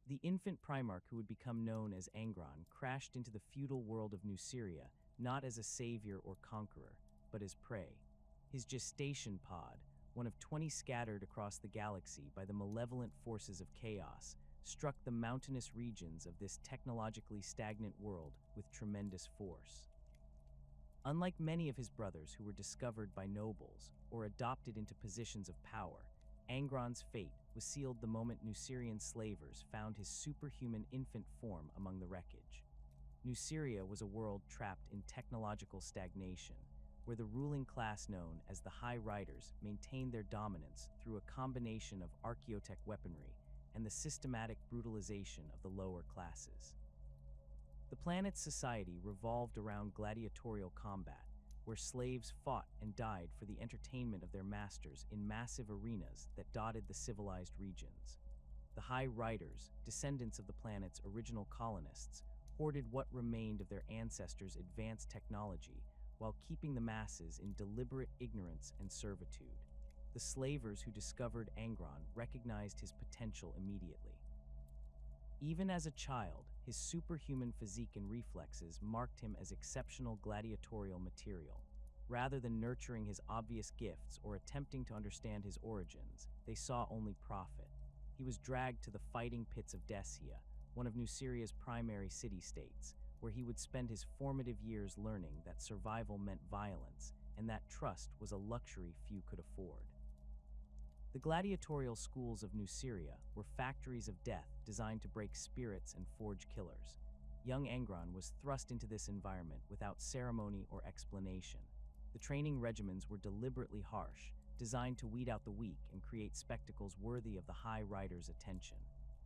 The infant Primarch who would become known as Angron crashed into the feudal world of Nuceria not as a savior or conqueror, but as prey. His gestation pod, one of 20 scattered across the galaxy by the malevolent forces of chaos, struck the mountainous regions of this technologically stagnant world with tremendous force. Unlike many of his brothers who were discovered by nobles or adopted into positions of power, Angron's fate was sealed the moment Nucerian slavers found his superhuman infant form among the wreckage. Nuceria was a world trapped in technological stagnation, where the ruling class known as the High Riders maintained their dominance through a combination of archaeotech weaponry and the systematic brutalization of the lower classes. The planet's society revolved around gladiatorial combat, where slaves fought and died for the entertainment of their masters in massive arenas that dotted the civilized regions. The High Riders, descendants of the planet's original colonists, hoarded what remained of their ancestors' advanced technology while keeping the masses in deliberate ignorance and servitude. The slavers who discovered Angron recognized his potential immediately. Even as a child, his superhuman physique and reflexes marked him as exceptional gladiatorial material. Rather than nurturing his obvious gifts or attempting to understand his origins, they saw only profit. He was dragged to the fighting pits of Dossier, one of Nuceria's primary city-states, where he would spend his formative years learning that survival meant violence and that trust was a luxury few could afford. The gladiatorial schools of Nuceria were factories of death designed to break spirits and forge killers. Young Angron was thrust into this environment without ceremony or explanation. The training regimens were deliberately harsh, designed to weed out the weak and create spectacles worthy of the High Rider's attention.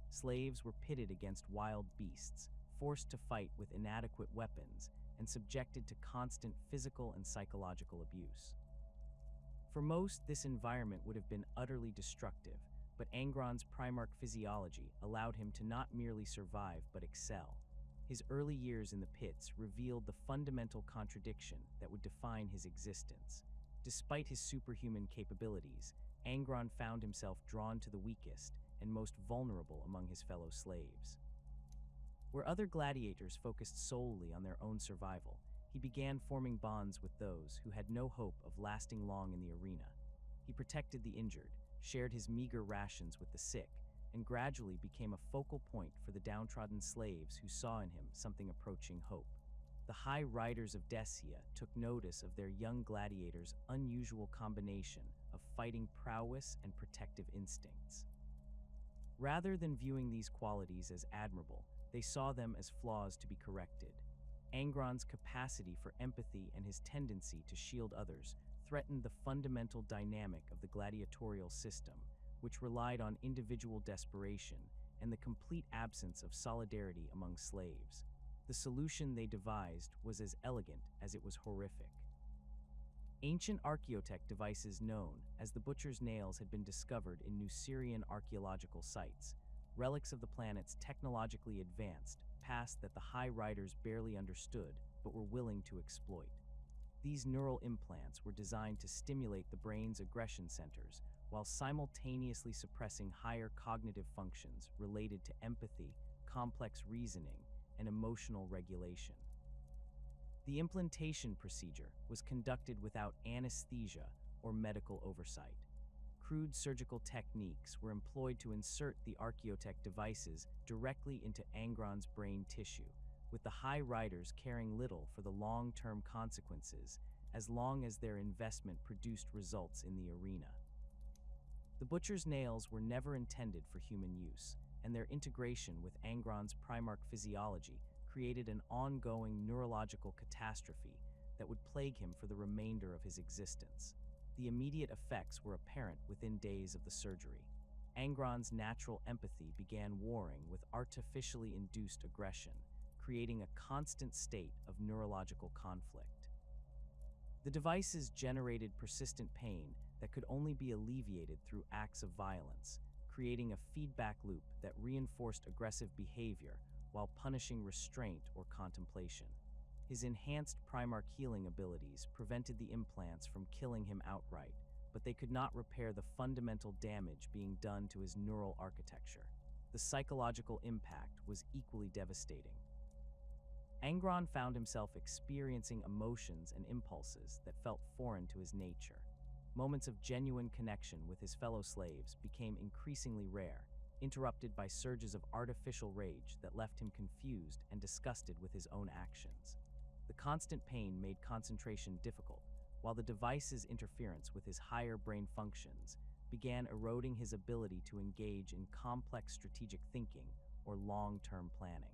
Slaves were pitted against wild beasts, forced to fight with inadequate weapons, and subjected to constant physical and psychological abuse. For most, this environment would have been utterly destructive, but Angron's Primarch physiology allowed him to not merely survive but excel. His early years in the pits revealed the fundamental contradiction that would define his existence. Despite his superhuman capabilities, Angron found himself drawn to the weakest and most vulnerable among his fellow slaves. Where other gladiators focused solely on their own survival, he began forming bonds with those who had no hope of lasting long in the arena. He protected the injured, shared his meager rations with the sick, and gradually became a focal point for the downtrodden slaves who saw in him something approaching hope. The High Riders of Dossier took notice of their young gladiator's unusual combination of fighting prowess and protective instincts. Rather than viewing these qualities as admirable, they saw them as flaws to be corrected. Angron's capacity for empathy and his tendency to shield others threatened the fundamental dynamic of the gladiatorial system, which relied on individual desperation and the complete absence of solidarity among slaves. The solution they devised was as elegant as it was horrific. Ancient archaeotech devices known as the Butcher's Nails had been discovered in Nucerian archaeological sites, relics of the planet's technologically advanced past that the High Riders barely understood but were willing to exploit. These neural implants were designed to stimulate the brain's aggression centers while simultaneously suppressing higher cognitive functions related to empathy, complex reasoning, and emotional regulation. The implantation procedure was conducted without anesthesia or medical oversight. Crude surgical techniques were employed to insert the archaeotech devices directly into Angron's brain tissue, with the High Riders caring little for the long-term consequences as long as their investment produced results in the arena. The Butcher's Nails were never intended for human use, and their integration with Angron's Primarch physiology created an ongoing neurological catastrophe that would plague him for the remainder of his existence. The immediate effects were apparent within days of the surgery. Angron's natural empathy began warring with artificially induced aggression, creating a constant state of neurological conflict. The devices generated persistent pain that could only be alleviated through acts of violence, creating a feedback loop that reinforced aggressive behavior while punishing restraint or contemplation. His enhanced Primarch healing abilities prevented the implants from killing him outright, but they could not repair the fundamental damage being done to his neural architecture. the psychological impact was equally devastating. Angron found himself experiencing emotions and impulses that felt foreign to his nature. Moments of genuine connection with his fellow slaves became increasingly rare, interrupted by surges of artificial rage that left him confused and disgusted with his own actions. The constant pain made concentration difficult, while the device's interference with his higher brain functions began eroding his ability to engage in complex strategic thinking or long-term planning.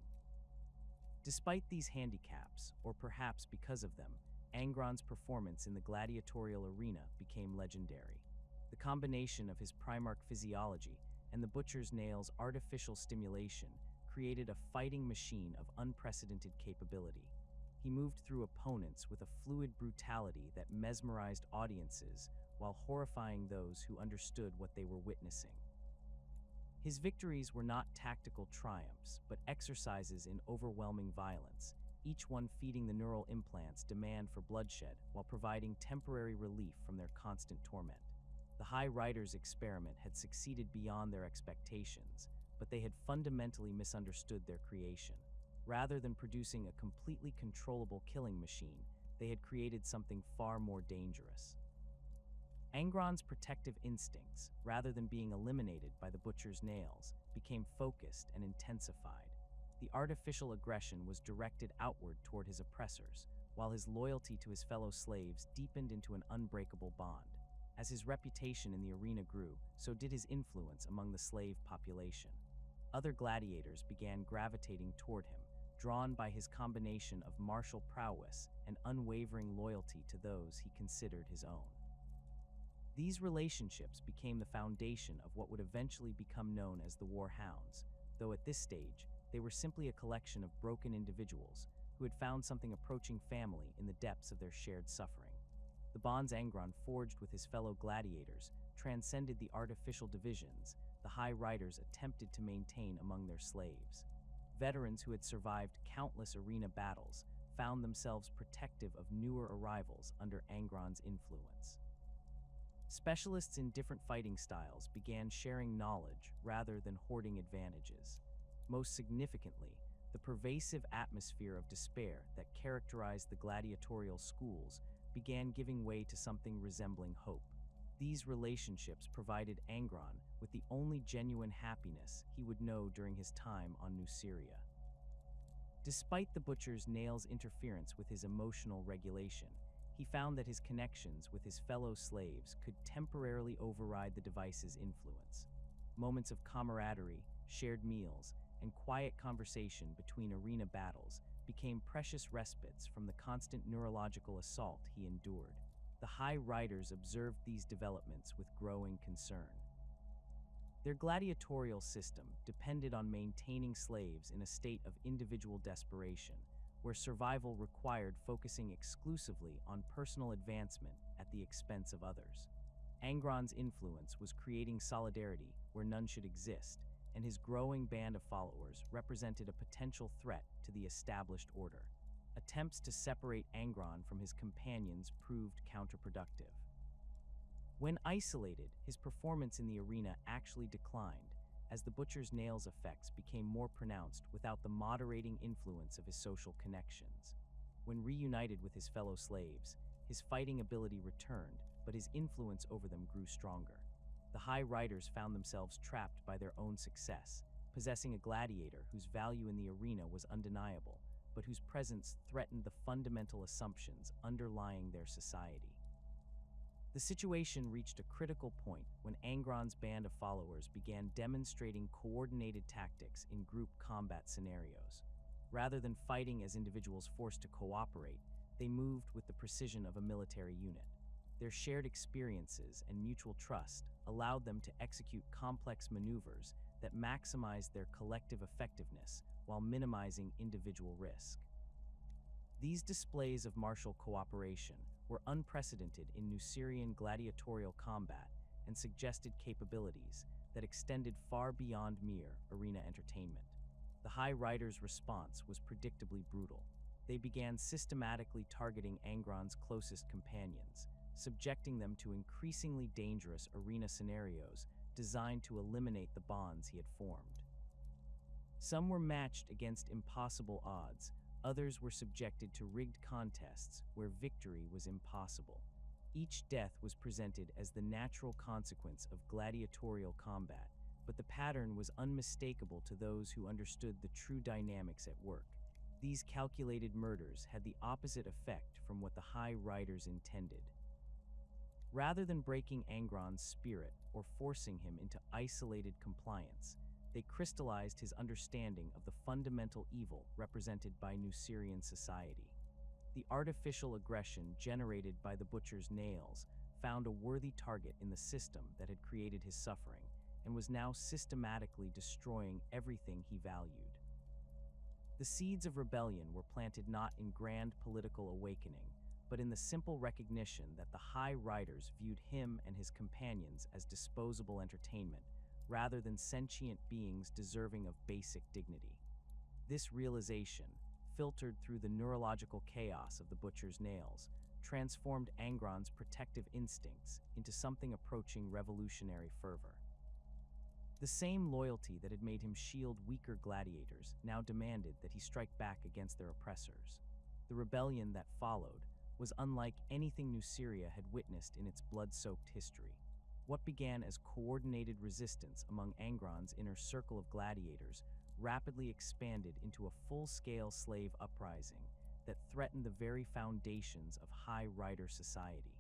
Despite these handicaps, or perhaps because of them, Angron's performance in the gladiatorial arena became legendary. The combination of his Primarch physiology and the Butcher's Nail's artificial stimulation created a fighting machine of unprecedented capability. He moved through opponents with a fluid brutality that mesmerized audiences while horrifying those who understood what they were witnessing. His victories were not tactical triumphs, but exercises in overwhelming violence, each one feeding the neural implants' demand for bloodshed while providing temporary relief from their constant torment. The High Rider's experiment had succeeded beyond their expectations, but they had fundamentally misunderstood their creation. Rather than producing a completely controllable killing machine, they had created something far more dangerous. Angron's protective instincts, rather than being eliminated by the Butcher's Nails, became focused and intensified. The artificial aggression was directed outward toward his oppressors, while his loyalty to his fellow slaves deepened into an unbreakable bond. As his reputation in the arena grew, so did his influence among the slave population. Other gladiators began gravitating toward him, drawn by his combination of martial prowess and unwavering loyalty to those he considered his own. These relationships became the foundation of what would eventually become known as the War Hounds, though at this stage, they were simply a collection of broken individuals who had found something approaching family in the depths of their shared suffering. The bonds Angron forged with his fellow gladiators transcended the artificial divisions the High Riders attempted to maintain among their slaves. Veterans who had survived countless arena battles found themselves protective of newer arrivals under Angron's influence. Specialists in different fighting styles began sharing knowledge rather than hoarding advantages. Most significantly, the pervasive atmosphere of despair that characterized the gladiatorial schools began giving way to something resembling hope. These relationships provided Angron with the only genuine happiness he would know during his time on Nuceria. Despite the Butcher's Nail's interference with his emotional regulation, he found that his connections with his fellow slaves could temporarily override the device's influence. Moments of camaraderie, shared meals, and quiet conversation between arena battles became precious respites from the constant neurological assault he endured. The High Riders observed these developments with growing concern. Their gladiatorial system depended on maintaining slaves in a state of individual desperation, where survival required focusing exclusively on personal advancement at the expense of others. Angron's influence was creating solidarity where none should exist, and his growing band of followers represented a potential threat to the established order. Attempts to separate Angron from his companions proved counterproductive. When isolated, his performance in the arena actually declined, as the Butcher's Nail's effects became more pronounced without the moderating influence of his social connections. When reunited with his fellow slaves, his fighting ability returned, but his influence over them grew stronger. The High Riders found themselves trapped by their own success, possessing a gladiator whose value in the arena was undeniable, but whose presence threatened the fundamental assumptions underlying their society. The situation reached a critical point when Angron's band of followers began demonstrating coordinated tactics in group combat scenarios. Rather than fighting as individuals forced to cooperate, they moved with the precision of a military unit. Their shared experiences and mutual trust allowed them to execute complex maneuvers that maximized their collective effectiveness while minimizing individual risk. These displays of martial cooperation were unprecedented in Nucerian gladiatorial combat and suggested capabilities that extended far beyond mere arena entertainment. The High Riders' response was predictably brutal. They began systematically targeting Angron's closest companions, subjecting them to increasingly dangerous arena scenarios designed to eliminate the bonds he had formed. Some were matched against impossible odds, others were subjected to rigged contests where victory was impossible. Each death was presented as the natural consequence of gladiatorial combat, but the pattern was unmistakable to those who understood the true dynamics at work. These calculated murders had the opposite effect from what the High Riders intended. Rather than breaking Angron's spirit or forcing him into isolated compliance, they crystallized his understanding of the fundamental evil represented by Nucerian society. The artificial aggression generated by the butcher's nails found a worthy target in the system that had created his suffering and was now systematically destroying everything he valued. The seeds of rebellion were planted not in grand political awakening, but in the simple recognition that the High Riders viewed him and his companions as disposable entertainment, rather than sentient beings deserving of basic dignity. This realization, filtered through the neurological chaos of the butcher's nails, transformed Angron's protective instincts into something approaching revolutionary fervor. The same loyalty that had made him shield weaker gladiators now demanded that he strike back against their oppressors. The rebellion that followed was unlike anything Nuceria had witnessed in its blood-soaked history. What began as coordinated resistance among Angron's inner circle of gladiators rapidly expanded into a full-scale slave uprising that threatened the very foundations of High Rider society.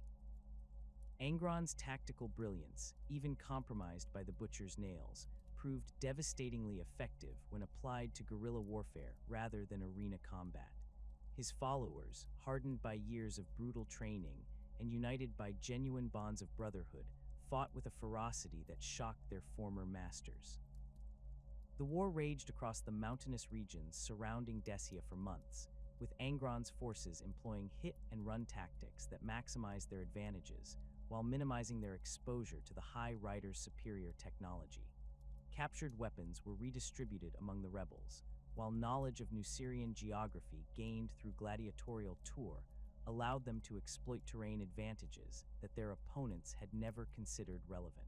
Angron's tactical brilliance, even compromised by the butcher's nails, proved devastatingly effective when applied to guerrilla warfare rather than arena combat. His followers, hardened by years of brutal training and united by genuine bonds of brotherhood, fought with a ferocity that shocked their former masters. The war raged across the mountainous regions surrounding Dessia for months, with Angron's forces employing hit-and-run tactics that maximized their advantages while minimizing their exposure to the High Riders' superior technology. Captured weapons were redistributed among the rebels, while knowledge of Nucerian geography gained through gladiatorial tour allowed them to exploit terrain advantages that their opponents had never considered relevant.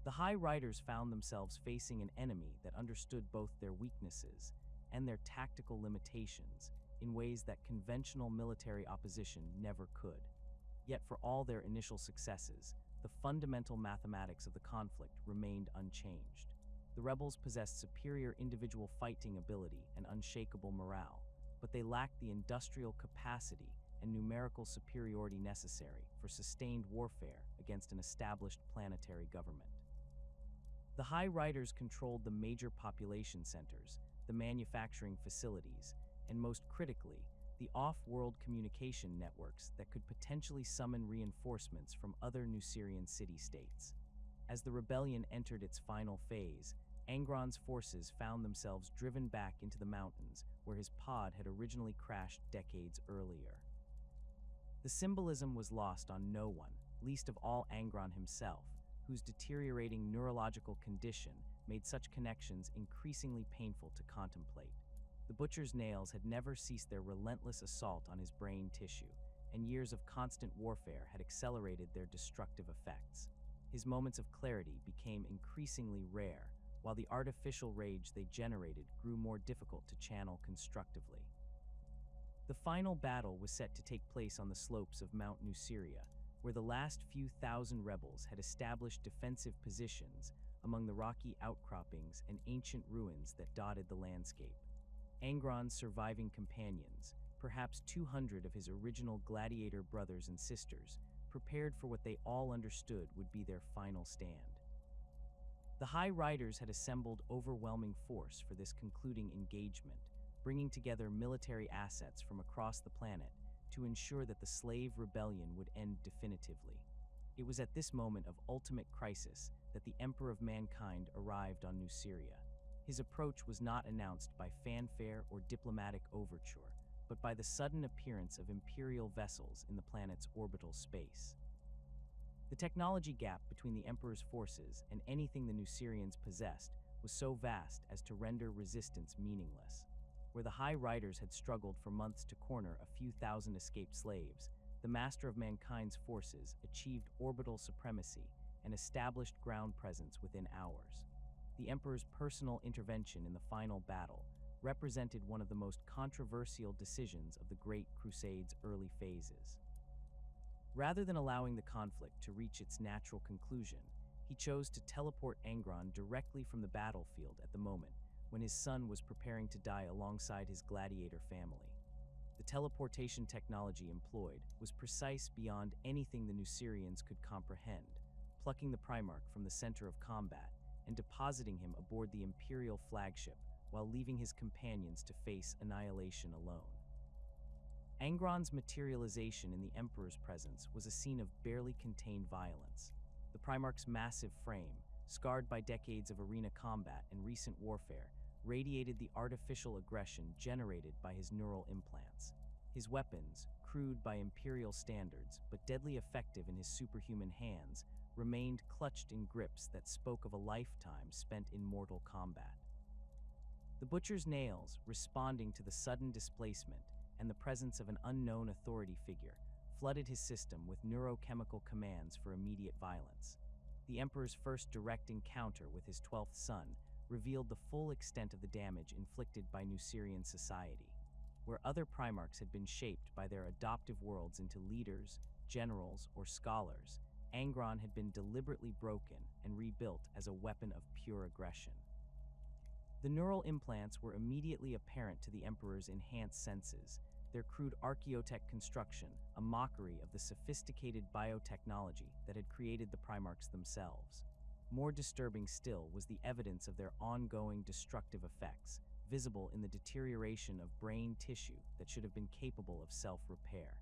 The High Riders found themselves facing an enemy that understood both their weaknesses and their tactical limitations in ways that conventional military opposition never could. Yet for all their initial successes, the fundamental mathematics of the conflict remained unchanged. The rebels possessed superior individual fighting ability and unshakable morale, but they lacked the industrial capacity and numerical superiority necessary for sustained warfare against an established planetary government. The High Riders controlled the major population centers, the manufacturing facilities, and most critically, the off-world communication networks that could potentially summon reinforcements from other Nucerian city-states. As the rebellion entered its final phase, Angron's forces found themselves driven back into the mountains where his pod had originally crashed decades earlier. The symbolism was lost on no one, least of all Angron himself, whose deteriorating neurological condition made such connections increasingly painful to contemplate. The butcher's nails had never ceased their relentless assault on his brain tissue, and years of constant warfare had accelerated their destructive effects. His moments of clarity became increasingly rare, while the artificial rage they generated grew more difficult to channel constructively. The final battle was set to take place on the slopes of Mount Nuceria, where the last few thousand rebels had established defensive positions among the rocky outcroppings and ancient ruins that dotted the landscape. Angron's surviving companions, perhaps 200 of his original gladiator brothers and sisters, prepared for what they all understood would be their final stand. The High Riders had assembled overwhelming force for this concluding engagement, bringing together military assets from across the planet to ensure that the slave rebellion would end definitively. It was at this moment of ultimate crisis that the Emperor of Mankind arrived on Nuceria. His approach was not announced by fanfare or diplomatic overture, but by the sudden appearance of imperial vessels in the planet's orbital space. The technology gap between the Emperor's forces and anything the Nucerians possessed was so vast as to render resistance meaningless. Where the High Riders had struggled for months to corner a few thousand escaped slaves, the Master of Mankind's forces achieved orbital supremacy and established ground presence within hours. the Emperor's personal intervention in the final battle represented one of the most controversial decisions of the Great Crusade's early phases. Rather than allowing the conflict to reach its natural conclusion, he chose to teleport Angron directly from the battlefield at the moment when his son was preparing to die alongside his gladiator family. The teleportation technology employed was precise beyond anything the Nucerians could comprehend, plucking the Primarch from the center of combat and depositing him aboard the Imperial flagship while leaving his companions to face annihilation alone. Angron's materialization in the Emperor's presence was a scene of barely contained violence. The Primarch's massive frame, scarred by decades of arena combat and recent warfare, radiated the artificial aggression generated by his neural implants. His weapons, crude by Imperial standards but deadly effective in his superhuman hands, remained clutched in grips that spoke of a lifetime spent in mortal combat. The Butcher's nails, responding to the sudden displacement and the presence of an unknown authority figure, flooded his system with neurochemical commands for immediate violence. The Emperor's first direct encounter with his 12th son revealed the full extent of the damage inflicted by Nucerian society. Where other Primarchs had been shaped by their adoptive worlds into leaders, generals, or scholars, Angron had been deliberately broken and rebuilt as a weapon of pure aggression. The neural implants were immediately apparent to the Emperor's enhanced senses, their crude archaeotech construction a mockery of the sophisticated biotechnology that had created the Primarchs themselves. More disturbing still was the evidence of their ongoing destructive effects, visible in the deterioration of brain tissue that should have been capable of self-repair.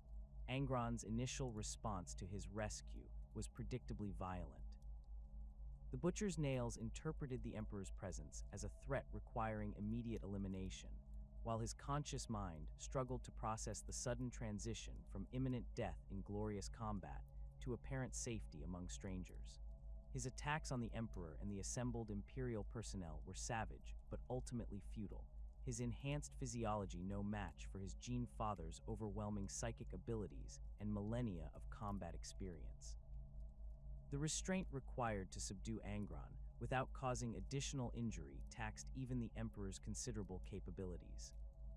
Angron's initial response to his rescue was predictably violent. The Butcher's nails interpreted the Emperor's presence as a threat requiring immediate elimination, while his conscious mind struggled to process the sudden transition from imminent death in glorious combat to apparent safety among strangers. His attacks on the Emperor and the assembled Imperial personnel were savage, but ultimately futile, his enhanced physiology no match for his gene father's overwhelming psychic abilities and millennia of combat experience. The restraint required to subdue Angron without causing additional injury taxed even the Emperor's considerable capabilities.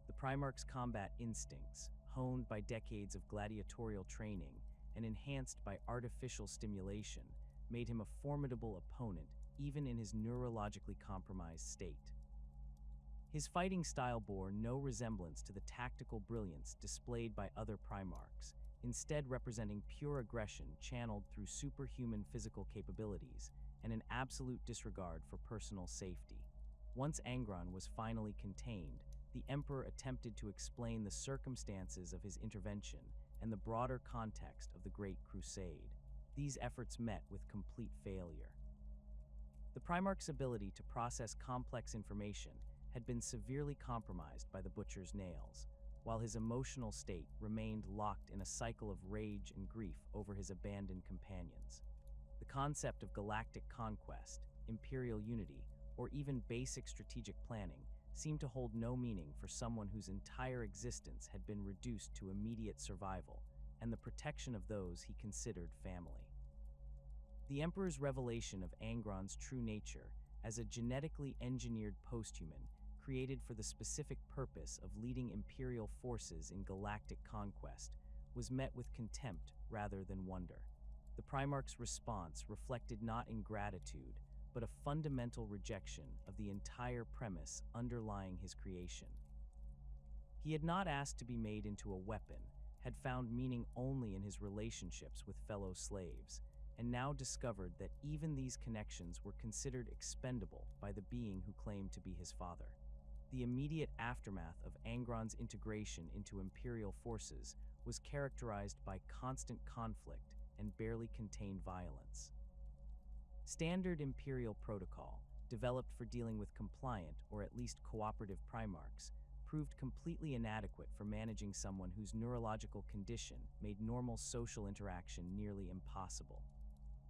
The Primarch's combat instincts, honed by decades of gladiatorial training and enhanced by artificial stimulation, made him a formidable opponent even in his neurologically compromised state. His fighting style bore no resemblance to the tactical brilliance displayed by other Primarchs, instead representing pure aggression channeled through superhuman physical capabilities and an absolute disregard for personal safety. Once Angron was finally contained, the Emperor attempted to explain the circumstances of his intervention and the broader context of the Great Crusade. These efforts met with complete failure. The Primarch's ability to process complex information had been severely compromised by the Butcher's nails, while his emotional state remained locked in a cycle of rage and grief over his abandoned companions. The concept of galactic conquest, imperial unity, or even basic strategic planning seemed to hold no meaning for someone whose entire existence had been reduced to immediate survival and the protection of those he considered family. The Emperor's revelation of Angron's true nature as a genetically engineered posthuman created for the specific purpose of leading Imperial forces in galactic conquest was met with contempt rather than wonder. The Primarch's response reflected not ingratitude, but a fundamental rejection of the entire premise underlying his creation. He had not asked to be made into a weapon, had found meaning only in his relationships with fellow slaves, and now discovered that even these connections were considered expendable by the being who claimed to be his father. The immediate aftermath of Angron's integration into Imperial forces was characterized by constant conflict and barely contained violence. Standard Imperial protocol, developed for dealing with compliant or at least cooperative Primarchs, proved completely inadequate for managing someone whose neurological condition made normal social interaction nearly impossible.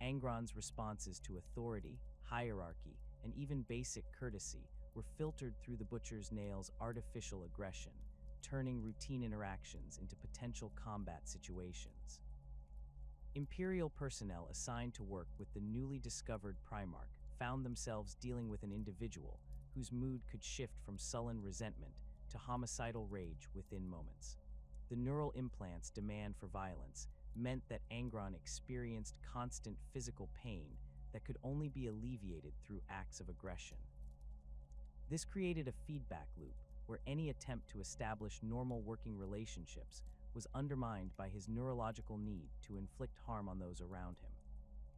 Angron's responses to authority, hierarchy, and even basic courtesy were filtered through the Butcher's nails' artificial aggression, turning routine interactions into potential combat situations. Imperial personnel assigned to work with the newly discovered Primarch found themselves dealing with an individual whose mood could shift from sullen resentment to homicidal rage within moments. The neural implant's demand for violence meant that Angron experienced constant physical pain that could only be alleviated through acts of aggression. This created a feedback loop where any attempt to establish normal working relationships was undermined by his neurological need to inflict harm on those around him.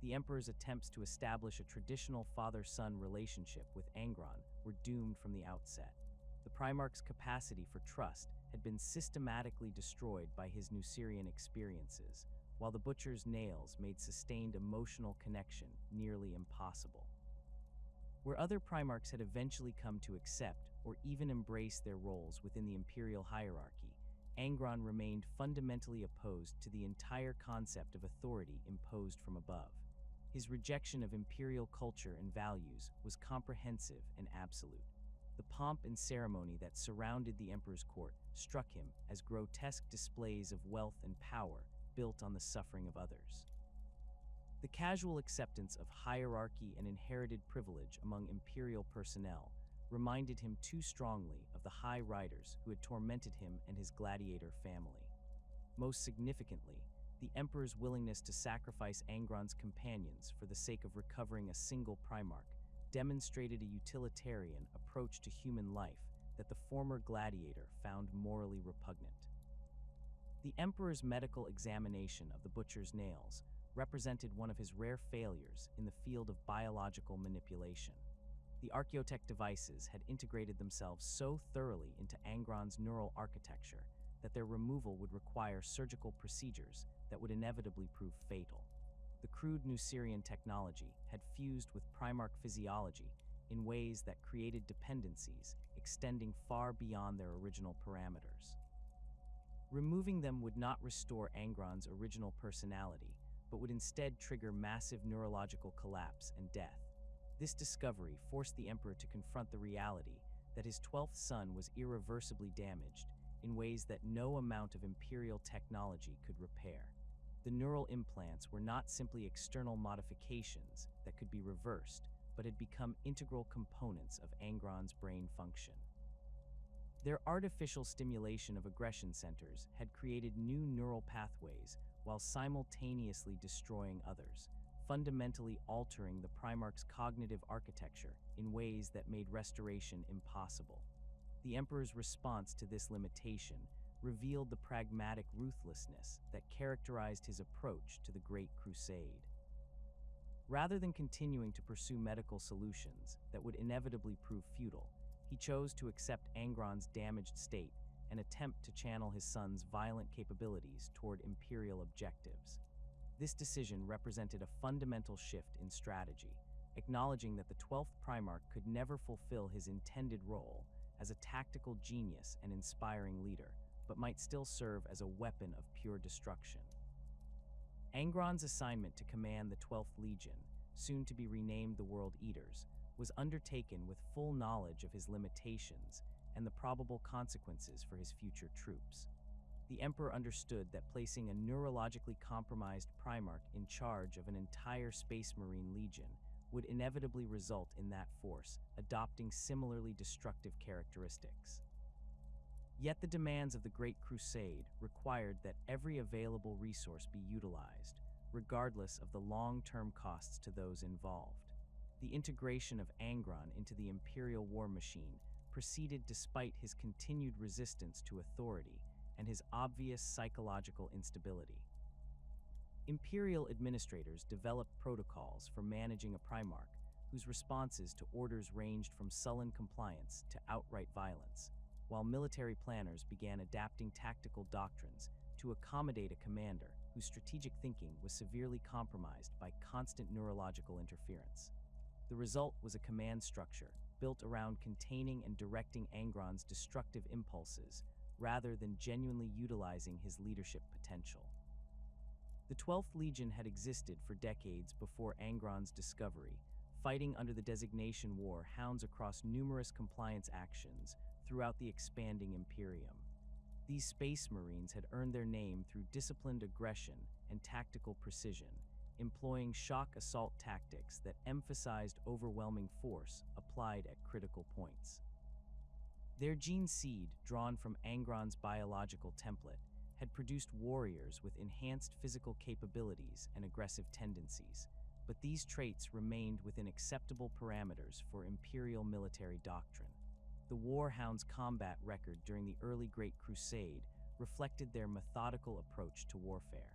The Emperor's attempts to establish a traditional father-son relationship with Angron were doomed from the outset. The Primarch's capacity for trust had been systematically destroyed by his Nucerian experiences, while the Butcher's nails made sustained emotional connection nearly impossible. Where other Primarchs had eventually come to accept or even embrace their roles within the Imperial hierarchy, Angron remained fundamentally opposed to the entire concept of authority imposed from above. His rejection of Imperial culture and values was comprehensive and absolute. The pomp and ceremony that surrounded the Emperor's court struck him as grotesque displays of wealth and power built on the suffering of others. The casual acceptance of hierarchy and inherited privilege among Imperial personnel reminded him too strongly of the High Riders who had tormented him and his gladiator family. Most significantly, the Emperor's willingness to sacrifice Angron's companions for the sake of recovering a single Primarch demonstrated a utilitarian approach to human life that the former gladiator found morally repugnant. The Emperor's medical examination of the Butcher's nails represented one of his rare failures in the field of biological manipulation. The Archaeotech devices had integrated themselves so thoroughly into Angron's neural architecture that their removal would require surgical procedures that would inevitably prove fatal. The crude Nucerian technology had fused with Primarch physiology in ways that created dependencies extending far beyond their original parameters. Removing them would not restore Angron's original personality, but would instead trigger massive neurological collapse and death. This discovery forced the Emperor to confront the reality that his 12th son was irreversibly damaged in ways that no amount of Imperial technology could repair. The neural implants were not simply external modifications that could be reversed, but had become integral components of Angron's brain function. Their artificial stimulation of aggression centers had created new neural pathways while simultaneously destroying others, fundamentally altering the Primarch's cognitive architecture in ways that made restoration impossible. The Emperor's response to this limitation revealed the pragmatic ruthlessness that characterized his approach to the Great Crusade. Rather than continuing to pursue medical solutions that would inevitably prove futile, he chose to accept Angron's damaged state and attempt to channel his son's violent capabilities toward Imperial objectives. This decision represented a fundamental shift in strategy, acknowledging that the 12th Primarch could never fulfill his intended role as a tactical genius and inspiring leader, but might still serve as a weapon of pure destruction. Angron's assignment to command the 12th Legion, soon to be renamed the World Eaters, was undertaken with full knowledge of his limitations and the probable consequences for his future troops. The Emperor understood that placing a neurologically compromised Primarch in charge of an entire Space Marine Legion would inevitably result in that force adopting similarly destructive characteristics. Yet the demands of the Great Crusade required that every available resource be utilized, regardless of the long-term costs to those involved. The integration of Angron into the Imperial war machine proceeded despite his continued resistance to authority and his obvious psychological instability. Imperial administrators developed protocols for managing a Primarch whose responses to orders ranged from sullen compliance to outright violence, while military planners began adapting tactical doctrines to accommodate a commander whose strategic thinking was severely compromised by constant neurological interference. The result was a command structure built around containing and directing Angron's destructive impulses rather than genuinely utilizing his leadership potential. The 12th Legion had existed for decades before Angron's discovery, fighting under the designation war hounds across numerous compliance actions throughout the expanding Imperium. These Space Marines had earned their name through disciplined aggression and tactical precision, employing shock assault tactics that emphasized overwhelming force applied at critical points. Their gene seed, drawn from Angron's biological template, had produced warriors with enhanced physical capabilities and aggressive tendencies, but these traits remained within acceptable parameters for imperial military doctrine. The Warhounds' combat record during the early Great Crusade reflected their methodical approach to warfare.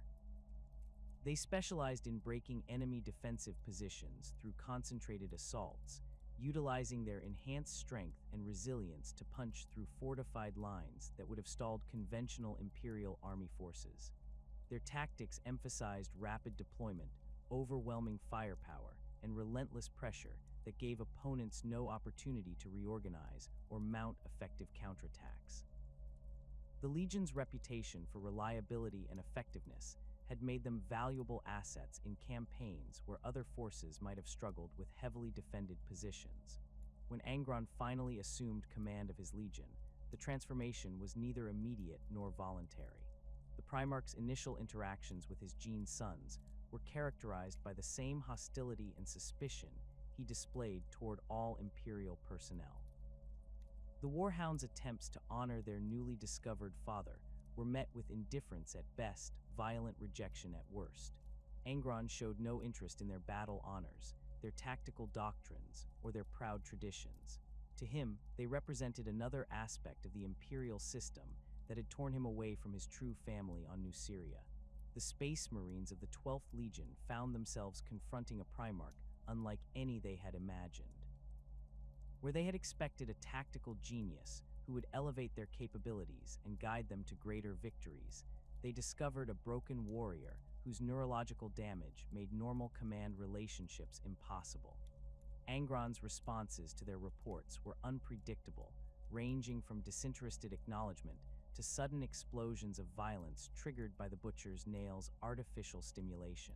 They specialized in breaking enemy defensive positions through concentrated assaults, utilizing their enhanced strength and resilience to punch through fortified lines that would have stalled conventional imperial army forces. Their tactics emphasized rapid deployment, overwhelming firepower, and relentless pressure that gave opponents no opportunity to reorganize or mount effective counterattacks. The Legion's reputation for reliability and effectiveness had made them valuable assets in campaigns where other forces might have struggled with heavily defended positions. When Angron finally assumed command of his legion, the transformation was neither immediate nor voluntary. The Primarch's initial interactions with his Gene sons were characterized by the same hostility and suspicion he displayed toward all Imperial personnel. The Warhounds' attempts to honor their newly discovered father were met with indifference at best, violent rejection at worst. Angron showed no interest in their battle honors, their tactical doctrines, or their proud traditions. To him, they represented another aspect of the imperial system that had torn him away from his true family on Nuceria. The Space Marines of the 12th Legion found themselves confronting a Primarch unlike any they had imagined. Where they had expected a tactical genius who would elevate their capabilities and guide them to greater victories, they discovered a broken warrior whose neurological damage made normal command relationships impossible. Angron's responses to their reports were unpredictable, ranging from disinterested acknowledgement to sudden explosions of violence triggered by the Butcher's nail's artificial stimulation.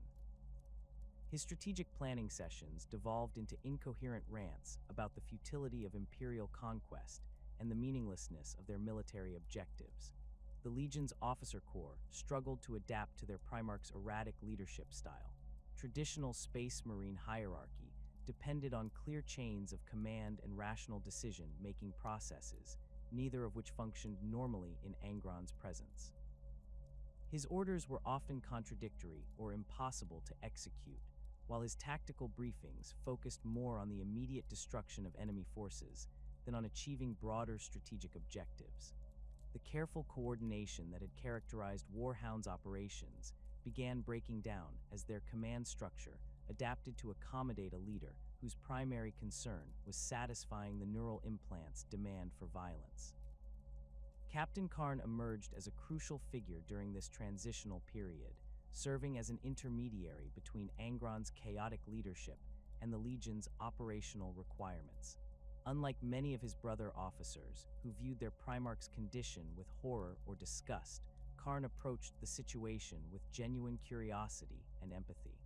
His strategic planning sessions devolved into incoherent rants about the futility of imperial conquest and the meaninglessness of their military objectives. The Legion's officer corps struggled to adapt to their Primarch's erratic leadership style. Traditional Space Marine hierarchy depended on clear chains of command and rational decision-making processes, neither of which functioned normally in Angron's presence. His orders were often contradictory or impossible to execute, while his tactical briefings focused more on the immediate destruction of enemy forces than on achieving broader strategic objectives. The careful coordination that had characterized Warhound's operations began breaking down as their command structure adapted to accommodate a leader whose primary concern was satisfying the neural implant's demand for violence. Captain Khorne emerged as a crucial figure during this transitional period, serving as an intermediary between Angron's chaotic leadership and the Legion's operational requirements. Unlike many of his brother officers, who viewed their Primarch's condition with horror or disgust, Khorne approached the situation with genuine curiosity and empathy.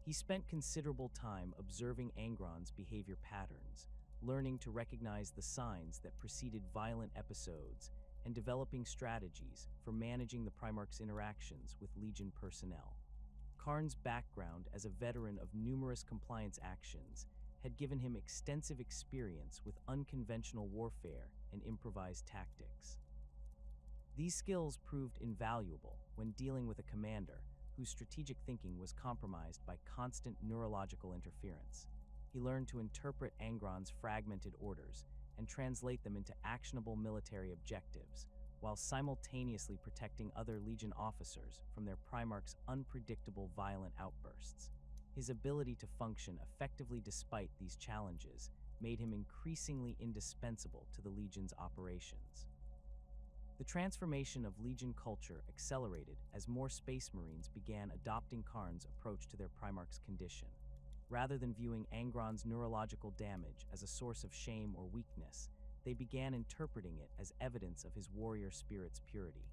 He spent considerable time observing Angron's behavior patterns, learning to recognize the signs that preceded violent episodes, and developing strategies for managing the Primarch's interactions with Legion personnel. Khorne's background as a veteran of numerous compliance actions had given him extensive experience with unconventional warfare and improvised tactics. These skills proved invaluable when dealing with a commander whose strategic thinking was compromised by constant neurological interference. He learned to interpret Angron's fragmented orders and translate them into actionable military objectives, while simultaneously protecting other Legion officers from their Primarch's unpredictable violent outbursts. His ability to function effectively despite these challenges made him increasingly indispensable to the Legion's operations. The transformation of Legion culture accelerated as more Space Marines began adopting Khorne's approach to their Primarch's condition. Rather than viewing Angron's neurological damage as a source of shame or weakness, they began interpreting it as evidence of his warrior spirit's purity.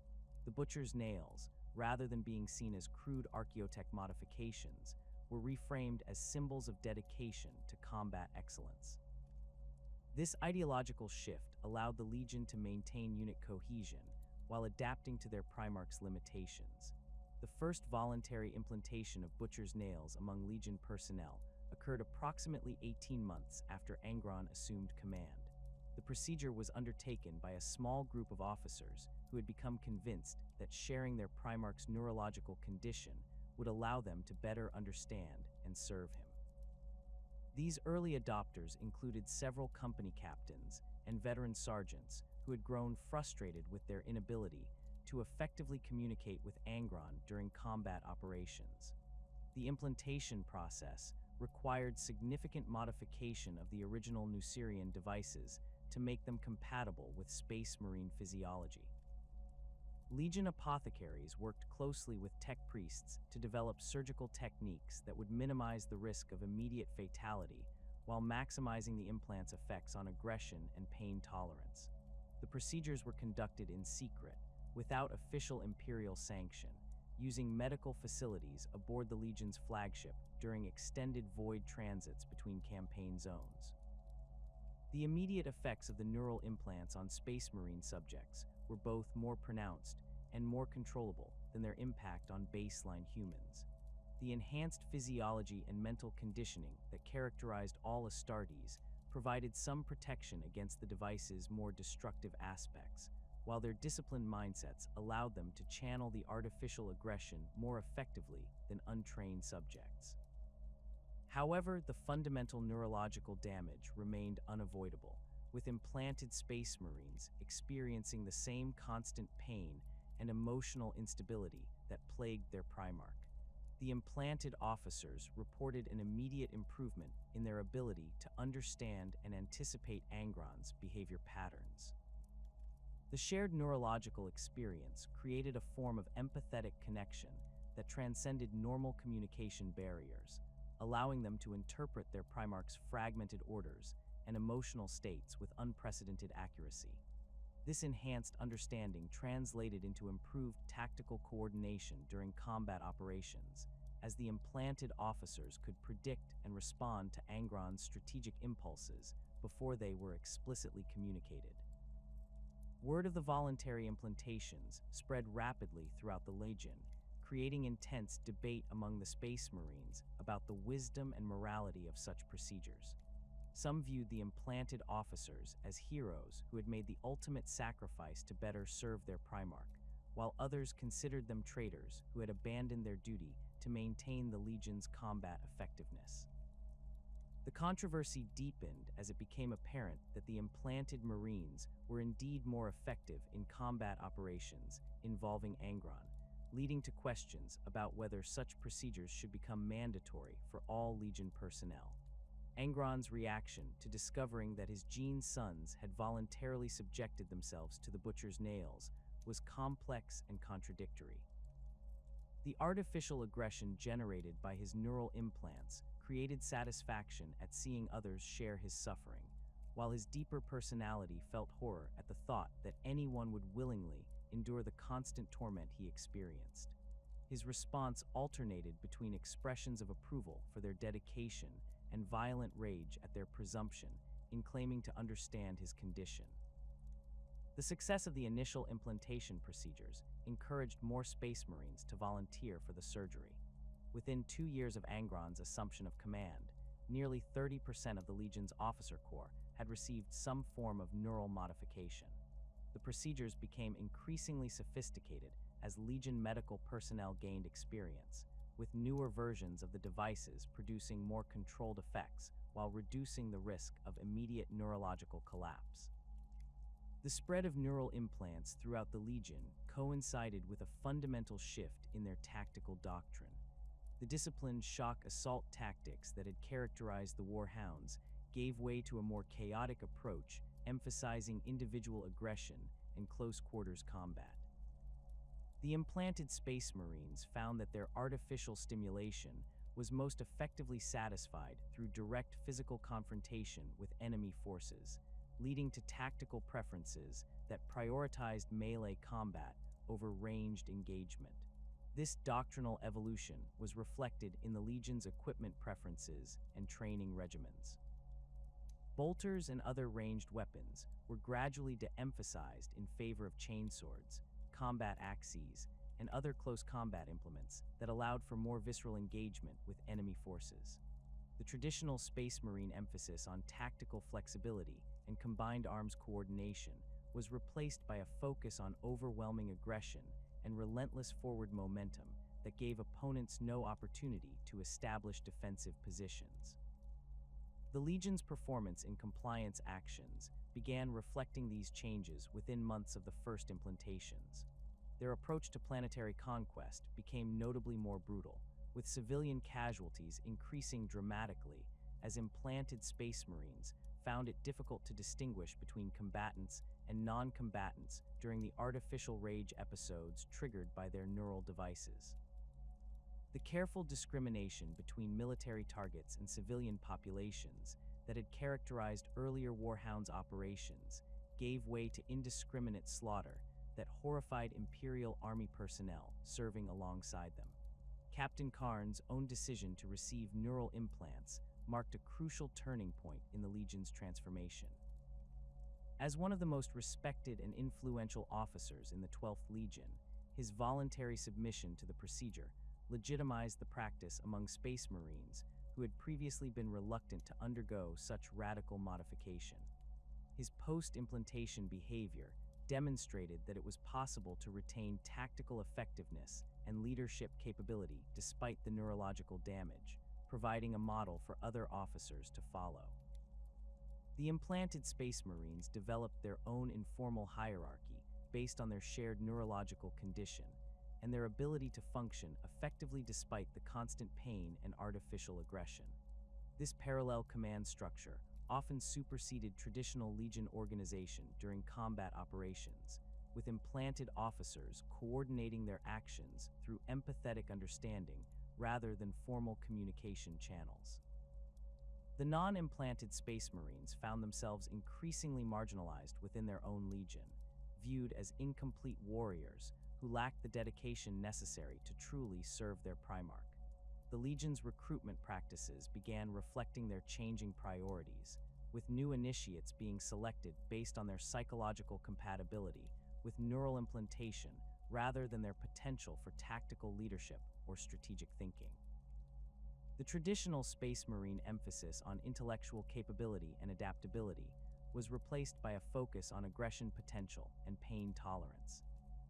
The Butcher's nails, rather than being seen as crude archaeotech modifications, were reframed as symbols of dedication to combat excellence. This ideological shift allowed the Legion to maintain unit cohesion while adapting to their Primarch's limitations. The first voluntary implantation of butcher's nails among Legion personnel occurred approximately 18 months after Angron assumed command. The procedure was undertaken by a small group of officers who had become convinced that sharing their Primarch's neurological condition would allow them to better understand and serve him. These early adopters included several company captains and veteran sergeants who had grown frustrated with their inability to effectively communicate with Angron during combat operations. The implantation process required significant modification of the original Nucerian devices to make them compatible with Space Marine physiology. Legion apothecaries worked closely with tech priests to develop surgical techniques that would minimize the risk of immediate fatality while maximizing the implant's effects on aggression and pain tolerance. The procedures were conducted in secret, without official Imperial sanction, using medical facilities aboard the Legion's flagship during extended void transits between campaign zones. The immediate effects of the neural implants on Space Marine subjects were both more pronounced and more controllable than their impact on baseline humans. The enhanced physiology and mental conditioning that characterized all Astartes provided some protection against the device's more destructive aspects, while their disciplined mindsets allowed them to channel the artificial aggression more effectively than untrained subjects. However, the fundamental neurological damage remained unavoidable, with implanted Space Marines experiencing the same constant pain and emotional instability that plagued their Primarch. The implanted officers reported an immediate improvement in their ability to understand and anticipate Angron's behavior patterns. The shared neurological experience created a form of empathetic connection that transcended normal communication barriers, allowing them to interpret their Primarch's fragmented orders and emotional states with unprecedented accuracy. This enhanced understanding translated into improved tactical coordination during combat operations, as the implanted officers could predict and respond to Angron's strategic impulses before they were explicitly communicated. Word of the voluntary implantations spread rapidly throughout the Legion, creating intense debate among the Space Marines about the wisdom and morality of such procedures. Some viewed the implanted officers as heroes who had made the ultimate sacrifice to better serve their Primarch, while others considered them traitors who had abandoned their duty to maintain the Legion's combat effectiveness. The controversy deepened as it became apparent that the implanted Marines were indeed more effective in combat operations involving Angron, leading to questions about whether such procedures should become mandatory for all Legion personnel. Angron's reaction to discovering that his Gene sons had voluntarily subjected themselves to the Butcher's nails was complex and contradictory. The artificial aggression generated by his neural implants created satisfaction at seeing others share his suffering, while his deeper personality felt horror at the thought that anyone would willingly endure the constant torment he experienced. His response alternated between expressions of approval for their dedication and violent rage at their presumption in claiming to understand his condition. The success of the initial implantation procedures encouraged more Space Marines to volunteer for the surgery. Within 2 years of Angron's assumption of command, nearly 30% of the Legion's officer corps had received some form of neural modification. The procedures became increasingly sophisticated as Legion medical personnel gained experience, with newer versions of the devices producing more controlled effects while reducing the risk of immediate neurological collapse. The spread of neural implants throughout the Legion coincided with a fundamental shift in their tactical doctrine. The disciplined shock assault tactics that had characterized the Warhounds gave way to a more chaotic approach, emphasizing individual aggression and close-quarters combat. The implanted Space Marines found that their artificial stimulation was most effectively satisfied through direct physical confrontation with enemy forces, leading to tactical preferences that prioritized melee combat over ranged engagement. This doctrinal evolution was reflected in the Legion's equipment preferences and training regimens. Bolters and other ranged weapons were gradually de-emphasized in favor of chainswords, combat axes, and other close combat implements that allowed for more visceral engagement with enemy forces. The traditional Space Marine emphasis on tactical flexibility and combined arms coordination was replaced by a focus on overwhelming aggression and relentless forward momentum that gave opponents no opportunity to establish defensive positions. The Legion's performance in compliance actions began reflecting these changes within months of the first implementations. Their approach to planetary conquest became notably more brutal, with civilian casualties increasing dramatically as implanted Space Marines found it difficult to distinguish between combatants and non-combatants during the artificial rage episodes triggered by their neural devices. The careful discrimination between military targets and civilian populations that had characterized earlier Warhounds operations gave way to indiscriminate slaughter that horrified Imperial Army personnel serving alongside them. Captain Karn's own decision to receive neural implants marked a crucial turning point in the Legion's transformation. As one of the most respected and influential officers in the 12th Legion, his voluntary submission to the procedure legitimized the practice among Space Marines who had previously been reluctant to undergo such radical modification. His post-implantation behavior demonstrated that it was possible to retain tactical effectiveness and leadership capability despite the neurological damage, providing a model for other officers to follow. The implanted Space Marines developed their own informal hierarchy based on their shared neurological condition and their ability to function effectively despite the constant pain and artificial aggression. This parallel command structure often superseded traditional Legion organization during combat operations, with implanted officers coordinating their actions through empathetic understanding rather than formal communication channels. The non-implanted Space Marines found themselves increasingly marginalized within their own Legion, viewed as incomplete warriors who lacked the dedication necessary to truly serve their Primarch. The Legion's recruitment practices began reflecting their changing priorities, with new initiates being selected based on their psychological compatibility with neural implantation rather than their potential for tactical leadership or strategic thinking. The traditional Space Marine emphasis on intellectual capability and adaptability was replaced by a focus on aggression potential and pain tolerance.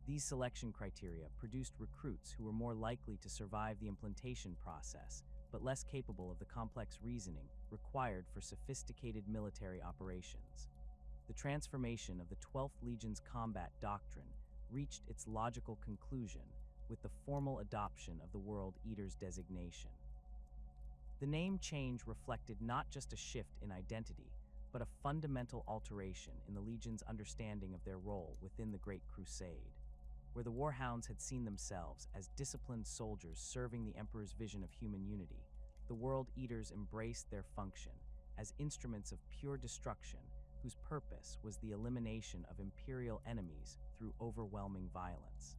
These selection criteria produced recruits who were more likely to survive the implantation process, but less capable of the complex reasoning required for sophisticated military operations. The transformation of the 12th Legion's combat doctrine reached its logical conclusion with the formal adoption of the World Eater's designation. The name change reflected not just a shift in identity, but a fundamental alteration in the Legion's understanding of their role within the Great Crusade. Where the Warhounds had seen themselves as disciplined soldiers serving the Emperor's vision of human unity, the World Eaters embraced their function as instruments of pure destruction whose purpose was the elimination of Imperial enemies through overwhelming violence.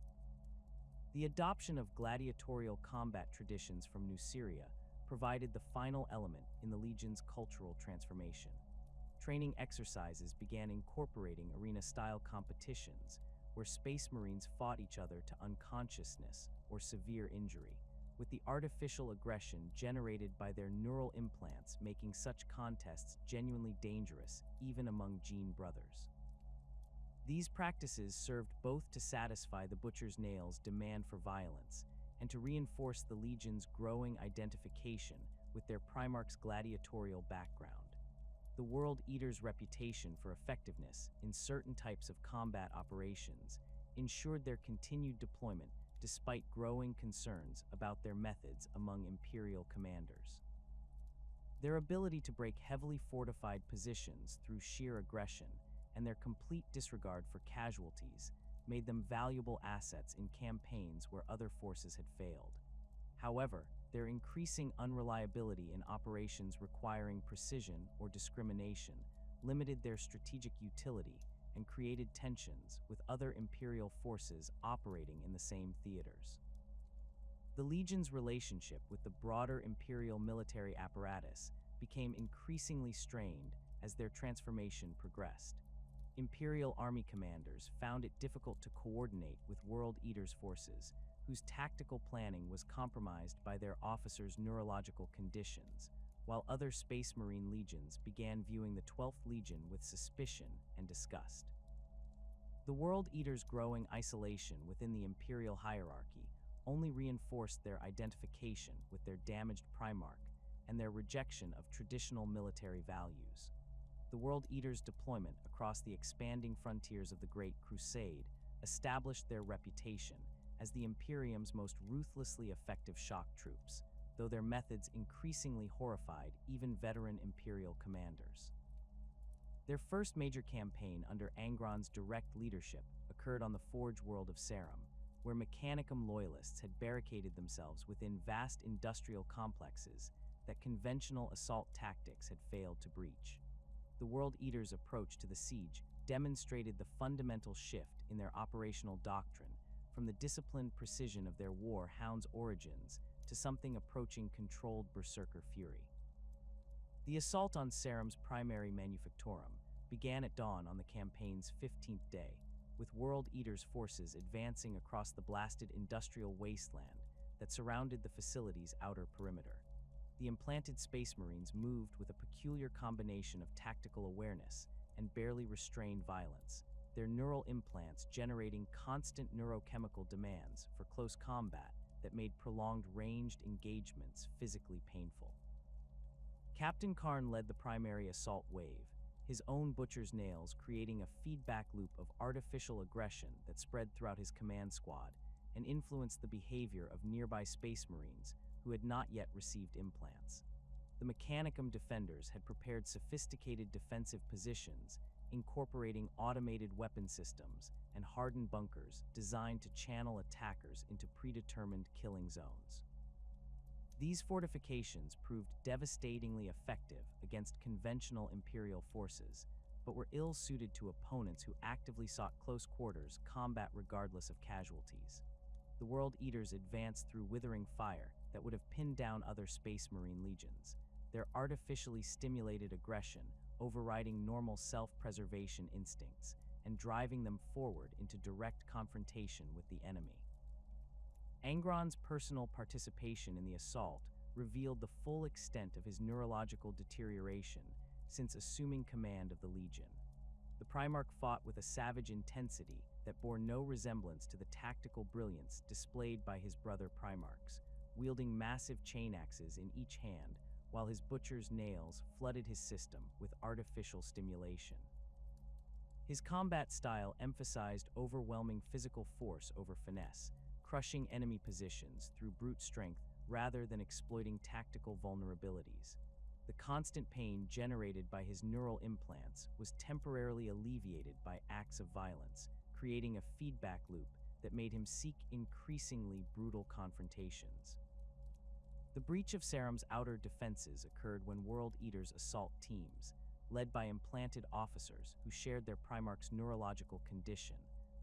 The adoption of gladiatorial combat traditions from Nuceria provided the final element in the Legion's cultural transformation. Training exercises began incorporating arena-style competitions where Space Marines fought each other to unconsciousness or severe injury, with the artificial aggression generated by their neural implants making such contests genuinely dangerous even among gene brothers. These practices served both to satisfy the Butcher's Nail's demand for violence and to reinforce the Legion's growing identification with their Primarch's gladiatorial background. The World Eater's reputation for effectiveness in certain types of combat operations ensured their continued deployment despite growing concerns about their methods among Imperial commanders. Their ability to break heavily fortified positions through sheer aggression and their complete disregard for casualties made them valuable assets in campaigns where other forces had failed. However, their increasing unreliability in operations requiring precision or discrimination limited their strategic utility and created tensions with other Imperial forces operating in the same theaters. The Legion's relationship with the broader Imperial military apparatus became increasingly strained as their transformation progressed. Imperial army commanders found it difficult to coordinate with World Eater's forces, whose tactical planning was compromised by their officers' neurological conditions, while other Space Marine legions began viewing the 12th Legion with suspicion and disgust. The World Eater's growing isolation within the Imperial hierarchy only reinforced their identification with their damaged Primarch and their rejection of traditional military values. The World Eater's deployment across the expanding frontiers of the Great Crusade established their reputation as the Imperium's most ruthlessly effective shock troops, though their methods increasingly horrified even veteran Imperial commanders. Their first major campaign under Angron's direct leadership occurred on the Forge world of Sarum, where Mechanicum loyalists had barricaded themselves within vast industrial complexes that conventional assault tactics had failed to breach. The World Eater's approach to the siege demonstrated the fundamental shift in their operational doctrine from the disciplined precision of their war hound's origins to something approaching controlled berserker fury. The assault on Sarum's primary manufactorum began at dawn on the campaign's 15th day, with World Eater's forces advancing across the blasted industrial wasteland that surrounded the facility's outer perimeter. The implanted Space Marines moved with a peculiar combination of tactical awareness and barely restrained violence, their neural implants generating constant neurochemical demands for close combat that made prolonged ranged engagements physically painful. Captain Khorne led the primary assault wave, his own butcher's nails creating a feedback loop of artificial aggression that spread throughout his command squad and influenced the behavior of nearby Space Marines who had not yet received implants. The Mechanicum defenders had prepared sophisticated defensive positions, incorporating automated weapon systems and hardened bunkers designed to channel attackers into predetermined killing zones. These fortifications proved devastatingly effective against conventional Imperial forces, but were ill-suited to opponents who actively sought close quarters combat regardless of casualties. The World Eaters advanced through withering fire that would have pinned down other Space Marine legions, their artificially stimulated aggression overriding normal self-preservation instincts and driving them forward into direct confrontation with the enemy. Angron's personal participation in the assault revealed the full extent of his neurological deterioration since assuming command of the Legion. The Primarch fought with a savage intensity that bore no resemblance to the tactical brilliance displayed by his brother Primarchs, wielding massive chainaxes in each hand while his butcher's nails flooded his system with artificial stimulation. His combat style emphasized overwhelming physical force over finesse, crushing enemy positions through brute strength rather than exploiting tactical vulnerabilities. The constant pain generated by his neural implants was temporarily alleviated by acts of violence, creating a feedback loop that made him seek increasingly brutal confrontations. The breach of Sarum's outer defenses occurred when World Eater's assault teams, led by implanted officers who shared their Primarch's neurological condition,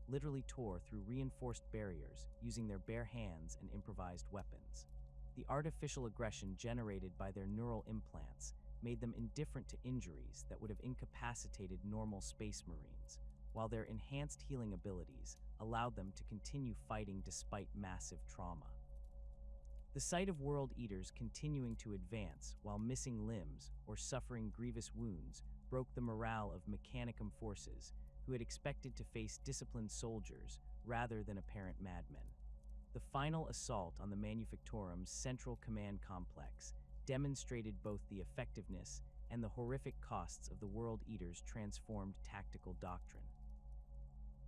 literally tore through reinforced barriers using their bare hands and improvised weapons. The artificial aggression generated by their neural implants made them indifferent to injuries that would have incapacitated normal Space Marines, while their enhanced healing abilities allowed them to continue fighting despite massive trauma. The sight of World Eaters continuing to advance while missing limbs or suffering grievous wounds broke the morale of Mechanicum forces who had expected to face disciplined soldiers rather than apparent madmen. The final assault on the Manufactorum's central command complex demonstrated both the effectiveness and the horrific costs of the World Eater's transformed tactical doctrine.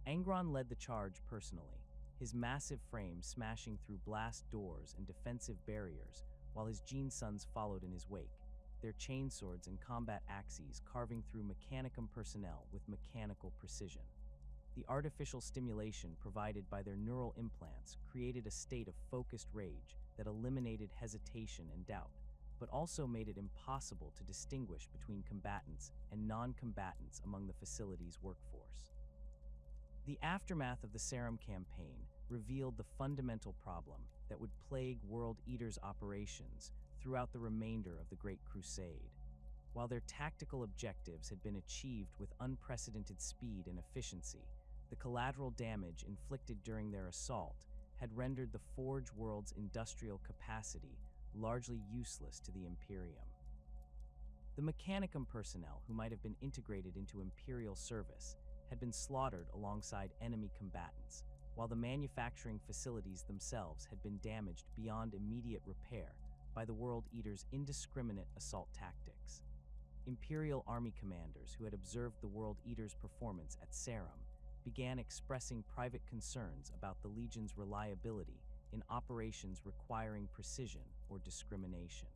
Angron led the charge personally, his massive frame smashing through blast doors and defensive barriers, while his Gene Sons followed in his wake, their chainswords and combat axes carving through Mechanicum personnel with mechanical precision. The artificial stimulation provided by their neural implants created a state of focused rage that eliminated hesitation and doubt, but also made it impossible to distinguish between combatants and non-combatants among the facility's workforce. The aftermath of the Sarum campaign revealed the fundamental problem that would plague World Eater's operations throughout the remainder of the Great Crusade. While their tactical objectives had been achieved with unprecedented speed and efficiency, the collateral damage inflicted during their assault had rendered the Forge world's industrial capacity largely useless to the Imperium. The Mechanicum personnel who might have been integrated into Imperial service had been slaughtered alongside enemy combatants, while the manufacturing facilities themselves had been damaged beyond immediate repair by the World Eater's indiscriminate assault tactics. Imperial army commanders who had observed the World Eater's performance at Sarum began expressing private concerns about the Legion's reliability in operations requiring precision or discrimination.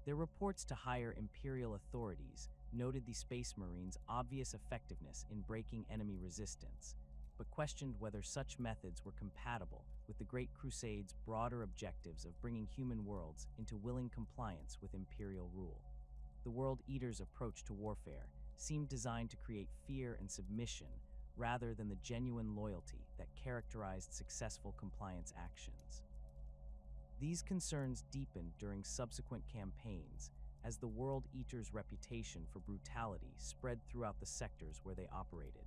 Their reports to higher Imperial authorities noted the Space Marines' obvious effectiveness in breaking enemy resistance, but questioned whether such methods were compatible with the Great Crusade's broader objectives of bringing human worlds into willing compliance with Imperial rule. The World Eater's approach to warfare seemed designed to create fear and submission rather than the genuine loyalty that characterized successful compliance actions. These concerns deepened during subsequent campaigns as the World Eater's reputation for brutality spread throughout the sectors where they operated.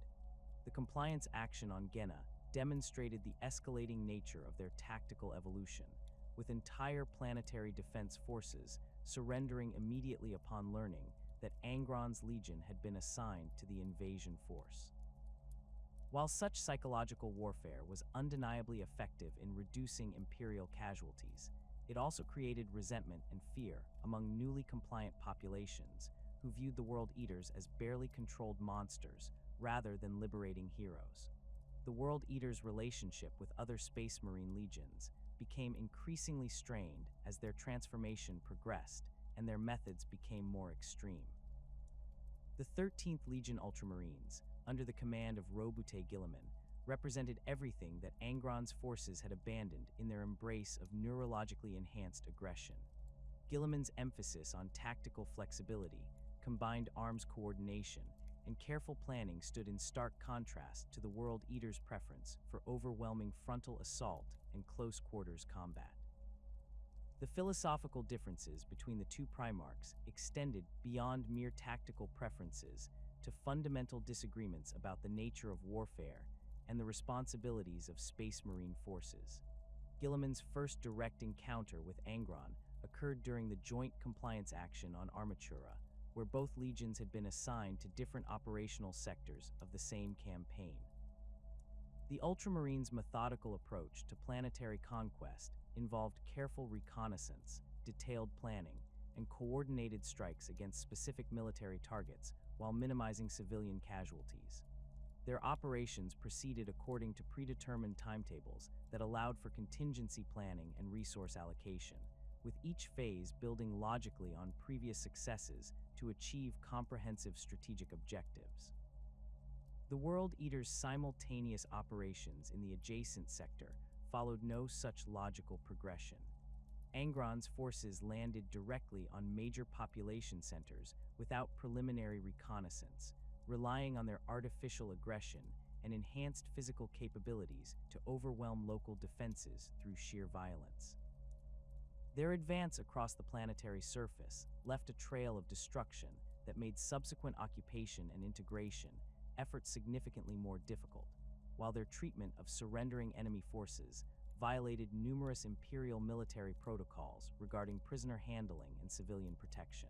The compliance action on Genna demonstrated the escalating nature of their tactical evolution, with entire planetary defense forces surrendering immediately upon learning that Angron's Legion had been assigned to the invasion force. While such psychological warfare was undeniably effective in reducing Imperial casualties, it also created resentment and fear among newly compliant populations who viewed the World Eaters as barely controlled monsters rather than liberating heroes. The World Eaters' relationship with other Space Marine legions became increasingly strained as their transformation progressed and their methods became more extreme. The 13th Legion Ultramarines, under the command of Robute Guilliman, represented everything that Angron's forces had abandoned in their embrace of neurologically enhanced aggression. Guilliman's emphasis on tactical flexibility, combined arms coordination, and careful planning stood in stark contrast to the World Eater's preference for overwhelming frontal assault and close-quarters combat. The philosophical differences between the two Primarchs extended beyond mere tactical preferences to fundamental disagreements about the nature of warfare and the responsibilities of Space Marine forces. Guilliman's first direct encounter with Angron occurred during the joint compliance action on Armatura, where both legions had been assigned to different operational sectors of the same campaign. The Ultramarines' methodical approach to planetary conquest involved careful reconnaissance, detailed planning, and coordinated strikes against specific military targets while minimizing civilian casualties. Their operations proceeded according to predetermined timetables that allowed for contingency planning and resource allocation, with each phase building logically on previous successes to achieve comprehensive strategic objectives. The World Eater's simultaneous operations in the adjacent sector followed no such logical progression. Angron's forces landed directly on major population centers without preliminary reconnaissance, relying on their artificial aggression and enhanced physical capabilities to overwhelm local defenses through sheer violence. Their advance across the planetary surface left a trail of destruction that made subsequent occupation and integration efforts significantly more difficult, while their treatment of surrendering enemy forces violated numerous Imperial military protocols regarding prisoner handling and civilian protection.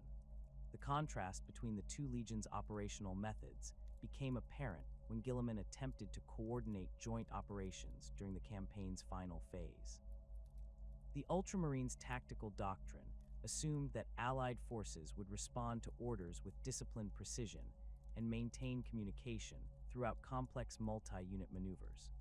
The contrast between the two legions' operational methods became apparent when Guilliman attempted to coordinate joint operations during the campaign's final phase. The Ultramarines' tactical doctrine assumed that Allied forces would respond to orders with disciplined precision and maintain communication throughout complex multi-unit maneuvers.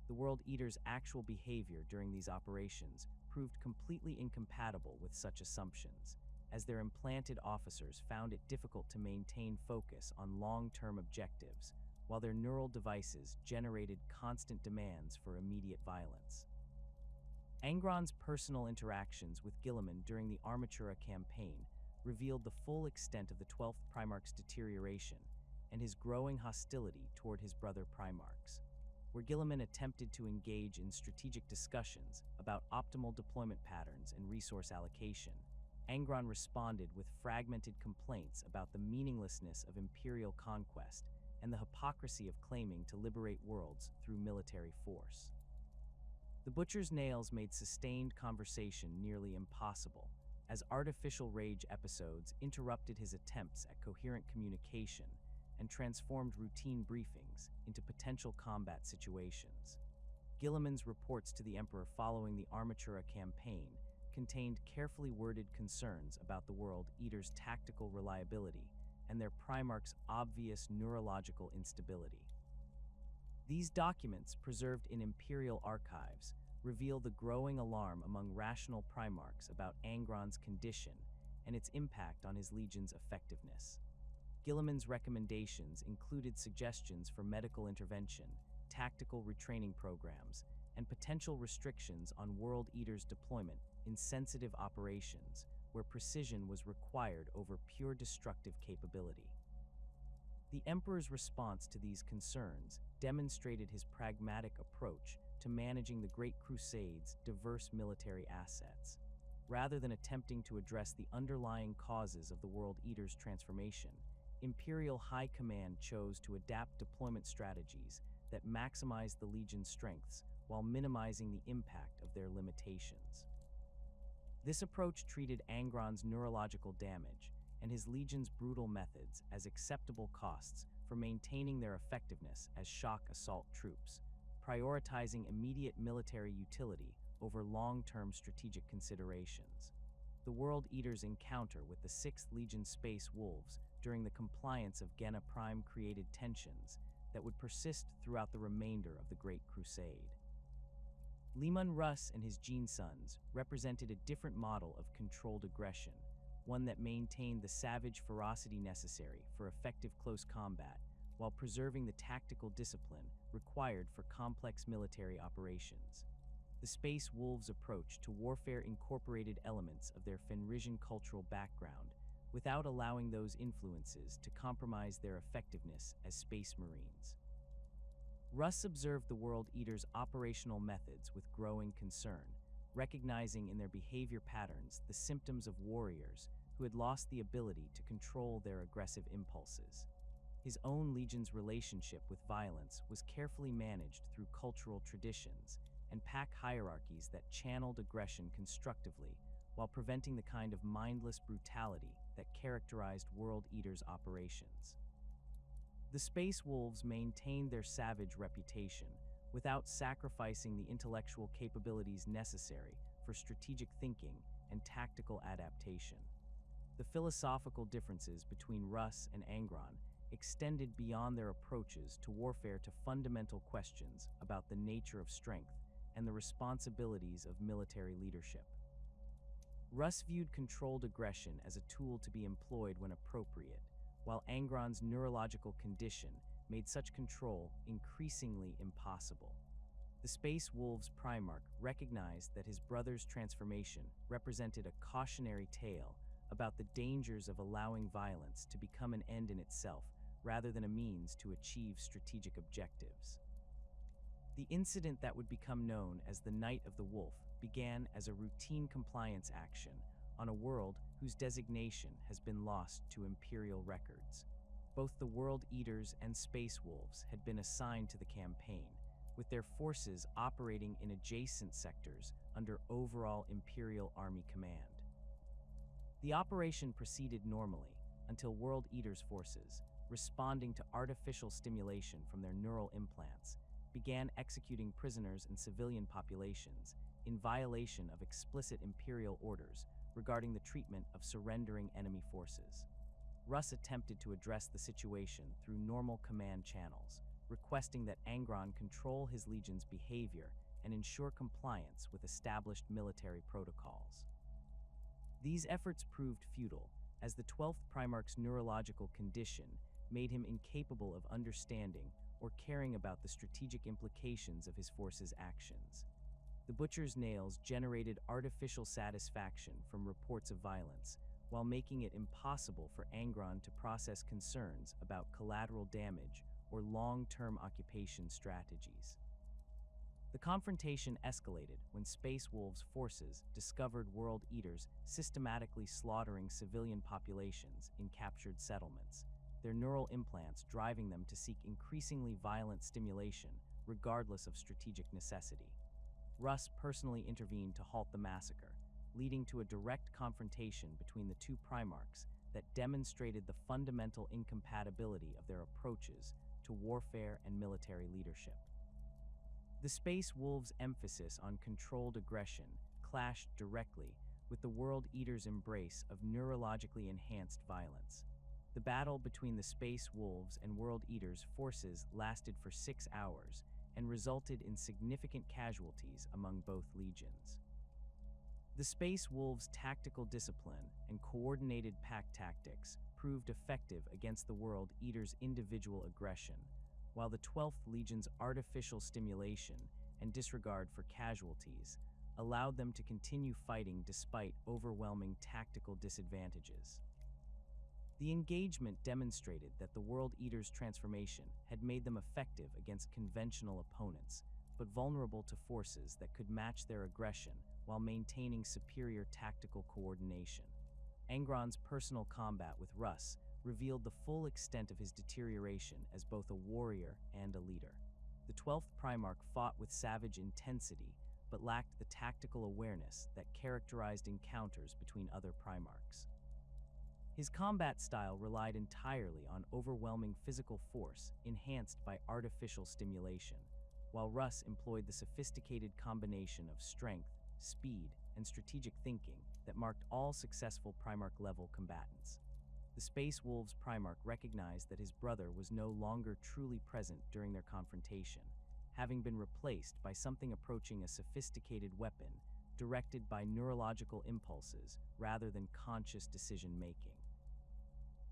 The World Eater's actual behavior during these operations proved completely incompatible with such assumptions, as their implanted officers found it difficult to maintain focus on long-term objectives, while their neural devices generated constant demands for immediate violence. Angron's personal interactions with Guilliman during the Armatura campaign revealed the full extent of the 12th Primarch's deterioration and his growing hostility toward his brother Primarchs. Where Guilliman attempted to engage in strategic discussions about optimal deployment patterns and resource allocation, Angron responded with fragmented complaints about the meaninglessness of imperial conquest and the hypocrisy of claiming to liberate worlds through military force. The Butcher's nails made sustained conversation nearly impossible, as artificial rage episodes interrupted his attempts at coherent communication and transformed routine briefings into potential combat situations. Guilliman's reports to the Emperor following the Armatura campaign contained carefully worded concerns about the World Eater's tactical reliability and their Primarch's obvious neurological instability. These documents, preserved in Imperial archives, reveal the growing alarm among rational Primarchs about Angron's condition and its impact on his legion's effectiveness. Guilliman's recommendations included suggestions for medical intervention, tactical retraining programs, and potential restrictions on World Eater's deployment in sensitive operations where precision was required over pure destructive capability. The Emperor's response to these concerns demonstrated his pragmatic approach to managing the Great Crusade's diverse military assets. Rather than attempting to address the underlying causes of the World Eater's transformation, Imperial High Command chose to adapt deployment strategies that maximized the Legion's strengths while minimizing the impact of their limitations. This approach treated Angron's neurological damage and his Legion's brutal methods as acceptable costs for maintaining their effectiveness as shock assault troops, prioritizing immediate military utility over long-term strategic considerations. The World Eater's encounter with the 6th Legion Space Wolves during the compliance of Genna Prime created tensions that would persist throughout the remainder of the Great Crusade. Leman Russ and his Gene Sons represented a different model of controlled aggression, one that maintained the savage ferocity necessary for effective close combat while preserving the tactical discipline required for complex military operations. The Space Wolves' approach to warfare incorporated elements of their Fenrisian cultural background without allowing those influences to compromise their effectiveness as Space Marines. Russ observed the World Eater's operational methods with growing concern, recognizing in their behavior patterns the symptoms of warriors who had lost the ability to control their aggressive impulses. His own Legion's relationship with violence was carefully managed through cultural traditions and pack hierarchies that channeled aggression constructively while preventing the kind of mindless brutality that characterized World Eater's operations. The Space Wolves maintained their savage reputation without sacrificing the intellectual capabilities necessary for strategic thinking and tactical adaptation. The philosophical differences between Russ and Angron extended beyond their approaches to warfare to fundamental questions about the nature of strength and the responsibilities of military leadership. Russ viewed controlled aggression as a tool to be employed when appropriate, while Angron's neurological condition made such control increasingly impossible. The Space Wolves' Primarch recognized that his brother's transformation represented a cautionary tale about the dangers of allowing violence to become an end in itself rather than a means to achieve strategic objectives. The incident that would become known as the Night of the Wolf began as a routine compliance action on a world whose designation has been lost to Imperial records. Both the World Eaters and Space Wolves had been assigned to the campaign, with their forces operating in adjacent sectors under overall Imperial Army command. The operation proceeded normally until World Eaters' forces, responding to artificial stimulation from their neural implants, began executing prisoners and civilian populations in violation of explicit Imperial orders regarding the treatment of surrendering enemy forces. Russ attempted to address the situation through normal command channels, requesting that Angron control his Legion's behavior and ensure compliance with established military protocols. These efforts proved futile, as the 12th Primarch's neurological condition made him incapable of understanding or caring about the strategic implications of his force's actions. The Butcher's nails generated artificial satisfaction from reports of violence, while making it impossible for Angron to process concerns about collateral damage or long-term occupation strategies. The confrontation escalated when Space Wolves' forces discovered World Eaters systematically slaughtering civilian populations in captured settlements, their neural implants driving them to seek increasingly violent stimulation regardless of strategic necessity. Russ personally intervened to halt the massacre, leading to a direct confrontation between the two Primarchs that demonstrated the fundamental incompatibility of their approaches to warfare and military leadership. The Space Wolves' emphasis on controlled aggression clashed directly with the World Eaters' embrace of neurologically enhanced violence. The battle between the Space Wolves and World Eaters' forces lasted for 6 hours and resulted in significant casualties among both legions. The Space Wolves' tactical discipline and coordinated pack tactics proved effective against the World Eaters' individual aggression, while the 12th Legion's artificial stimulation and disregard for casualties allowed them to continue fighting despite overwhelming tactical disadvantages. The engagement demonstrated that the World Eaters' transformation had made them effective against conventional opponents, but vulnerable to forces that could match their aggression while maintaining superior tactical coordination. Angron's personal combat with Russ revealed the full extent of his deterioration as both a warrior and a leader. The 12th Primarch fought with savage intensity, but lacked the tactical awareness that characterized encounters between other Primarchs. His combat style relied entirely on overwhelming physical force enhanced by artificial stimulation, while Russ employed the sophisticated combination of strength, speed, and strategic thinking that marked all successful Primarch-level combatants. The Space Wolves Primarch recognized that his brother was no longer truly present during their confrontation, having been replaced by something approaching a sophisticated weapon directed by neurological impulses rather than conscious decision-making.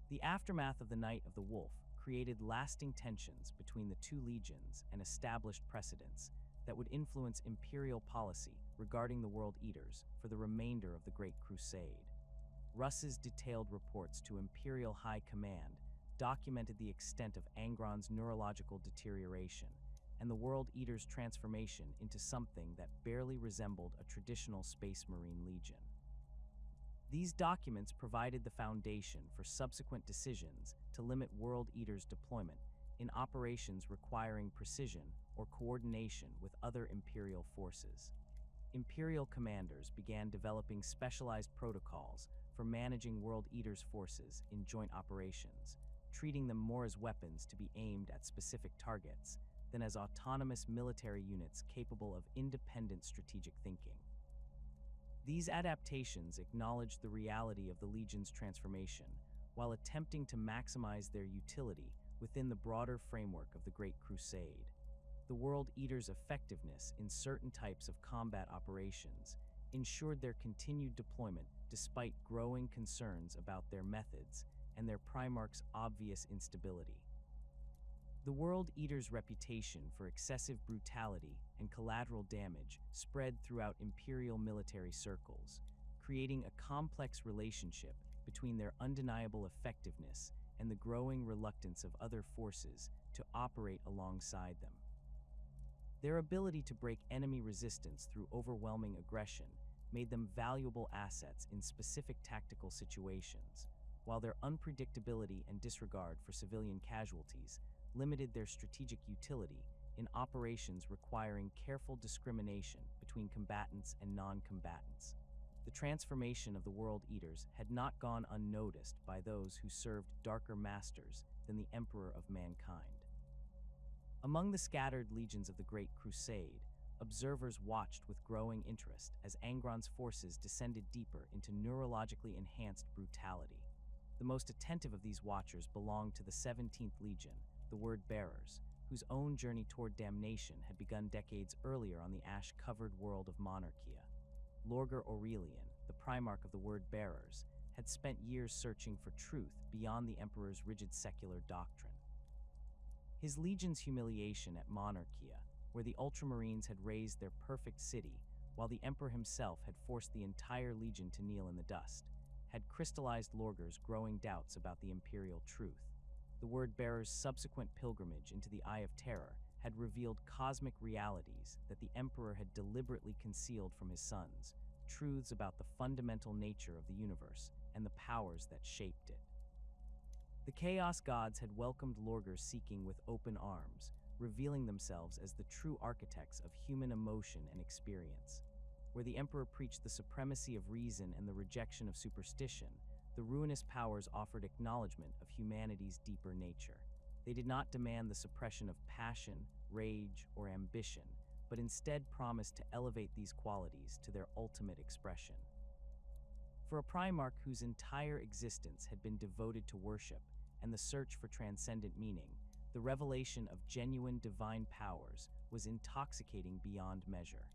The aftermath of the Night of the Wolf created lasting tensions between the two legions and established precedents that would influence Imperial policy regarding the World Eaters for the remainder of the Great Crusade. Russ's detailed reports to Imperial High Command documented the extent of Angron's neurological deterioration and the World Eater's transformation into something that barely resembled a traditional Space Marine legion. These documents provided the foundation for subsequent decisions to limit World Eaters' deployment in operations requiring precision or coordination with other Imperial forces. Imperial commanders began developing specialized protocols for managing World Eaters' forces in joint operations, treating them more as weapons to be aimed at specific targets than as autonomous military units capable of independent strategic thinking. These adaptations acknowledged the reality of the Legion's transformation while attempting to maximize their utility within the broader framework of the Great Crusade. The World Eaters' effectiveness in certain types of combat operations ensured their continued deployment despite growing concerns about their methods and their Primarch's obvious instability. The World Eaters' reputation for excessive brutality and collateral damage spread throughout Imperial military circles, creating a complex relationship between their undeniable effectiveness and the growing reluctance of other forces to operate alongside them. Their ability to break enemy resistance through overwhelming aggression made them valuable assets in specific tactical situations, while their unpredictability and disregard for civilian casualties limited their strategic utility in operations requiring careful discrimination between combatants and non-combatants. The transformation of the World Eaters had not gone unnoticed by those who served darker masters than the Emperor of Mankind. Among the scattered legions of the Great Crusade, observers watched with growing interest as Angron's forces descended deeper into neurologically enhanced brutality. The most attentive of these watchers belonged to the 17th Legion, the Word-Bearers, whose own journey toward damnation had begun decades earlier on the ash-covered world of Monarchia. Lorgar Aurelian, the Primarch of the Word-Bearers, had spent years searching for truth beyond the Emperor's rigid secular doctrine. His legion's humiliation at Monarchia, where the Ultramarines had raised their perfect city, while the Emperor himself had forced the entire legion to kneel in the dust, had crystallized Lorgar's growing doubts about the Imperial truth. The Word-Bearers' subsequent pilgrimage into the Eye of Terror had revealed cosmic realities that the Emperor had deliberately concealed from his sons, truths about the fundamental nature of the universe and the powers that shaped it. The Chaos Gods had welcomed Lorgar's seeking with open arms, revealing themselves as the true architects of human emotion and experience. Where the Emperor preached the supremacy of reason and the rejection of superstition, the Ruinous Powers offered acknowledgement of humanity's deeper nature. They did not demand the suppression of passion, rage, or ambition, but instead promised to elevate these qualities to their ultimate expression. For a Primarch whose entire existence had been devoted to worship and the search for transcendent meaning, the revelation of genuine divine powers was intoxicating beyond measure.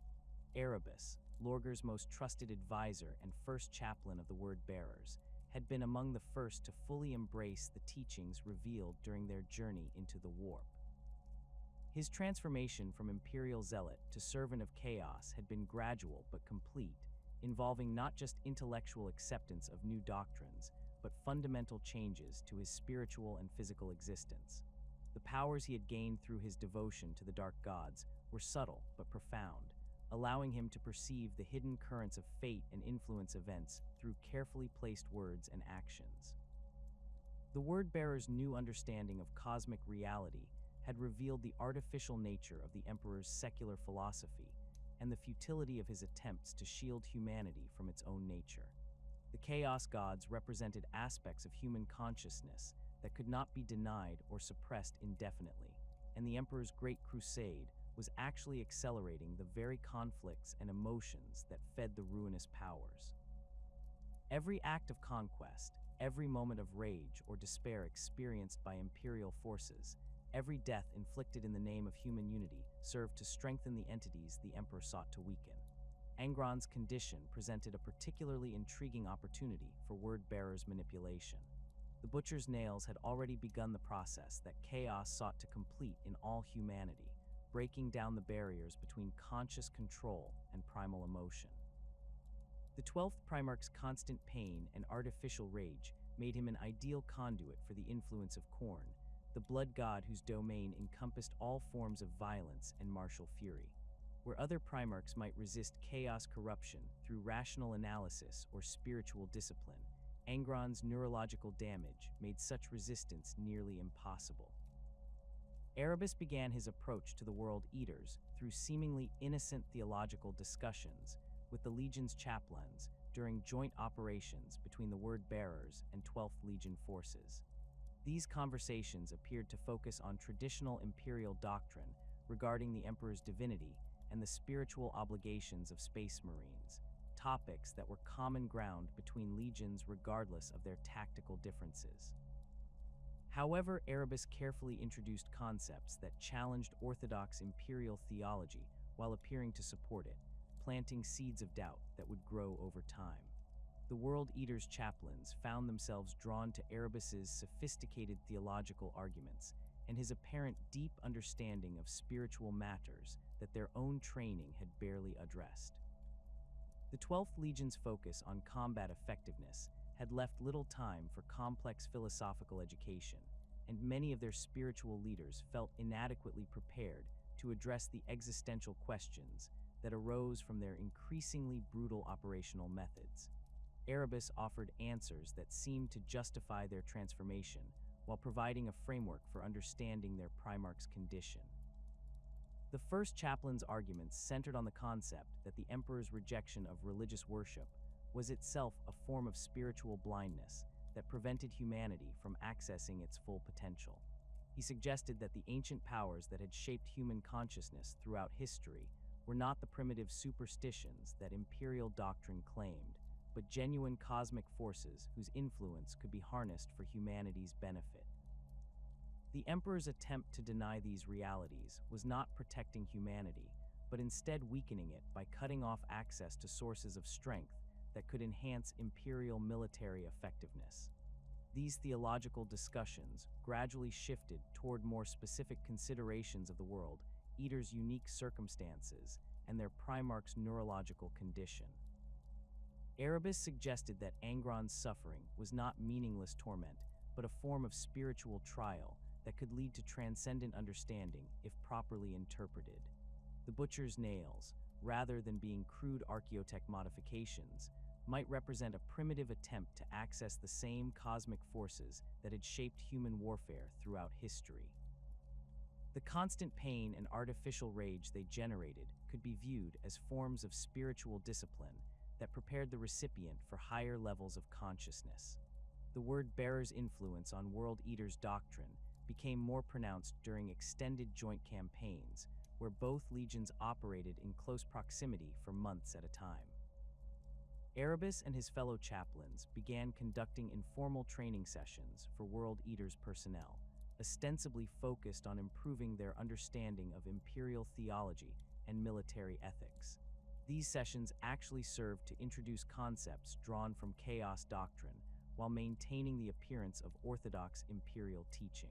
Erebus, Lorgar's most trusted advisor and first chaplain of the Word-Bearers, had been among the first to fully embrace the teachings revealed during their journey into the Warp. His transformation from Imperial Zealot to Servant of Chaos had been gradual but complete, involving not just intellectual acceptance of new doctrines, but fundamental changes to his spiritual and physical existence. The powers he had gained through his devotion to the Dark Gods were subtle but profound, allowing him to perceive the hidden currents of fate and influence events through carefully placed words and actions. The Word-Bearer's new understanding of cosmic reality had revealed the artificial nature of the Emperor's secular philosophy and the futility of his attempts to shield humanity from its own nature. The Chaos Gods represented aspects of human consciousness that could not be denied or suppressed indefinitely, and the Emperor's Great Crusade was actually accelerating the very conflicts and emotions that fed the Ruinous Powers. Every act of conquest, every moment of rage or despair experienced by Imperial forces, every death inflicted in the name of human unity served to strengthen the entities the Emperor sought to weaken. Angron's condition presented a particularly intriguing opportunity for Word-Bearer's manipulation. The Butcher's Nails had already begun the process that Chaos sought to complete in all humanity, breaking down the barriers between conscious control and primal emotion. The 12th Primarch's constant pain and artificial rage made him an ideal conduit for the influence of Khorne, the blood god whose domain encompassed all forms of violence and martial fury. Where other Primarchs might resist chaos corruption through rational analysis or spiritual discipline, Angron's neurological damage made such resistance nearly impossible. Erebus began his approach to the World Eaters through seemingly innocent theological discussions with the Legion's chaplains during joint operations between the Word-Bearers and 12th Legion forces. These conversations appeared to focus on traditional Imperial doctrine regarding the Emperor's divinity and the spiritual obligations of Space Marines, topics that were common ground between legions regardless of their tactical differences. However, Erebus carefully introduced concepts that challenged orthodox Imperial theology while appearing to support it, planting seeds of doubt that would grow over time. The World Eater's chaplains found themselves drawn to Erebus's sophisticated theological arguments and his apparent deep understanding of spiritual matters that their own training had barely addressed. The 12th Legion's focus on combat effectiveness had left little time for complex philosophical education, and many of their spiritual leaders felt inadequately prepared to address the existential questions that arose from their increasingly brutal operational methods. Erebus offered answers that seemed to justify their transformation while providing a framework for understanding their Primarch's condition. The first chaplain's arguments centered on the concept that the Emperor's rejection of religious worship was itself a form of spiritual blindness that prevented humanity from accessing its full potential. He suggested that the ancient powers that had shaped human consciousness throughout history were not the primitive superstitions that Imperial doctrine claimed, but genuine cosmic forces whose influence could be harnessed for humanity's benefit. The Emperor's attempt to deny these realities was not protecting humanity, but instead weakening it by cutting off access to sources of strength that could enhance Imperial military effectiveness. These theological discussions gradually shifted toward more specific considerations of the World Eater's unique circumstances and their Primarch's neurological condition. Erebus suggested that Angron's suffering was not meaningless torment, but a form of spiritual trial that could lead to transcendent understanding if properly interpreted. The Butcher's nails, rather than being crude archaeotech modifications, might represent a primitive attempt to access the same cosmic forces that had shaped human warfare throughout history. The constant pain and artificial rage they generated could be viewed as forms of spiritual discipline that prepared the recipient for higher levels of consciousness. The Word-Bearer's influence on World Eater's doctrine became more pronounced during extended joint campaigns, where both legions operated in close proximity for months at a time. Erebus and his fellow chaplains began conducting informal training sessions for World Eater's personnel, ostensibly focused on improving their understanding of imperial theology and military ethics. These sessions actually served to introduce concepts drawn from chaos doctrine while maintaining the appearance of orthodox imperial teaching.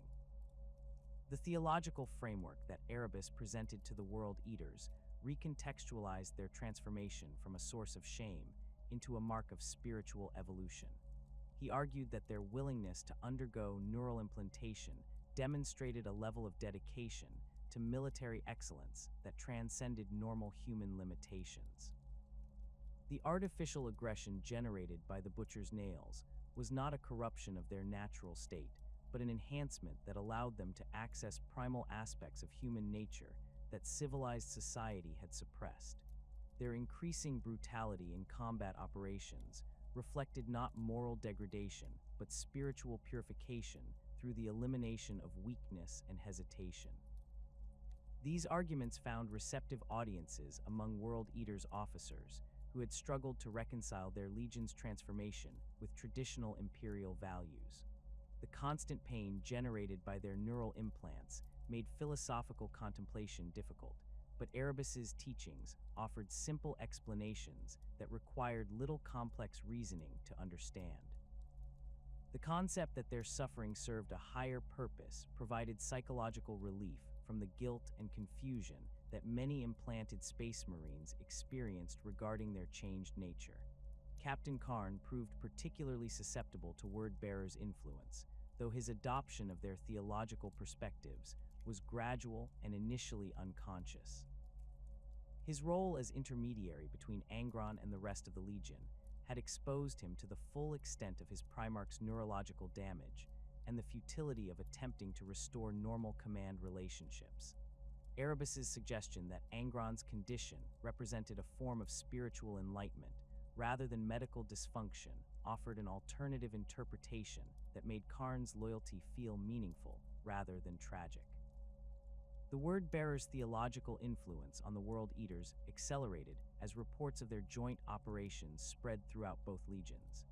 The theological framework that Erebus presented to the World Eaters recontextualized their transformation from a source of shame into a mark of spiritual evolution. He argued that their willingness to undergo neural implantation demonstrated a level of dedication to military excellence that transcended normal human limitations. The artificial aggression generated by the Butcher's nails was not a corruption of their natural state, but an enhancement that allowed them to access primal aspects of human nature that civilized society had suppressed. Their increasing brutality in combat operations reflected not moral degradation, but spiritual purification through the elimination of weakness and hesitation. These arguments found receptive audiences among World Eater's officers, who had struggled to reconcile their legion's transformation with traditional imperial values. The constant pain generated by their neural implants made philosophical contemplation difficult, but Erebus's teachings offered simple explanations that required little complex reasoning to understand. The concept that their suffering served a higher purpose provided psychological relief from the guilt and confusion that many implanted Space Marines experienced regarding their changed nature. Captain Khorne proved particularly susceptible to Word-Bearer's influence, though his adoption of their theological perspectives was gradual and initially unconscious. His role as intermediary between Angron and the rest of the Legion had exposed him to the full extent of his Primarch's neurological damage and the futility of attempting to restore normal command relationships. Erebus's suggestion that Angron's condition represented a form of spiritual enlightenment rather than medical dysfunction offered an alternative interpretation that made Khorne's loyalty feel meaningful rather than tragic. The Word-Bearer's theological influence on the World Eaters accelerated as reports of their joint operations spread throughout both legions.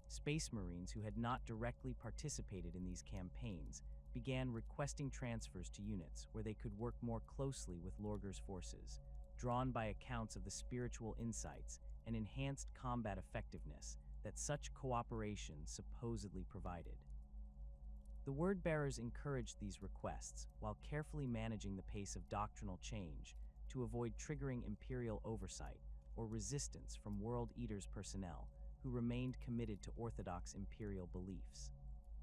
Space Marines who had not directly participated in these campaigns began requesting transfers to units where they could work more closely with Lorgar's forces, drawn by accounts of the spiritual insights and enhanced combat effectiveness that such cooperation supposedly provided. The Word-Bearers encouraged these requests while carefully managing the pace of doctrinal change to avoid triggering imperial oversight or resistance from World Eaters personnel who remained committed to orthodox imperial beliefs.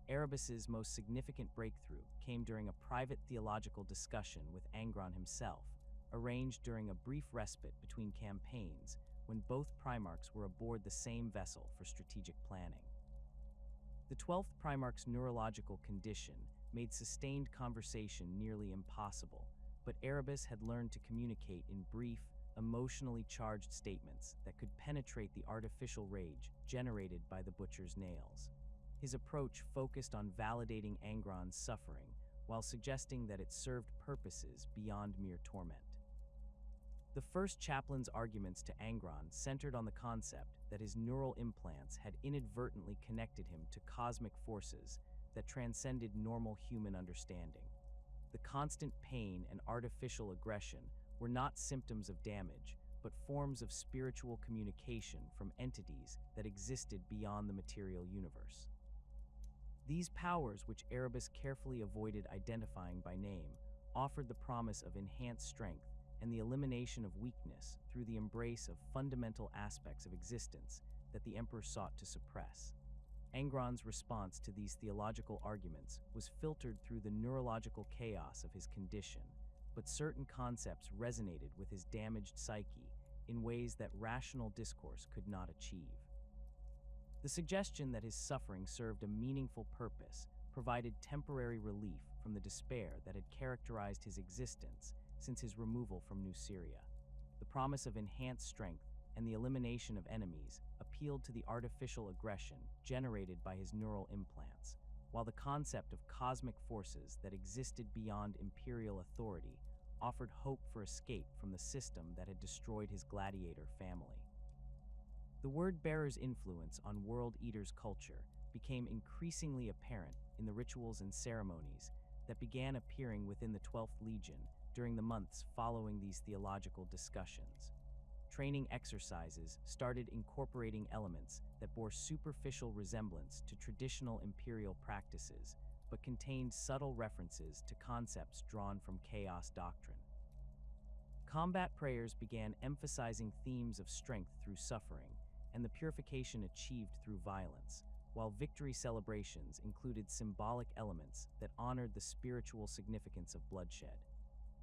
Erebus's most significant breakthrough came during a private theological discussion with Angron himself, arranged during a brief respite between campaigns when both Primarchs were aboard the same vessel for strategic planning. The 12th Primarch's neurological condition made sustained conversation nearly impossible, but Erebus had learned to communicate in brief, emotionally charged statements that could penetrate the artificial rage generated by the Butcher's nails. His approach focused on validating Angron's suffering while suggesting that it served purposes beyond mere torment. The first chaplain's arguments to Angron centered on the concept that his neural implants had inadvertently connected him to cosmic forces that transcended normal human understanding. The constant pain and artificial aggression were not symptoms of damage, but forms of spiritual communication from entities that existed beyond the material universe. These powers, which Erebus carefully avoided identifying by name, offered the promise of enhanced strength and the elimination of weakness through the embrace of fundamental aspects of existence that the Emperor sought to suppress. Angron's response to these theological arguments was filtered through the neurological chaos of his condition, but certain concepts resonated with his damaged psyche in ways that rational discourse could not achieve. The suggestion that his suffering served a meaningful purpose provided temporary relief from the despair that had characterized his existence since his removal from Nuceria. The promise of enhanced strength and the elimination of enemies appealed to the artificial aggression generated by his neural implants, while the concept of cosmic forces that existed beyond imperial authority offered hope for escape from the system that had destroyed his gladiator family. The Word-Bearer's influence on World Eater's culture became increasingly apparent in the rituals and ceremonies that began appearing within the 12th Legion during the months following these theological discussions. Training exercises started incorporating elements that bore superficial resemblance to traditional imperial practices, but contained subtle references to concepts drawn from chaos doctrine. Combat prayers began emphasizing themes of strength through suffering and the purification achieved through violence, while victory celebrations included symbolic elements that honored the spiritual significance of bloodshed.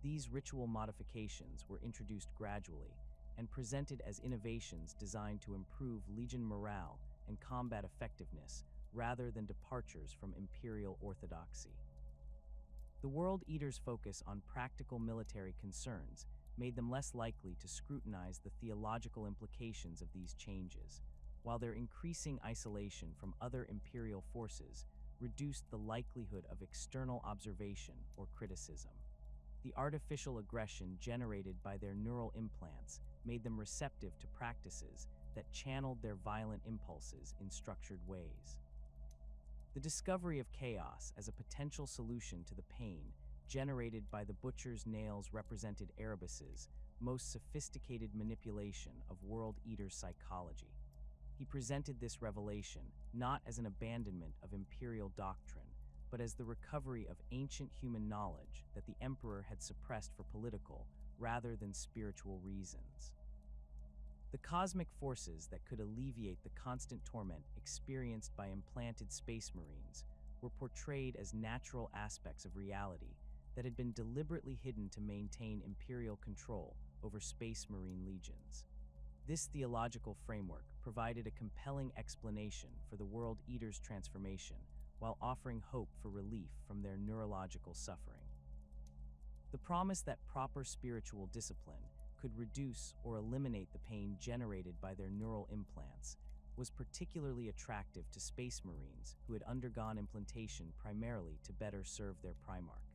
These ritual modifications were introduced gradually and presented as innovations designed to improve Legion morale and combat effectiveness rather than departures from imperial orthodoxy. The World Eater's focus on practical military concerns made them less likely to scrutinize the theological implications of these changes, while their increasing isolation from other imperial forces reduced the likelihood of external observation or criticism. The artificial aggression generated by their neural implants made them receptive to practices that channeled their violent impulses in structured ways. The discovery of chaos as a potential solution to the pain generated by the butcher's nails represented Erebus's most sophisticated manipulation of World Eater's psychology. He presented this revelation not as an abandonment of imperial doctrine, but as the recovery of ancient human knowledge that the Emperor had suppressed for political rather than spiritual reasons. The cosmic forces that could alleviate the constant torment experienced by implanted space marines were portrayed as natural aspects of reality that had been deliberately hidden to maintain imperial control over space marine legions. This theological framework provided a compelling explanation for the World Eater's transformation while offering hope for relief from their neurological suffering. The promise that proper spiritual discipline could reduce or eliminate the pain generated by their neural implants was particularly attractive to space marines who had undergone implantation primarily to better serve their Primarch.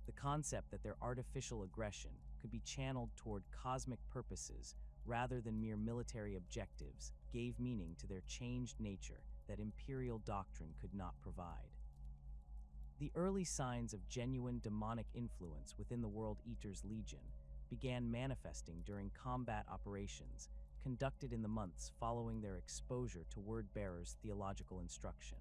The concept that their artificial aggression could be channeled toward cosmic purposes rather than mere military objectives gave meaning to their changed nature that imperial doctrine could not provide. The early signs of genuine demonic influence within the World Eater's Legion began manifesting during combat operations conducted in the months following their exposure to Word-Bearer's theological instruction.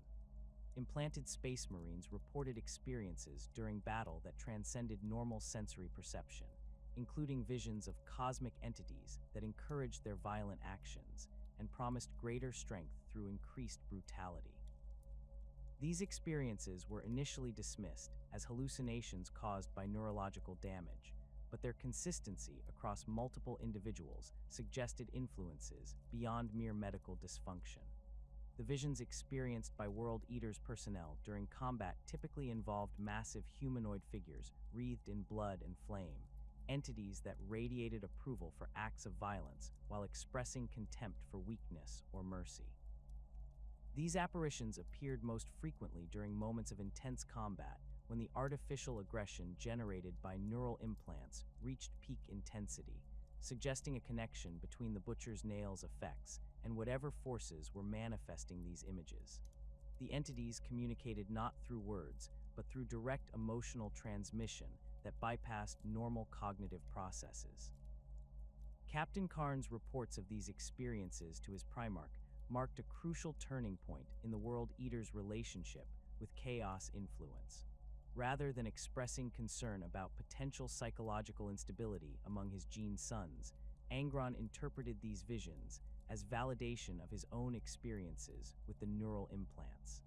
Implanted space marines reported experiences during battle that transcended normal sensory perception, including visions of cosmic entities that encouraged their violent actions and promised greater strength through increased brutality. These experiences were initially dismissed as hallucinations caused by neurological damage, but their consistency across multiple individuals suggested influences beyond mere medical dysfunction. The visions experienced by World Eater's personnel during combat typically involved massive humanoid figures wreathed in blood and flame, entities that radiated approval for acts of violence while expressing contempt for weakness or mercy. These apparitions appeared most frequently during moments of intense combat when the artificial aggression generated by neural implants reached peak intensity, suggesting a connection between the butcher's nails' effects and whatever forces were manifesting these images. The entities communicated not through words, but through direct emotional transmission that bypassed normal cognitive processes. Captain Karn's reports of these experiences to his Primarch marked a crucial turning point in the World Eater's relationship with chaos influence. Rather than expressing concern about potential psychological instability among his Gene sons, Angron interpreted these visions as validation of his own experiences with the neural implants.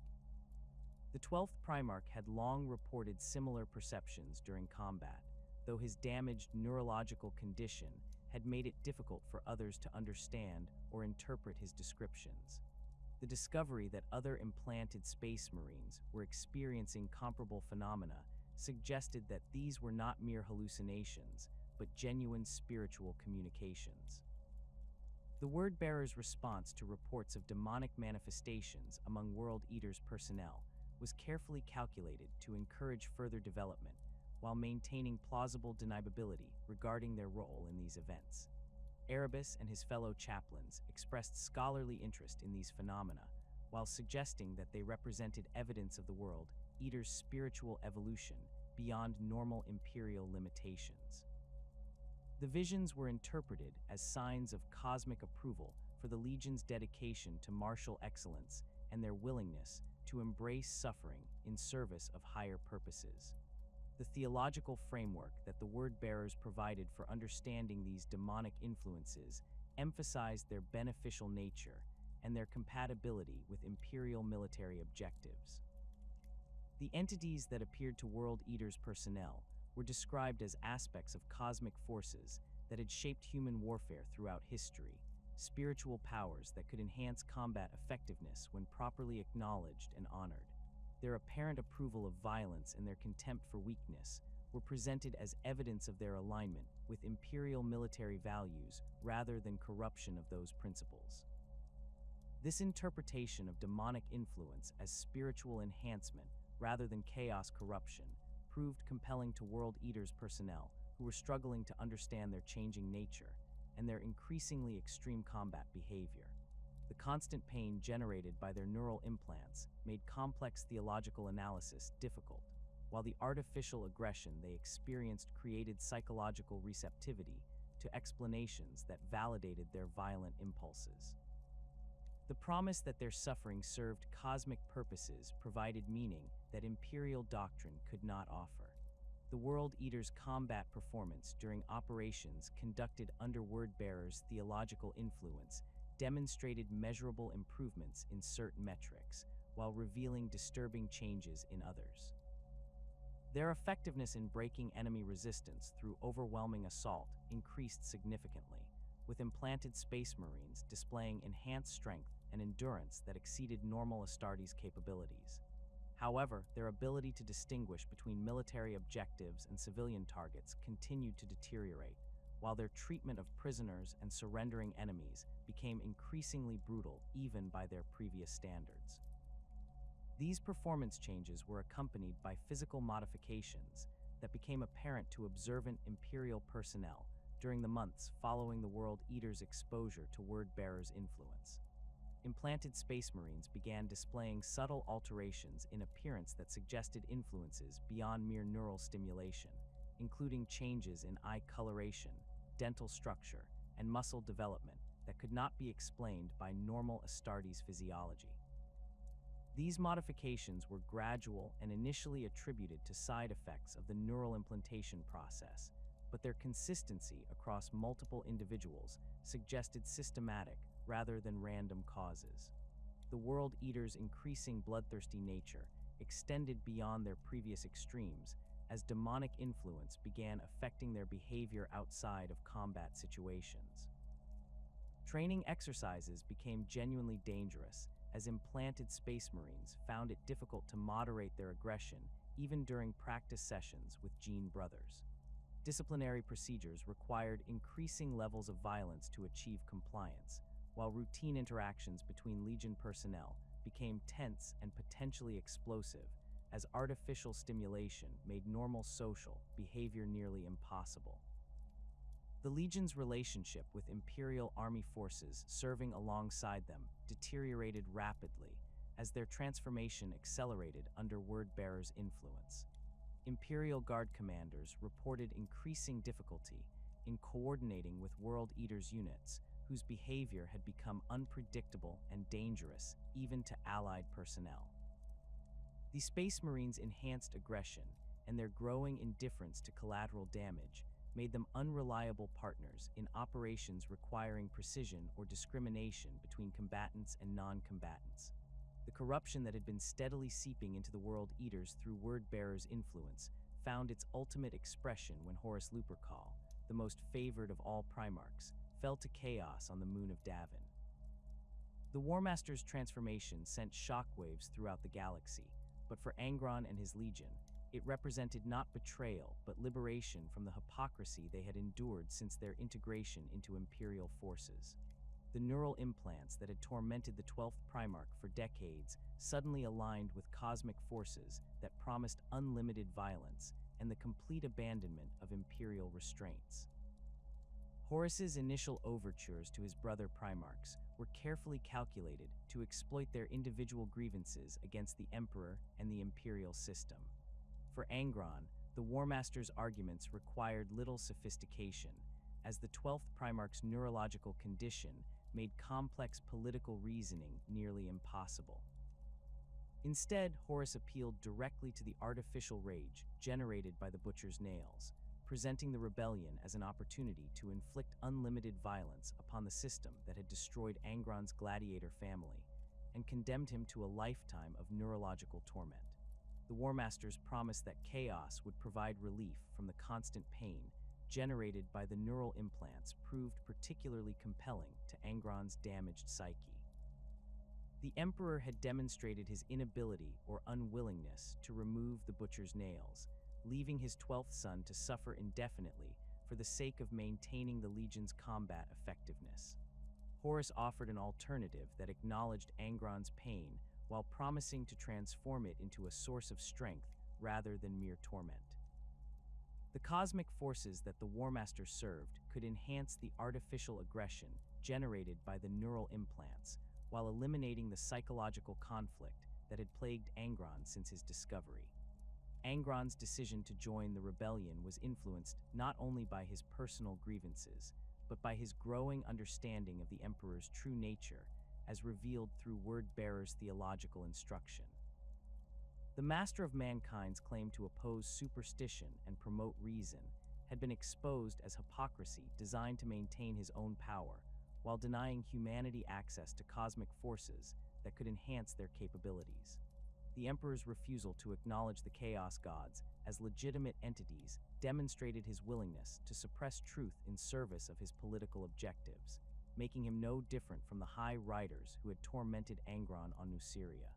The 12th Primarch had long reported similar perceptions during combat, though his damaged neurological condition had made it difficult for others to understand or interpret his descriptions. The discovery that other implanted space marines were experiencing comparable phenomena suggested that these were not mere hallucinations, but genuine spiritual communications. The Word-Bearer's response to reports of demonic manifestations among World Eater's personnel was carefully calculated to encourage further development while maintaining plausible deniability regarding their role in these events. Erebus and his fellow chaplains expressed scholarly interest in these phenomena, while suggesting that they represented evidence of the World Eater's spiritual evolution beyond normal imperial limitations. The visions were interpreted as signs of cosmic approval for the Legion's dedication to martial excellence and their willingness to embrace suffering in service of higher purposes. The theological framework that the Word-Bearers provided for understanding these demonic influences emphasized their beneficial nature and their compatibility with imperial military objectives. The entities that appeared to World Eater's personnel were described as aspects of cosmic forces that had shaped human warfare throughout history, spiritual powers that could enhance combat effectiveness when properly acknowledged and honored. Their apparent approval of violence and their contempt for weakness were presented as evidence of their alignment with imperial military values rather than corruption of those principles. This interpretation of demonic influence as spiritual enhancement rather than chaos corruption proved compelling to World Eater's personnel who were struggling to understand their changing nature and their increasingly extreme combat behavior. The constant pain generated by their neural implants made complex theological analysis difficult, while the artificial aggression they experienced created psychological receptivity to explanations that validated their violent impulses. The promise that their suffering served cosmic purposes provided meaning that imperial doctrine could not offer. The World Eater's combat performance during operations conducted under Word-Bearer's theological influence demonstrated measurable improvements in certain metrics, while revealing disturbing changes in others. Their effectiveness in breaking enemy resistance through overwhelming assault increased significantly, with implanted Space Marines displaying enhanced strength and endurance that exceeded normal Astartes' capabilities. However, their ability to distinguish between military objectives and civilian targets continued to deteriorate, while their treatment of prisoners and surrendering enemies became increasingly brutal even by their previous standards. These performance changes were accompanied by physical modifications that became apparent to observant Imperial personnel during the months following the World Eater's exposure to Word-Bearer's influence. Implanted Space Marines began displaying subtle alterations in appearance that suggested influences beyond mere neural stimulation, including changes in eye coloration, dental structure, and muscle development that could not be explained by normal Astartes physiology. These modifications were gradual and initially attributed to side effects of the neural implantation process, but their consistency across multiple individuals suggested systematic rather than random causes. The World Eater's increasing bloodthirsty nature extended beyond their previous extremes as demonic influence began affecting their behavior outside of combat situations. Training exercises became genuinely dangerous as implanted Space Marines found it difficult to moderate their aggression even during practice sessions with Gene Brothers. Disciplinary procedures required increasing levels of violence to achieve compliance, while routine interactions between Legion personnel became tense and potentially explosive as artificial stimulation made normal social behavior nearly impossible. The Legion's relationship with Imperial Army forces serving alongside them deteriorated rapidly as their transformation accelerated under Word-Bearer's influence. Imperial Guard commanders reported increasing difficulty in coordinating with World Eater's units, whose behavior had become unpredictable and dangerous even to Allied personnel. The Space Marines' enhanced aggression and their growing indifference to collateral damage made them unreliable partners in operations requiring precision or discrimination between combatants and non-combatants. The corruption that had been steadily seeping into the World Eaters through Word-Bearer's influence found its ultimate expression when Horus Lupercal, the most favored of all Primarchs, fell to chaos on the moon of Davin. The Warmaster's transformation sent shockwaves throughout the galaxy, but for Angron and his legion, it represented not betrayal, but liberation from the hypocrisy they had endured since their integration into Imperial forces. The neural implants that had tormented the 12th Primarch for decades suddenly aligned with cosmic forces that promised unlimited violence and the complete abandonment of Imperial restraints. Horus's initial overtures to his brother Primarchs were carefully calculated to exploit their individual grievances against the Emperor and the Imperial system. For Angron, the Warmaster's arguments required little sophistication, as the 12th Primarch's neurological condition made complex political reasoning nearly impossible. Instead, Horus appealed directly to the artificial rage generated by the Butcher's nails, presenting the rebellion as an opportunity to inflict unlimited violence upon the system that had destroyed Angron's gladiator family and condemned him to a lifetime of neurological torment. The Warmasters promised that chaos would provide relief from the constant pain generated by the neural implants proved particularly compelling to Angron's damaged psyche. The Emperor had demonstrated his inability or unwillingness to remove the Butcher's nails, leaving his 12th son to suffer indefinitely for the sake of maintaining the Legion's combat effectiveness. Horus offered an alternative that acknowledged Angron's pain while promising to transform it into a source of strength rather than mere torment. The cosmic forces that the Warmaster served could enhance the artificial aggression generated by the neural implants, while eliminating the psychological conflict that had plagued Angron since his discovery. Angron's decision to join the rebellion was influenced not only by his personal grievances, but by his growing understanding of the Emperor's true nature, as revealed through Word-Bearer's theological instruction. The Master of Mankind's claim to oppose superstition and promote reason had been exposed as hypocrisy designed to maintain his own power, while denying humanity access to cosmic forces that could enhance their capabilities. The Emperor's refusal to acknowledge the Chaos Gods as legitimate entities demonstrated his willingness to suppress truth in service of his political objectives, making him no different from the High Riders who had tormented Angron on Nuceria.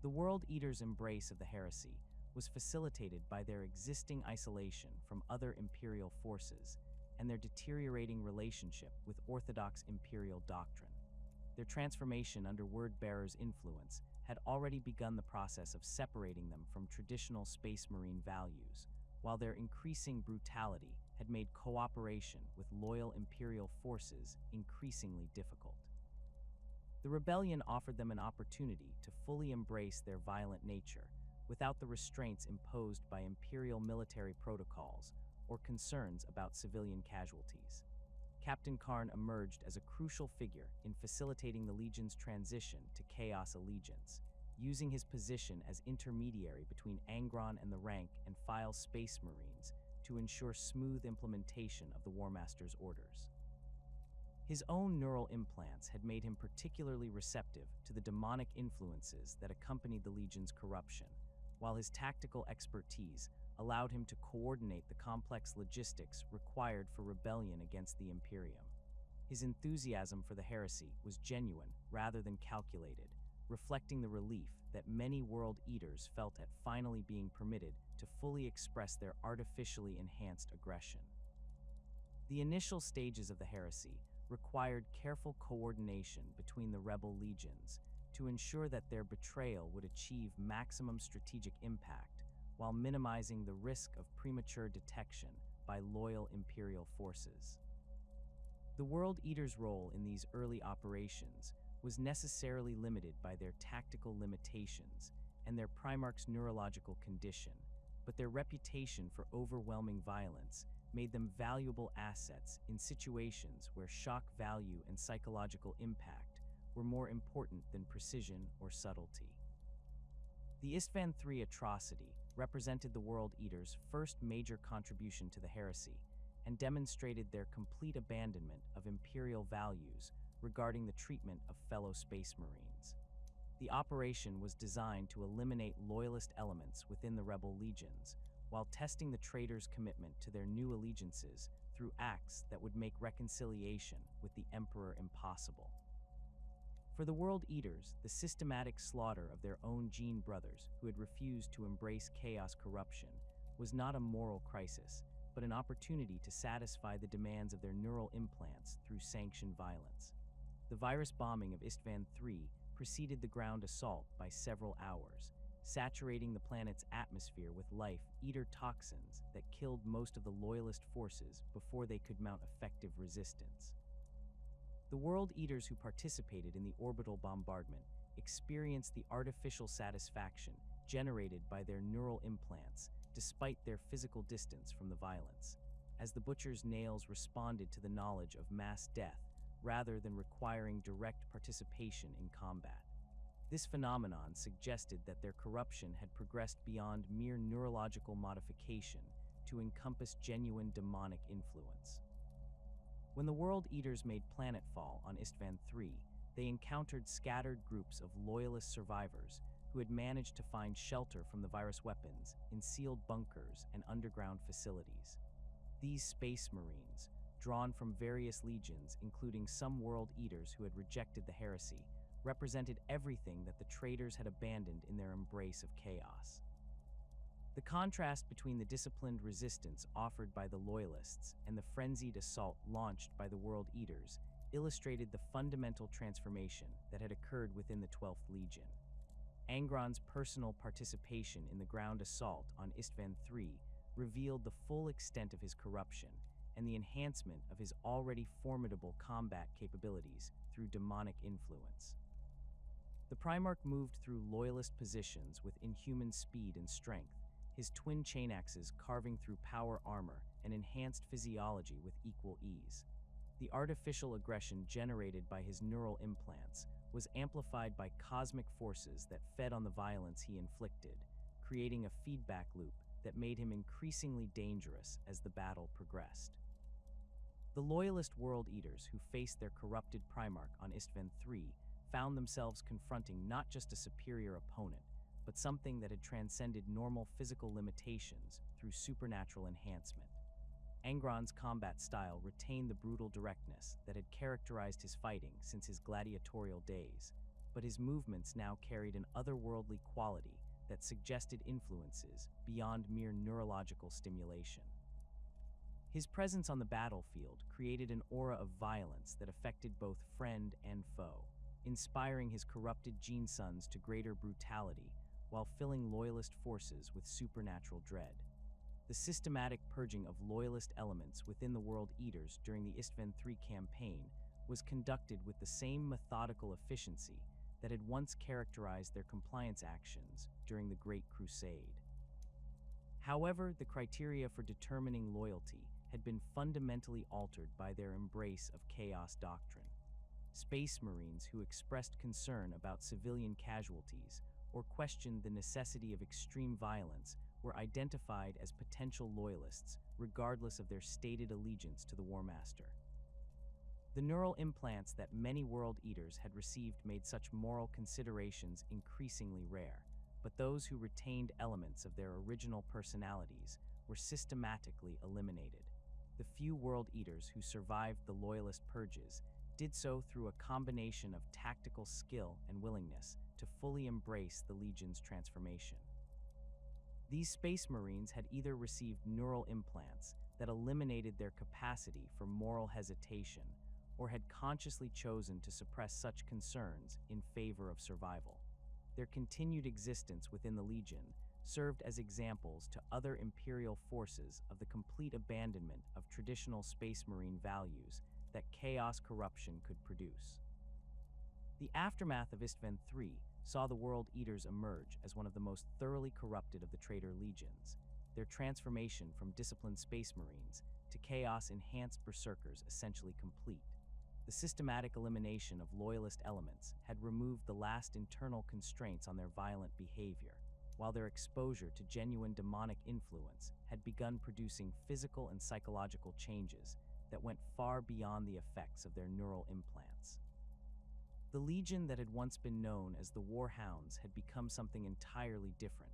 The World Eaters' embrace of the heresy was facilitated by their existing isolation from other Imperial forces and their deteriorating relationship with orthodox Imperial doctrine. Their transformation under Word-Bearer's influence had already begun the process of separating them from traditional Space Marine values, while their increasing brutality had made cooperation with loyal Imperial forces increasingly difficult. The rebellion offered them an opportunity to fully embrace their violent nature without the restraints imposed by Imperial military protocols or concerns about civilian casualties. Captain Karn emerged as a crucial figure in facilitating the Legion's transition to Chaos allegiance, using his position as intermediary between Angron and the rank and file Space Marines to ensure smooth implementation of the Warmaster's orders. His own neural implants had made him particularly receptive to the demonic influences that accompanied the Legion's corruption, while his tactical expertise allowed him to coordinate the complex logistics required for rebellion against the Imperium. His enthusiasm for the heresy was genuine rather than calculated, reflecting the relief that many World Eaters felt at finally being permitted to fully express their artificially enhanced aggression. The initial stages of the heresy required careful coordination between the rebel legions to ensure that their betrayal would achieve maximum strategic impact while minimizing the risk of premature detection by loyal Imperial forces. The World Eaters' role in these early operations was necessarily limited by their tactical limitations and their Primarch's neurological condition, but their reputation for overwhelming violence made them valuable assets in situations where shock value and psychological impact were more important than precision or subtlety. The Istvan III atrocity represented the World Eaters' first major contribution to the heresy and demonstrated their complete abandonment of imperial values regarding the treatment of fellow Space Marines. The operation was designed to eliminate loyalist elements within the rebel legions, while testing the traitors' commitment to their new allegiances through acts that would make reconciliation with the Emperor impossible. For the World Eaters, the systematic slaughter of their own gene brothers who had refused to embrace chaos corruption was not a moral crisis, but an opportunity to satisfy the demands of their neural implants through sanctioned violence. The virus bombing of Istvan III preceded the ground assault by several hours, saturating the planet's atmosphere with life-eater toxins that killed most of the loyalist forces before they could mount effective resistance. The World Eaters who participated in the orbital bombardment experienced the artificial satisfaction generated by their neural implants despite their physical distance from the violence, as the Butcher's nails responded to the knowledge of mass death rather than requiring direct participation in combat. This phenomenon suggested that their corruption had progressed beyond mere neurological modification to encompass genuine demonic influence. When the World Eaters made planetfall on Istvan III, they encountered scattered groups of loyalist survivors who had managed to find shelter from the virus weapons in sealed bunkers and underground facilities. These Space Marines, drawn from various legions, including some World Eaters who had rejected the heresy, represented everything that the traitors had abandoned in their embrace of chaos. The contrast between the disciplined resistance offered by the Loyalists and the frenzied assault launched by the World Eaters illustrated the fundamental transformation that had occurred within the 12th Legion. Angron's personal participation in the ground assault on Istvan III revealed the full extent of his corruption and the enhancement of his already formidable combat capabilities through demonic influence. The Primarch moved through Loyalist positions with inhuman speed and strength, his twin chainaxes carving through power armor and enhanced physiology with equal ease. The artificial aggression generated by his neural implants was amplified by cosmic forces that fed on the violence he inflicted, creating a feedback loop that made him increasingly dangerous as the battle progressed. The Loyalist World Eaters who faced their corrupted Primarch on Istvan III found themselves confronting not just a superior opponent, but something that had transcended normal physical limitations through supernatural enhancement. Angron's combat style retained the brutal directness that had characterized his fighting since his gladiatorial days, but his movements now carried an otherworldly quality that suggested influences beyond mere neurological stimulation. His presence on the battlefield created an aura of violence that affected both friend and foe, inspiring his corrupted gene sons to greater brutality while filling Loyalist forces with supernatural dread. The systematic purging of Loyalist elements within the World Eaters during the Istvan III campaign was conducted with the same methodical efficiency that had once characterized their compliance actions during the Great Crusade. However, the criteria for determining loyalty had been fundamentally altered by their embrace of chaos doctrine. Space Marines who expressed concern about civilian casualties or questioned the necessity of extreme violence were identified as potential loyalists regardless of their stated allegiance to the War Master. The neural implants that many World Eaters had received made such moral considerations increasingly rare, but those who retained elements of their original personalities were systematically eliminated. The few World Eaters who survived the Loyalist purges did so through a combination of tactical skill and willingness to fully embrace the Legion's transformation. These Space Marines had either received neural implants that eliminated their capacity for moral hesitation or had consciously chosen to suppress such concerns in favor of survival. Their continued existence within the Legion served as examples to other Imperial forces of the complete abandonment of traditional Space Marine values that chaos corruption could produce. The aftermath of Istvan III saw the World Eaters emerge as one of the most thoroughly corrupted of the traitor legions, their transformation from disciplined Space Marines to chaos-enhanced berserkers essentially complete. The systematic elimination of Loyalist elements had removed the last internal constraints on their violent behavior, while their exposure to genuine demonic influence had begun producing physical and psychological changes that went far beyond the effects of their neural implants. The legion that had once been known as the War Hounds had become something entirely different,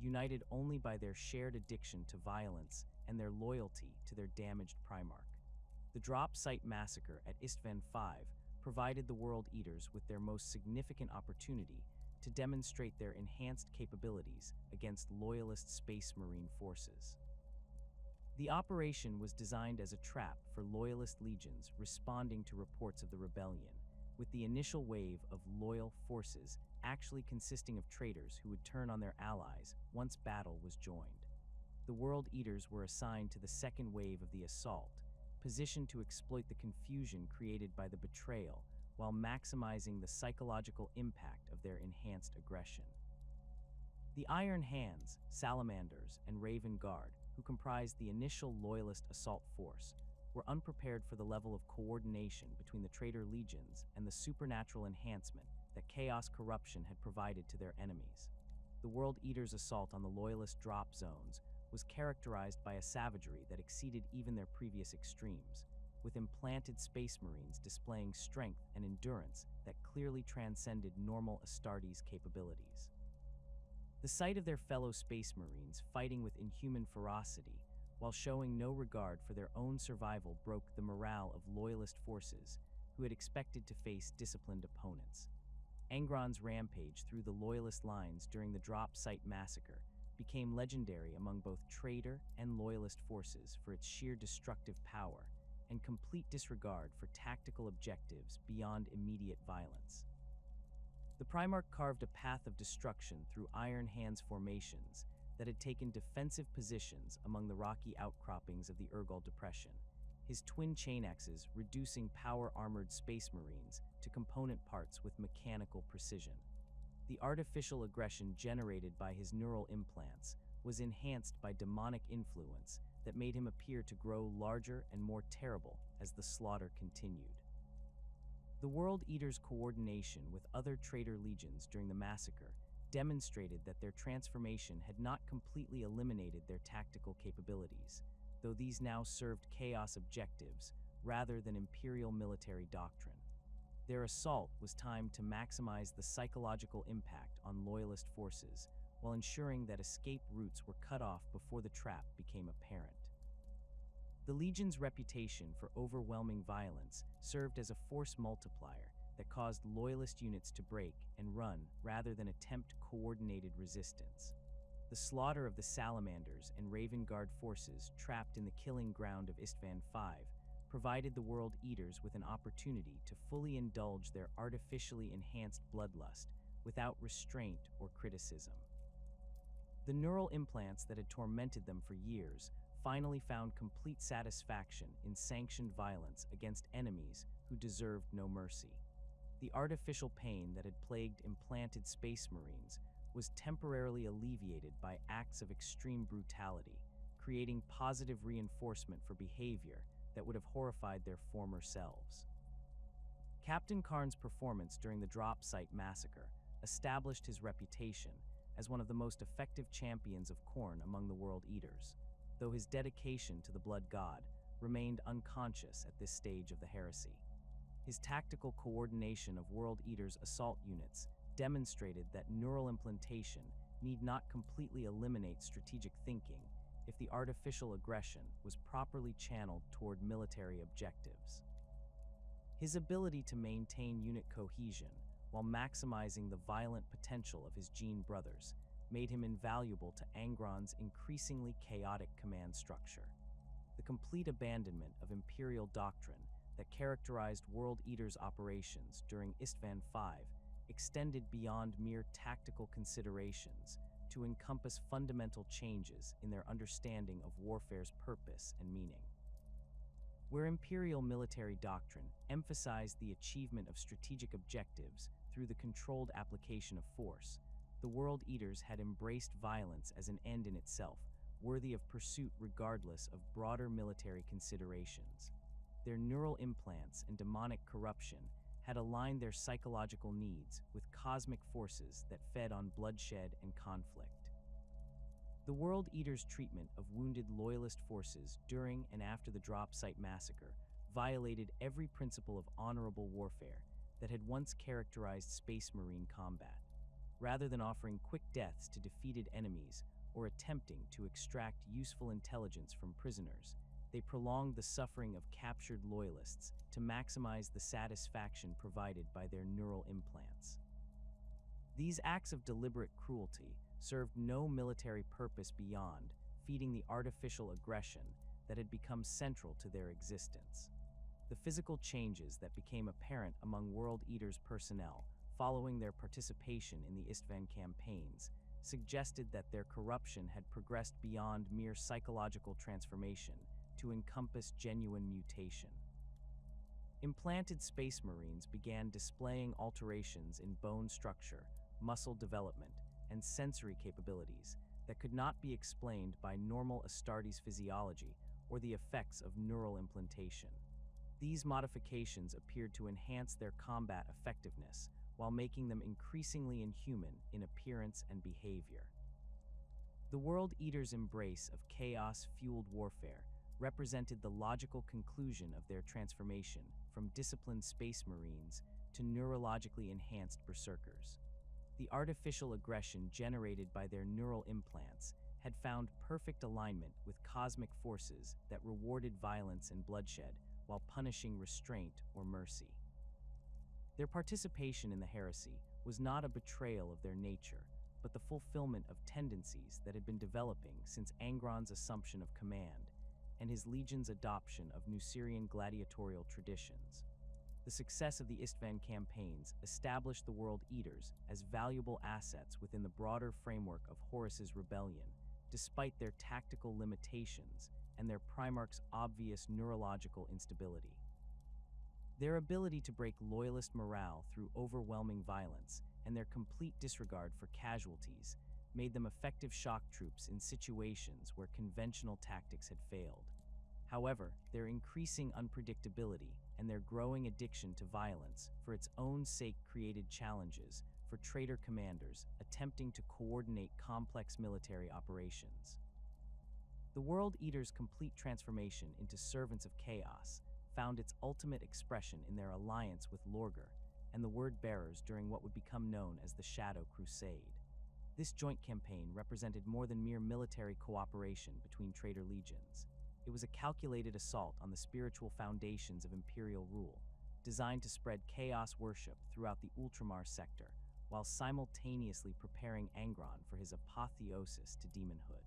united only by their shared addiction to violence and their loyalty to their damaged Primarch. The drop site massacre at Istvan V provided the World Eaters with their most significant opportunity to demonstrate their enhanced capabilities against loyalist Space Marine forces. The operation was designed as a trap for loyalist legions responding to reports of the rebellion, with the initial wave of loyal forces actually consisting of traitors who would turn on their allies once battle was joined. The World Eaters were assigned to the second wave of the assault, positioned to exploit the confusion created by the betrayal while maximizing the psychological impact of their enhanced aggression. The Iron Hands, Salamanders, and Raven Guard, who comprised the initial loyalist assault force, were unprepared for the level of coordination between the traitor legions and the supernatural enhancement that chaos corruption had provided to their enemies. The World Eaters' assault on the loyalist drop zones was characterized by a savagery that exceeded even their previous extremes, with implanted Space Marines displaying strength and endurance that clearly transcended normal Astartes' capabilities. The sight of their fellow Space Marines fighting with inhuman ferocity while showing no regard for their own survival broke the morale of loyalist forces who had expected to face disciplined opponents. Angron's rampage through the loyalist lines during the drop site massacre became legendary among both traitor and loyalist forces for its sheer destructive power and complete disregard for tactical objectives beyond immediate violence. The Primarch carved a path of destruction through Iron Hands formations that had taken defensive positions among the rocky outcroppings of the Urgal Depression, his twin chainaxes reducing power-armored Space Marines to component parts with mechanical precision. The artificial aggression generated by his neural implants was enhanced by demonic influence that made him appear to grow larger and more terrible as the slaughter continued. The World Eaters' coordination with other traitor legions during the massacre demonstrated that their transformation had not completely eliminated their tactical capabilities, though these now served chaos objectives rather than imperial military doctrine. Their assault was timed to maximize the psychological impact on loyalist forces while ensuring that escape routes were cut off before the trap became apparent. The Legion's reputation for overwhelming violence served as a force multiplier that caused loyalist units to break and run rather than attempt coordinated resistance. The slaughter of the Salamanders and Raven Guard forces trapped in the killing ground of Istvan V provided the World Eaters with an opportunity to fully indulge their artificially enhanced bloodlust without restraint or criticism. The neural implants that had tormented them for years finally found complete satisfaction in sanctioned violence against enemies who deserved no mercy. The artificial pain that had plagued implanted Space Marines was temporarily alleviated by acts of extreme brutality, creating positive reinforcement for behavior that would have horrified their former selves. Captain Karn's performance during the drop site massacre established his reputation as one of the most effective champions of Khorne among the World Eaters, though his dedication to the Blood God remained unconscious at this stage of the heresy. His tactical coordination of World Eaters' assault units demonstrated that neural implantation need not completely eliminate strategic thinking if the artificial aggression was properly channeled toward military objectives. His ability to maintain unit cohesion while maximizing the violent potential of his gene brothers made him invaluable to Angron's increasingly chaotic command structure. The complete abandonment of imperial doctrine that characterized World Eaters' operations during Istvan V extended beyond mere tactical considerations to encompass fundamental changes in their understanding of warfare's purpose and meaning. Where imperial military doctrine emphasized the achievement of strategic objectives through the controlled application of force, the World Eaters had embraced violence as an end in itself, worthy of pursuit regardless of broader military considerations. Their neural implants and demonic corruption had aligned their psychological needs with cosmic forces that fed on bloodshed and conflict. The World Eater's treatment of wounded loyalist forces during and after the drop site massacre violated every principle of honorable warfare that had once characterized Space Marine combat. Rather than offering quick deaths to defeated enemies or attempting to extract useful intelligence from prisoners, they prolonged the suffering of captured loyalists to maximize the satisfaction provided by their neural implants. These acts of deliberate cruelty served no military purpose beyond feeding the artificial aggression that had become central to their existence. The physical changes that became apparent among World Eater's personnel following their participation in the Istvan campaigns suggested that their corruption had progressed beyond mere psychological transformation to encompass genuine mutation. Implanted Space Marines began displaying alterations in bone structure, muscle development, and sensory capabilities that could not be explained by normal Astartes physiology or the effects of neural implantation. These modifications appeared to enhance their combat effectiveness while making them increasingly inhuman in appearance and behavior. The World Eater's embrace of chaos-fueled warfare represented the logical conclusion of their transformation from disciplined Space Marines to neurologically enhanced berserkers. The artificial aggression generated by their neural implants had found perfect alignment with cosmic forces that rewarded violence and bloodshed while punishing restraint or mercy. Their participation in the heresy was not a betrayal of their nature, but the fulfillment of tendencies that had been developing since Angron's assumption of command and his legion's adoption of Nucerian gladiatorial traditions. The success of the Istvan campaigns established the World Eaters as valuable assets within the broader framework of Horus's rebellion, despite their tactical limitations and their Primarch's obvious neurological instability. Their ability to break loyalist morale through overwhelming violence and their complete disregard for casualties made them effective shock troops in situations where conventional tactics had failed. However, their increasing unpredictability and their growing addiction to violence for its own sake created challenges for traitor commanders attempting to coordinate complex military operations. The World Eaters' complete transformation into servants of chaos found its ultimate expression in their alliance with Lorgar and the Word Bearers during what would become known as the Shadow Crusade. This joint campaign represented more than mere military cooperation between traitor legions. It was a calculated assault on the spiritual foundations of imperial rule, designed to spread chaos worship throughout the Ultramar sector, while simultaneously preparing Angron for his apotheosis to demonhood.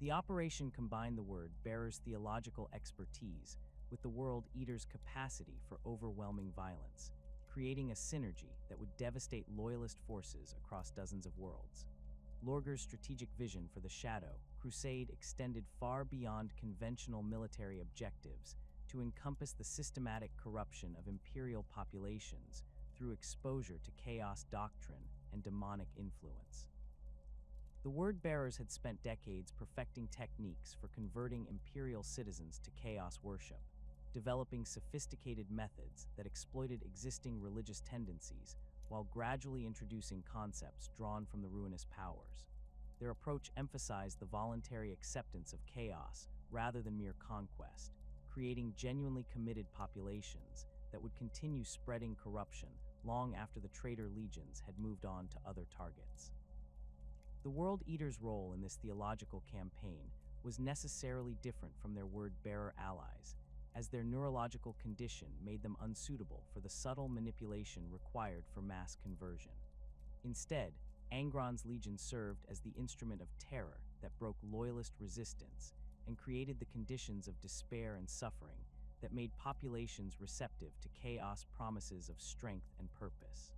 The operation combined the Word Bearers' theological expertise with the World Eater's capacity for overwhelming violence, creating a synergy that would devastate loyalist forces across dozens of worlds. Lorgar's strategic vision for the Shadow Crusade extended far beyond conventional military objectives to encompass the systematic corruption of imperial populations through exposure to chaos doctrine and demonic influence. The Word Bearers had spent decades perfecting techniques for converting imperial citizens to chaos worship, developing sophisticated methods that exploited existing religious tendencies while gradually introducing concepts drawn from the Ruinous Powers. Their approach emphasized the voluntary acceptance of chaos rather than mere conquest, creating genuinely committed populations that would continue spreading corruption long after the traitor legions had moved on to other targets. The World Eaters' role in this theological campaign was necessarily different from their Word-bearer allies, as their neurological condition made them unsuitable for the subtle manipulation required for mass conversion. Instead, Angron's legion served as the instrument of terror that broke loyalist resistance and created the conditions of despair and suffering that made populations receptive to chaos promises of strength and purpose.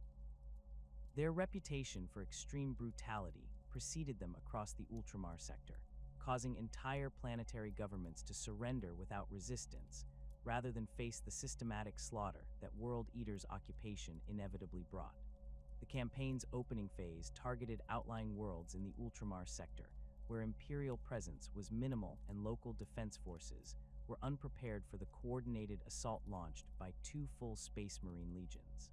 Their reputation for extreme brutality preceded them across the Ultramar sector, causing entire planetary governments to surrender without resistance, rather than face the systematic slaughter that World Eater's occupation inevitably brought. The campaign's opening phase targeted outlying worlds in the Ultramar sector, where Imperial presence was minimal and local defense forces were unprepared for the coordinated assault launched by 2 full Space Marine legions.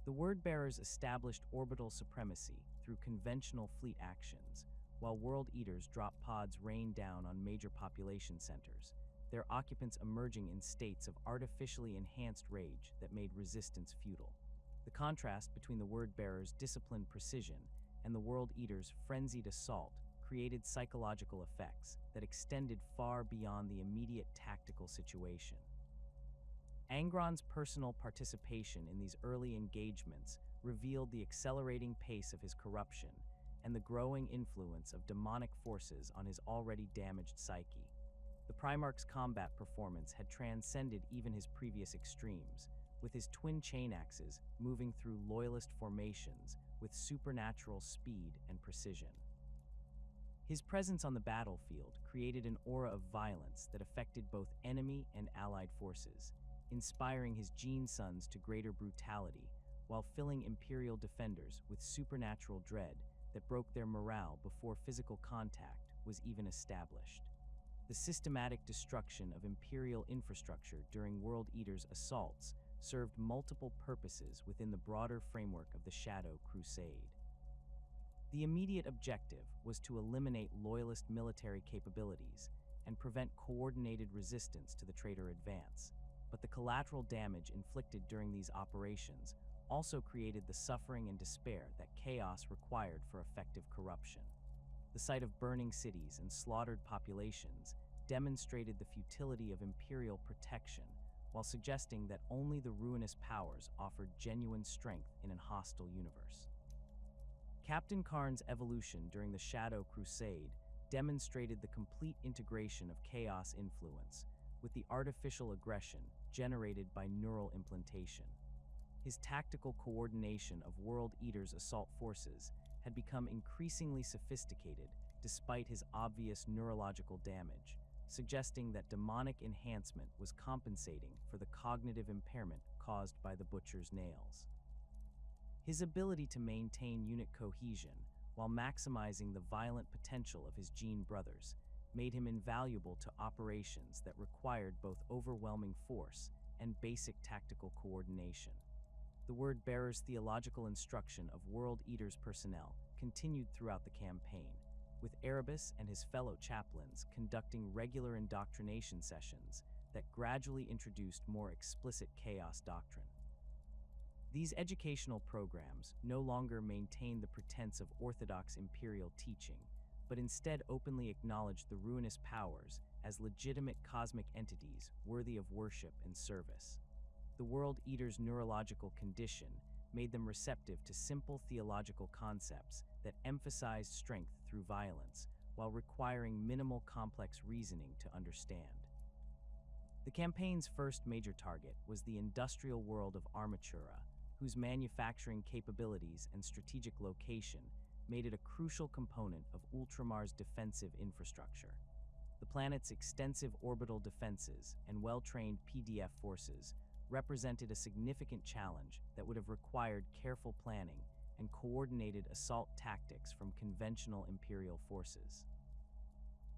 The Word Bearers established orbital supremacy through conventional fleet actions, while World Eaters drop pods rain down on major population centers, their occupants emerging in states of artificially enhanced rage that made resistance futile. The contrast between the Word-Bearers' disciplined precision and the World Eaters' frenzied assault created psychological effects that extended far beyond the immediate tactical situation. Angron's personal participation in these early engagements revealed the accelerating pace of his corruption and the growing influence of demonic forces on his already damaged psyche. The Primarch's combat performance had transcended even his previous extremes, with his twin chainaxes moving through loyalist formations with supernatural speed and precision. His presence on the battlefield created an aura of violence that affected both enemy and allied forces, inspiring his Gene Sons to greater brutality while filling Imperial defenders with supernatural dread that broke their morale before physical contact was even established. The systematic destruction of Imperial infrastructure during World Eaters' assaults served multiple purposes within the broader framework of the Shadow Crusade. The immediate objective was to eliminate loyalist military capabilities and prevent coordinated resistance to the traitor advance, but the collateral damage inflicted during these operations also created the suffering and despair that chaos required for effective corruption. The sight of burning cities and slaughtered populations demonstrated the futility of Imperial protection while suggesting that only the Ruinous Powers offered genuine strength in an hostile universe. Captain Karn's evolution during the Shadow Crusade demonstrated the complete integration of chaos influence with the artificial aggression generated by neural implantation. His tactical coordination of World Eaters' assault forces had become increasingly sophisticated despite his obvious neurological damage, suggesting that demonic enhancement was compensating for the cognitive impairment caused by the Butcher's nails. His ability to maintain unit cohesion while maximizing the violent potential of his Gene brothers made him invaluable to operations that required both overwhelming force and basic tactical coordination. The Word-Bearers' theological instruction of World Eaters' personnel continued throughout the campaign, with Erebus and his fellow chaplains conducting regular indoctrination sessions that gradually introduced more explicit chaos doctrine. These educational programs no longer maintained the pretense of orthodox imperial teaching, but instead openly acknowledged the Ruinous Powers as legitimate cosmic entities worthy of worship and service. The World Eaters' neurological condition made them receptive to simple theological concepts that emphasized strength through violence, while requiring minimal complex reasoning to understand. The campaign's first major target was the industrial world of Armatura, whose manufacturing capabilities and strategic location made it a crucial component of Ultramar's defensive infrastructure. The planet's extensive orbital defenses and well-trained PDF forces represented a significant challenge that would have required careful planning and coordinated assault tactics from conventional Imperial forces.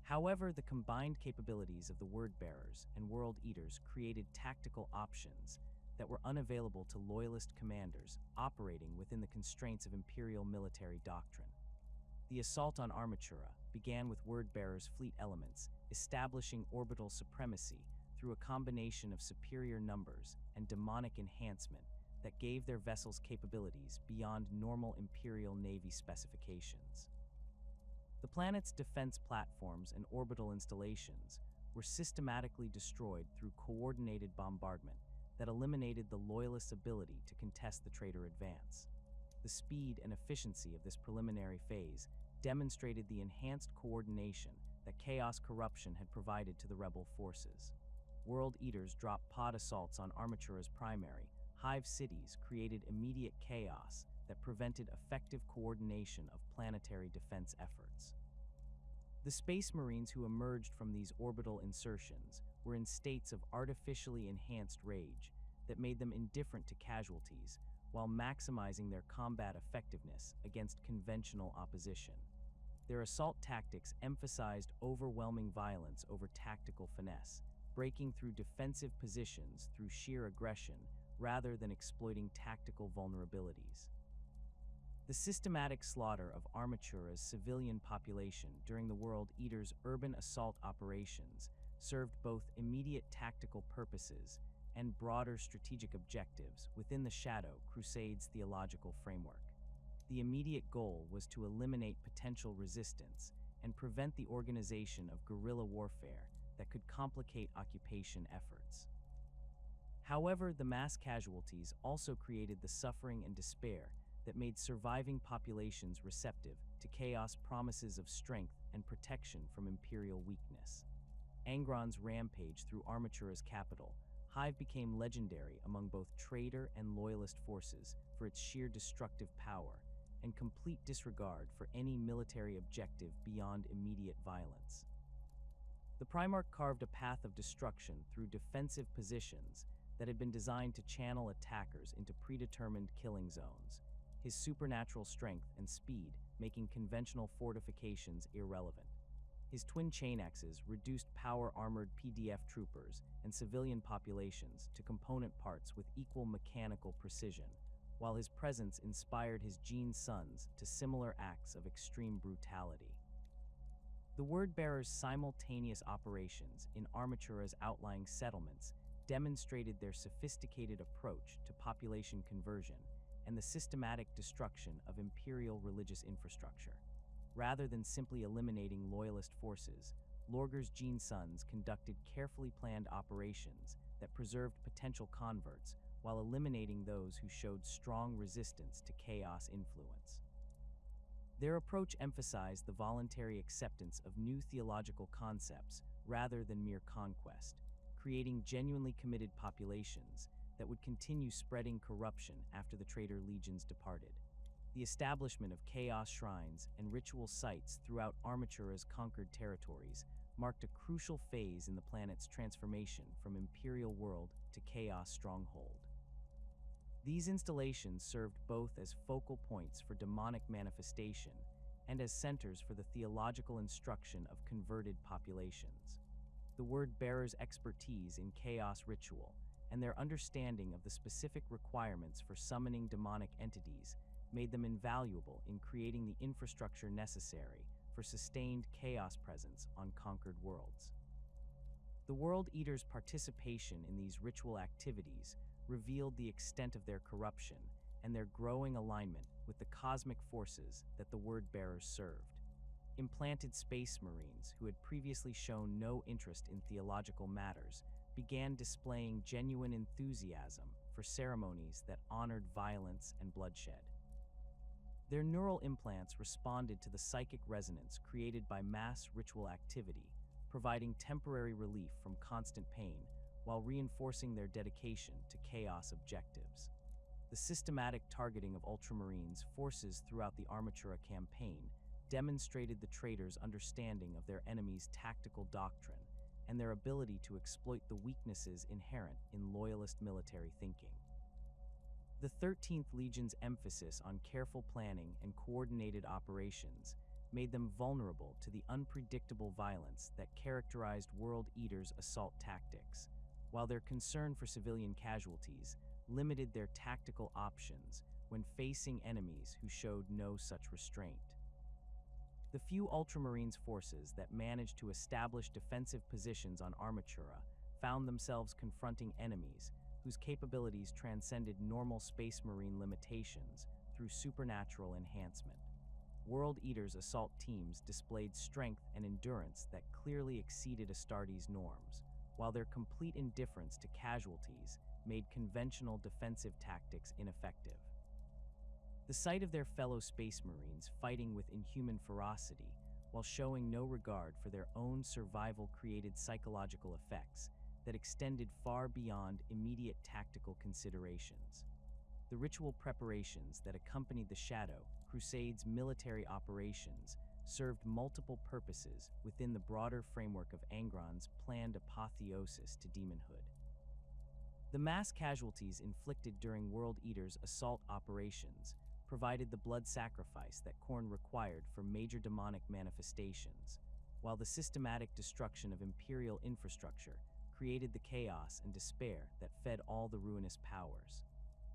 However, the combined capabilities of the Word-Bearers and World Eaters created tactical options that were unavailable to Loyalist commanders operating within the constraints of Imperial military doctrine. The assault on Armatura began with Word-Bearers' fleet elements establishing orbital supremacy through a combination of superior numbers and demonic enhancement that gave their vessels capabilities beyond normal Imperial Navy specifications. The planet's defense platforms and orbital installations were systematically destroyed through coordinated bombardment that eliminated the Loyalists' ability to contest the traitor advance. The speed and efficiency of this preliminary phase demonstrated the enhanced coordination that Chaos Corruption had provided to the rebel forces. World Eaters dropped pod assaults on Armatura's primary, hive cities created immediate chaos that prevented effective coordination of planetary defense efforts. The Space Marines who emerged from these orbital insertions were in states of artificially enhanced rage that made them indifferent to casualties while maximizing their combat effectiveness against conventional opposition. Their assault tactics emphasized overwhelming violence over tactical finesse, breaking through defensive positions through sheer aggression rather than exploiting tactical vulnerabilities. The systematic slaughter of Armatura's civilian population during the World Eater's urban assault operations served both immediate tactical purposes and broader strategic objectives within the Shadow Crusade's theological framework. The immediate goal was to eliminate potential resistance and prevent the organization of guerrilla warfare that could complicate occupation efforts. However, the mass casualties also created the suffering and despair that made surviving populations receptive to Chaos' promises of strength and protection from Imperial weakness. Angron's rampage through Armatura's capital, Hive became legendary among both traitor and loyalist forces for its sheer destructive power and complete disregard for any military objective beyond immediate violence. The Primarch carved a path of destruction through defensive positions that had been designed to channel attackers into predetermined killing zones, his supernatural strength and speed making conventional fortifications irrelevant. His twin chainaxes reduced power-armored PDF troopers and civilian populations to component parts with equal mechanical precision, while his presence inspired his Gene sons to similar acts of extreme brutality. The Word-Bearers' simultaneous operations in Armatura's outlying settlements demonstrated their sophisticated approach to population conversion and the systematic destruction of Imperial religious infrastructure. Rather than simply eliminating loyalist forces, Lorgar's Gene sons conducted carefully planned operations that preserved potential converts while eliminating those who showed strong resistance to Chaos influence. Their approach emphasized the voluntary acceptance of new theological concepts rather than mere conquest, creating genuinely committed populations that would continue spreading corruption after the traitor legions departed. The establishment of Chaos shrines and ritual sites throughout Armatura's conquered territories marked a crucial phase in the planet's transformation from Imperial world to Chaos stronghold. These installations served both as focal points for demonic manifestation and as centers for the theological instruction of converted populations. The Word-Bearers' expertise in Chaos ritual and their understanding of the specific requirements for summoning demonic entities made them invaluable in creating the infrastructure necessary for sustained Chaos presence on conquered worlds. The World Eaters' participation in these ritual activities revealed the extent of their corruption and their growing alignment with the cosmic forces that the Word-Bearers served. Implanted Space Marines, who had previously shown no interest in theological matters, began displaying genuine enthusiasm for ceremonies that honored violence and bloodshed. Their neural implants responded to the psychic resonance created by mass ritual activity, providing temporary relief from constant pain while reinforcing their dedication to Chaos objectives. The systematic targeting of Ultramarines' forces throughout the Armatura campaign demonstrated the traitors' understanding of their enemy's tactical doctrine and their ability to exploit the weaknesses inherent in loyalist military thinking. The 13th Legion's emphasis on careful planning and coordinated operations made them vulnerable to the unpredictable violence that characterized World Eaters' assault tactics, while their concern for civilian casualties limited their tactical options when facing enemies who showed no such restraint. The few Ultramarines forces that managed to establish defensive positions on Armatura found themselves confronting enemies whose capabilities transcended normal Space Marine limitations through supernatural enhancement. World Eaters' assault teams displayed strength and endurance that clearly exceeded Astartes' norms, while their complete indifference to casualties made conventional defensive tactics ineffective. The sight of their fellow Space Marines fighting with inhuman ferocity, while showing no regard for their own survival-created psychological effects that extended far beyond immediate tactical considerations. The ritual preparations that accompanied the Shadow Crusade's military operations served multiple purposes within the broader framework of Angron's planned apotheosis to demonhood. The mass casualties inflicted during World Eaters' assault operations provided the blood sacrifice that Khorne required for major demonic manifestations, while the systematic destruction of Imperial infrastructure created the chaos and despair that fed all the Ruinous Powers.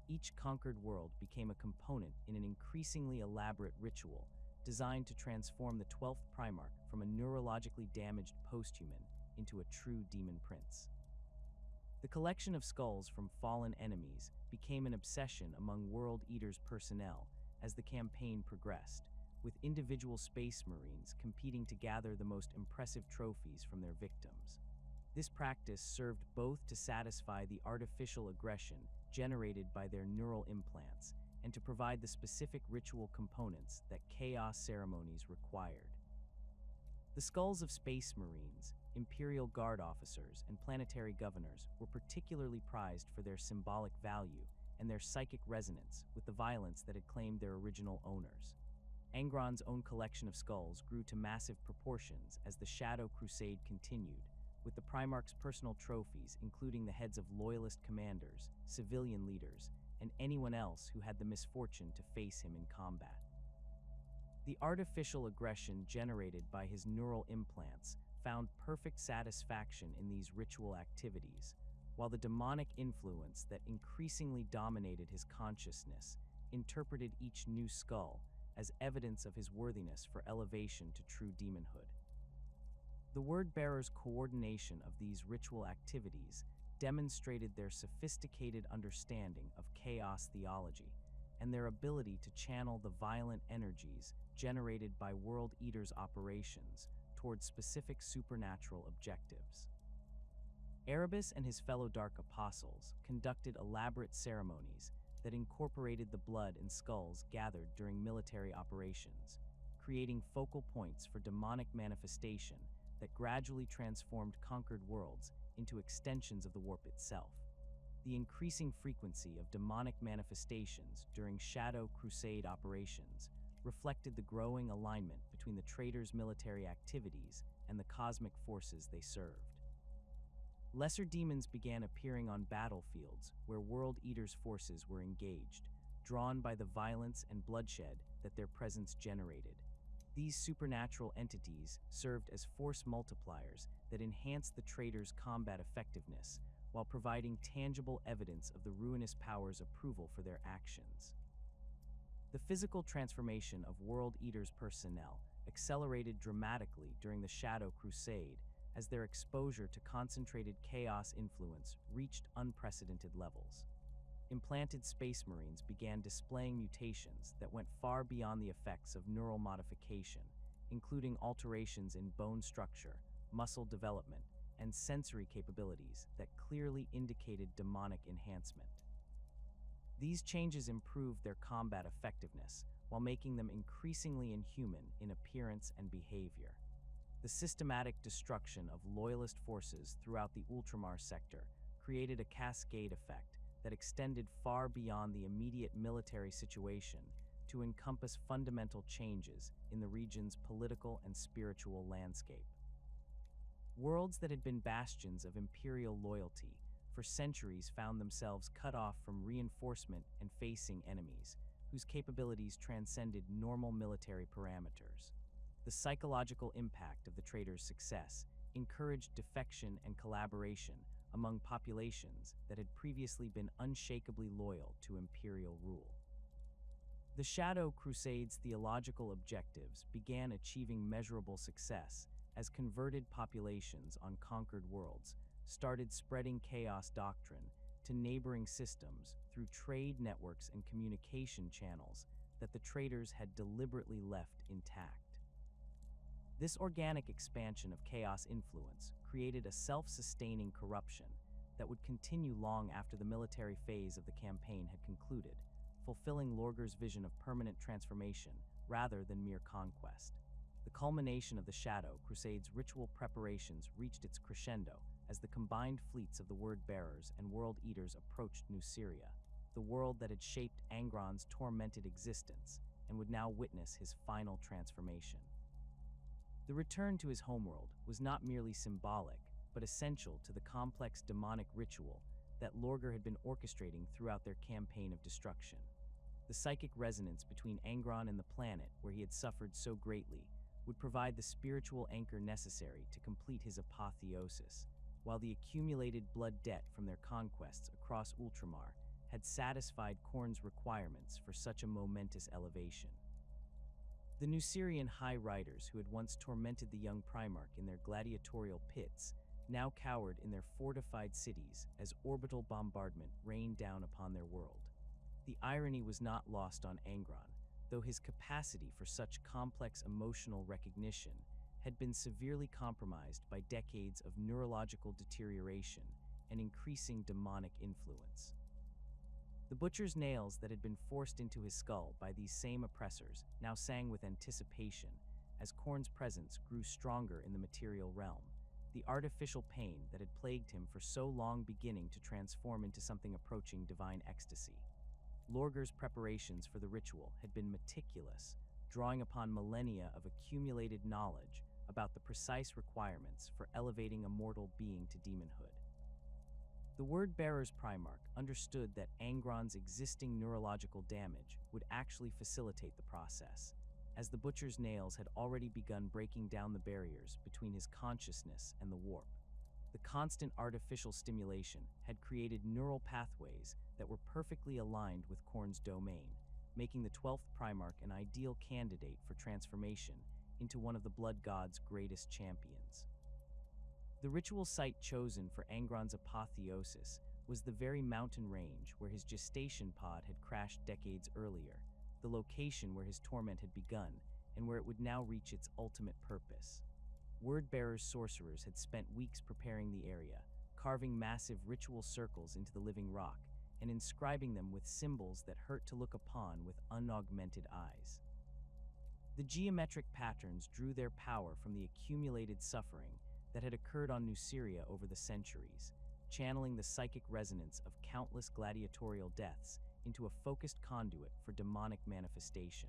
Each conquered world became a component in an increasingly elaborate ritual designed to transform the 12th Primarch from a neurologically damaged posthuman into a true Demon Prince. The collection of skulls from fallen enemies became an obsession among World Eater's personnel as the campaign progressed, with individual space marines competing to gather the most impressive trophies from their victims. This practice served both to satisfy the artificial aggression generated by their neural implants and to provide the specific ritual components that chaos ceremonies required. The skulls of space marines, Imperial Guard officers, and planetary governors were particularly prized for their symbolic value and their psychic resonance with the violence that had claimed their original owners. Angron's own collection of skulls grew to massive proportions as the Shadow Crusade continued, with the Primarch's personal trophies including the heads of loyalist commanders, civilian leaders, and anyone else who had the misfortune to face him in combat. The artificial aggression generated by his neural implants found perfect satisfaction in these ritual activities, while the demonic influence that increasingly dominated his consciousness interpreted each new skull as evidence of his worthiness for elevation to true demonhood. The Word-Bearers' coordination of these ritual activities demonstrated their sophisticated understanding of chaos theology and their ability to channel the violent energies generated by World Eater's operations towards specific supernatural objectives. Erebus and his fellow Dark Apostles conducted elaborate ceremonies that incorporated the blood and skulls gathered during military operations, creating focal points for demonic manifestation that gradually transformed conquered worlds into extensions of the warp itself. The increasing frequency of demonic manifestations during Shadow Crusade operations reflected the growing alignment between the traitors' military activities and the cosmic forces they served. Lesser demons began appearing on battlefields where World Eater's forces were engaged, drawn by the violence and bloodshed that their presence generated. These supernatural entities served as force multipliers that enhanced the traitors' combat effectiveness while providing tangible evidence of the Ruinous Powers' approval for their actions. The physical transformation of World Eater's personnel accelerated dramatically during the Shadow Crusade as their exposure to concentrated chaos influence reached unprecedented levels. Implanted Space Marines began displaying mutations that went far beyond the effects of neural modification, including alterations in bone structure, muscle development, and sensory capabilities that clearly indicated demonic enhancement. These changes improved their combat effectiveness while making them increasingly inhuman in appearance and behavior. The systematic destruction of loyalist forces throughout the Ultramar sector created a cascade effect that extended far beyond the immediate military situation to encompass fundamental changes in the region's political and spiritual landscape. Worlds that had been bastions of imperial loyalty for centuries found themselves cut off from reinforcement and facing enemies whose capabilities transcended normal military parameters. The psychological impact of the traitors' success encouraged defection and collaboration among populations that had previously been unshakably loyal to imperial rule. The Shadow Crusade's theological objectives began achieving measurable success as converted populations on conquered worlds started spreading chaos doctrine to neighboring systems through trade networks and communication channels that the traitors had deliberately left intact. This organic expansion of chaos influence created a self-sustaining corruption that would continue long after the military phase of the campaign had concluded, fulfilling Lorgar's vision of permanent transformation rather than mere conquest. The culmination of the Shadow Crusade's ritual preparations reached its crescendo as the combined fleets of the Word-Bearers and World Eaters approached Nuceria, the world that had shaped Angron's tormented existence and would now witness his final transformation. The return to his homeworld was not merely symbolic, but essential to the complex demonic ritual that Lorgar had been orchestrating throughout their campaign of destruction. The psychic resonance between Angron and the planet where he had suffered so greatly would provide the spiritual anchor necessary to complete his apotheosis, while the accumulated blood debt from their conquests across Ultramar had satisfied Khorne's requirements for such a momentous elevation. The Nucerian high riders who had once tormented the young Primarch in their gladiatorial pits now cowered in their fortified cities as orbital bombardment rained down upon their world. The irony was not lost on Angron, though his capacity for such complex emotional recognition had been severely compromised by decades of neurological deterioration and increasing demonic influence. The butcher's nails that had been forced into his skull by these same oppressors now sang with anticipation as Khorne's presence grew stronger in the material realm, the artificial pain that had plagued him for so long beginning to transform into something approaching divine ecstasy. Lorgar's preparations for the ritual had been meticulous, drawing upon millennia of accumulated knowledge about the precise requirements for elevating a mortal being to demonhood. The Word-Bearer's Primarch understood that Angron's existing neurological damage would actually facilitate the process, as the butcher's nails had already begun breaking down the barriers between his consciousness and the warp. The constant artificial stimulation had created neural pathways that were perfectly aligned with Khorne's domain, making the 12th Primarch an ideal candidate for transformation into one of the Blood God's greatest champions. The ritual site chosen for Angron's apotheosis was the very mountain range where his gestation pod had crashed decades earlier, the location where his torment had begun and where it would now reach its ultimate purpose. Word-Bearer's sorcerers had spent weeks preparing the area, carving massive ritual circles into the living rock and inscribing them with symbols that hurt to look upon with unaugmented eyes. The geometric patterns drew their power from the accumulated suffering that had occurred on Nuceria over the centuries, channeling the psychic resonance of countless gladiatorial deaths into a focused conduit for demonic manifestation.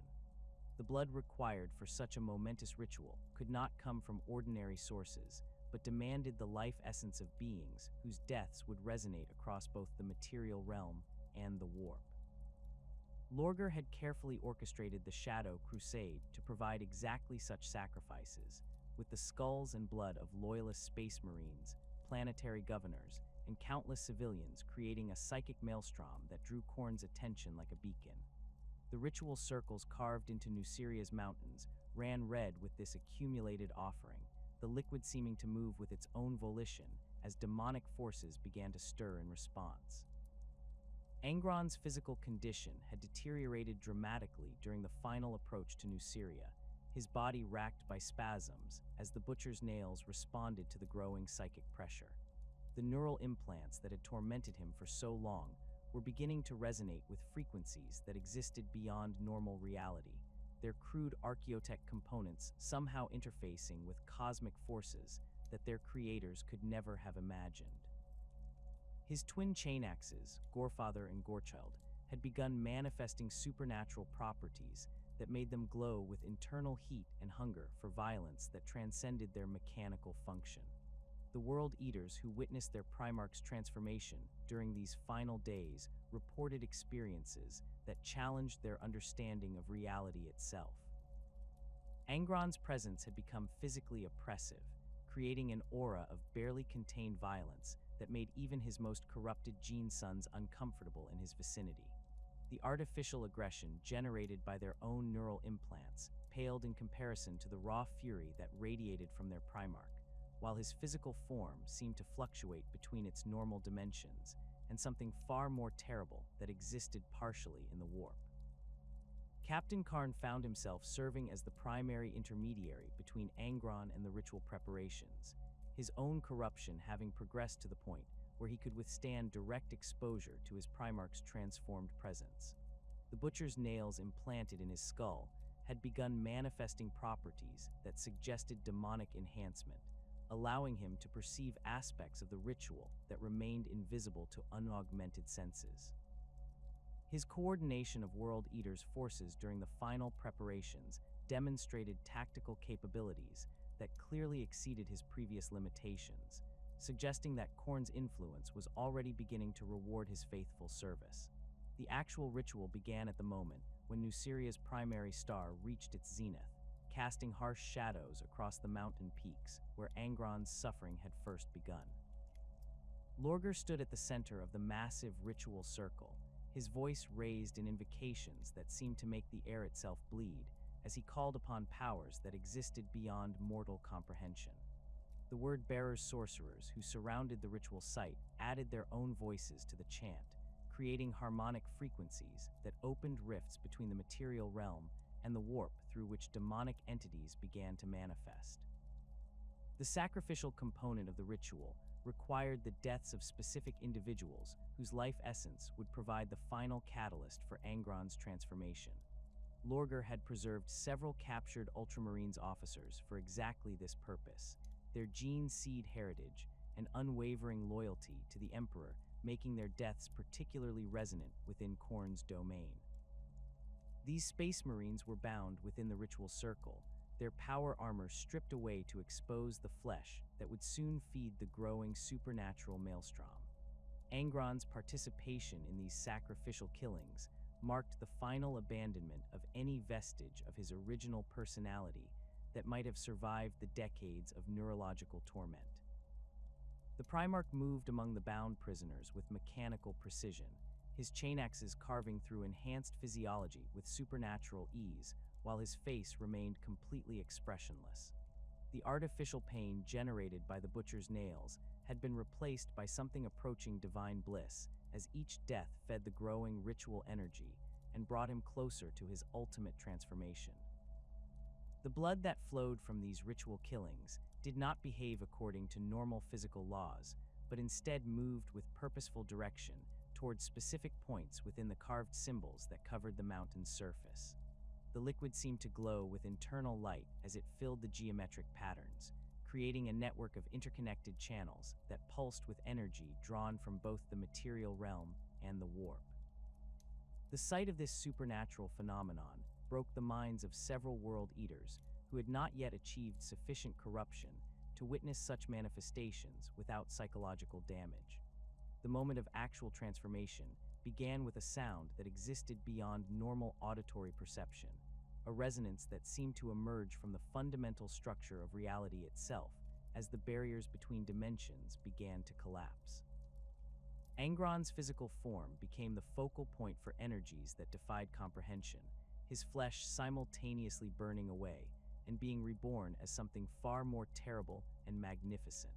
The blood required for such a momentous ritual could not come from ordinary sources, but demanded the life essence of beings whose deaths would resonate across both the material realm and the warp. Lorgar had carefully orchestrated the Shadow Crusade to provide exactly such sacrifices, with the skulls and blood of loyalist space marines, planetary governors, and countless civilians creating a psychic maelstrom that drew Khorne's attention like a beacon. The ritual circles carved into Nuceria's mountains ran red with this accumulated offering, the liquid seeming to move with its own volition as demonic forces began to stir in response. Angron's physical condition had deteriorated dramatically during the final approach to Nuceria, his body racked by spasms as the butcher's nails responded to the growing psychic pressure. The neural implants that had tormented him for so long were beginning to resonate with frequencies that existed beyond normal reality, their crude archaeotech components somehow interfacing with cosmic forces that their creators could never have imagined. His twin chainaxes, Gorefather and Gorechild, had begun manifesting supernatural properties that made them glow with internal heat and hunger for violence that transcended their mechanical function. The World Eaters who witnessed their Primarch's transformation during these final days reported experiences that challenged their understanding of reality itself. Angron's presence had become physically oppressive, creating an aura of barely contained violence that made even his most corrupted gene sons uncomfortable in his vicinity. The artificial aggression generated by their own neural implants paled in comparison to the raw fury that radiated from their Primarch, while his physical form seemed to fluctuate between its normal dimensions and something far more terrible that existed partially in the warp. Captain Khorne found himself serving as the primary intermediary between Angron and the ritual preparations, his own corruption having progressed to the point where he could withstand direct exposure to his Primarch's transformed presence. The butcher's nails implanted in his skull had begun manifesting properties that suggested demonic enhancement, allowing him to perceive aspects of the ritual that remained invisible to unaugmented senses. His coordination of World Eater's forces during the final preparations demonstrated tactical capabilities that clearly exceeded his previous limitations, suggesting that Khorne's influence was already beginning to reward his faithful service. The actual ritual began at the moment when Nuceria's primary star reached its zenith, casting harsh shadows across the mountain peaks where Angron's suffering had first begun. Lorgar stood at the center of the massive ritual circle, his voice raised in invocations that seemed to make the air itself bleed, as he called upon powers that existed beyond mortal comprehension. The word-bearers sorcerers who surrounded the ritual site added their own voices to the chant, creating harmonic frequencies that opened rifts between the material realm and the warp through which demonic entities began to manifest. The sacrificial component of the ritual required the deaths of specific individuals whose life essence would provide the final catalyst for Angron's transformation. Lorgar had preserved several captured Ultramarines officers for exactly this purpose, their gene seed heritage and unwavering loyalty to the Emperor making their deaths particularly resonant within Khorne's domain. These Space Marines were bound within the ritual circle, their power armor stripped away to expose the flesh that would soon feed the growing supernatural maelstrom. Angron's participation in these sacrificial killings marked the final abandonment of any vestige of his original personality that might have survived the decades of neurological torment. The Primarch moved among the bound prisoners with mechanical precision, his chainaxes carving through enhanced physiology with supernatural ease, while his face remained completely expressionless. The artificial pain generated by the butcher's nails had been replaced by something approaching divine bliss, as each death fed the growing ritual energy and brought him closer to his ultimate transformation. The blood that flowed from these ritual killings did not behave according to normal physical laws, but instead moved with purposeful direction towards specific points within the carved symbols that covered the mountain's surface. The liquid seemed to glow with internal light as it filled the geometric patterns, creating a network of interconnected channels that pulsed with energy drawn from both the material realm and the warp. The sight of this supernatural phenomenon broke the minds of several World Eaters who had not yet achieved sufficient corruption to witness such manifestations without psychological damage. The moment of actual transformation began with a sound that existed beyond normal auditory perception, a resonance that seemed to emerge from the fundamental structure of reality itself as the barriers between dimensions began to collapse. Angron's physical form became the focal point for energies that defied comprehension, his flesh simultaneously burning away and being reborn as something far more terrible and magnificent.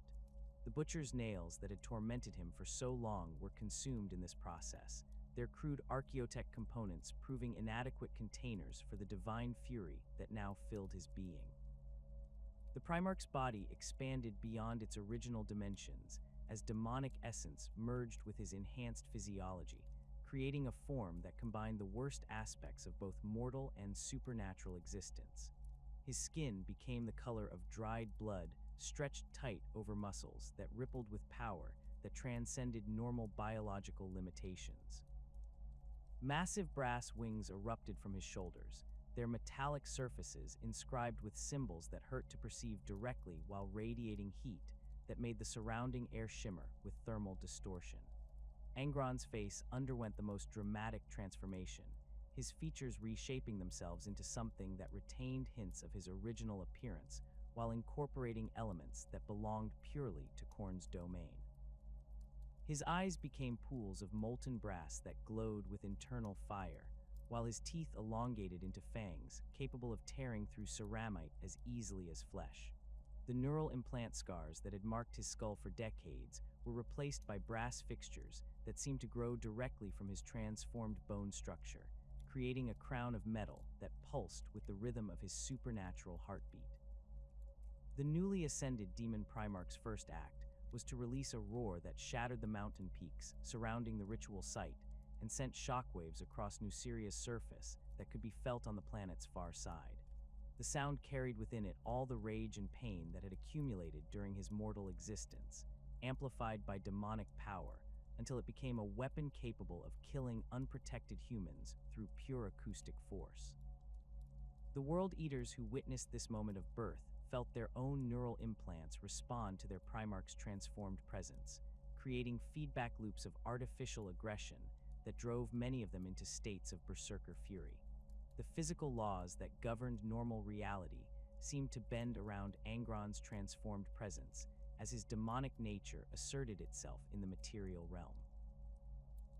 The butcher's nails that had tormented him for so long were consumed in this process, their crude archaeotech components proving inadequate containers for the divine fury that now filled his being. The Primarch's body expanded beyond its original dimensions as demonic essence merged with his enhanced physiology, creating a form that combined the worst aspects of both mortal and supernatural existence. His skin became the color of dried blood, stretched tight over muscles that rippled with power that transcended normal biological limitations. Massive brass wings erupted from his shoulders, their metallic surfaces inscribed with symbols that hurt to perceive directly while radiating heat that made the surrounding air shimmer with thermal distortion. Angron's face underwent the most dramatic transformation, his features reshaping themselves into something that retained hints of his original appearance while incorporating elements that belonged purely to Khorne's domain. His eyes became pools of molten brass that glowed with internal fire, while his teeth elongated into fangs capable of tearing through ceramite as easily as flesh. The neural implant scars that had marked his skull for decades were replaced by brass fixtures that seemed to grow directly from his transformed bone structure, creating a crown of metal that pulsed with the rhythm of his supernatural heartbeat. The newly ascended Demon Primarch's first act was to release a roar that shattered the mountain peaks surrounding the ritual site and sent shockwaves across Nuceria's surface that could be felt on the planet's far side. The sound carried within it all the rage and pain that had accumulated during his mortal existence, amplified by demonic power, until it became a weapon capable of killing unprotected humans through pure acoustic force. The World Eaters who witnessed this moment of birth felt their own neural implants respond to their Primarch's transformed presence, creating feedback loops of artificial aggression that drove many of them into states of berserker fury. The physical laws that governed normal reality seemed to bend around Angron's transformed presence as his demonic nature asserted itself in the material realm.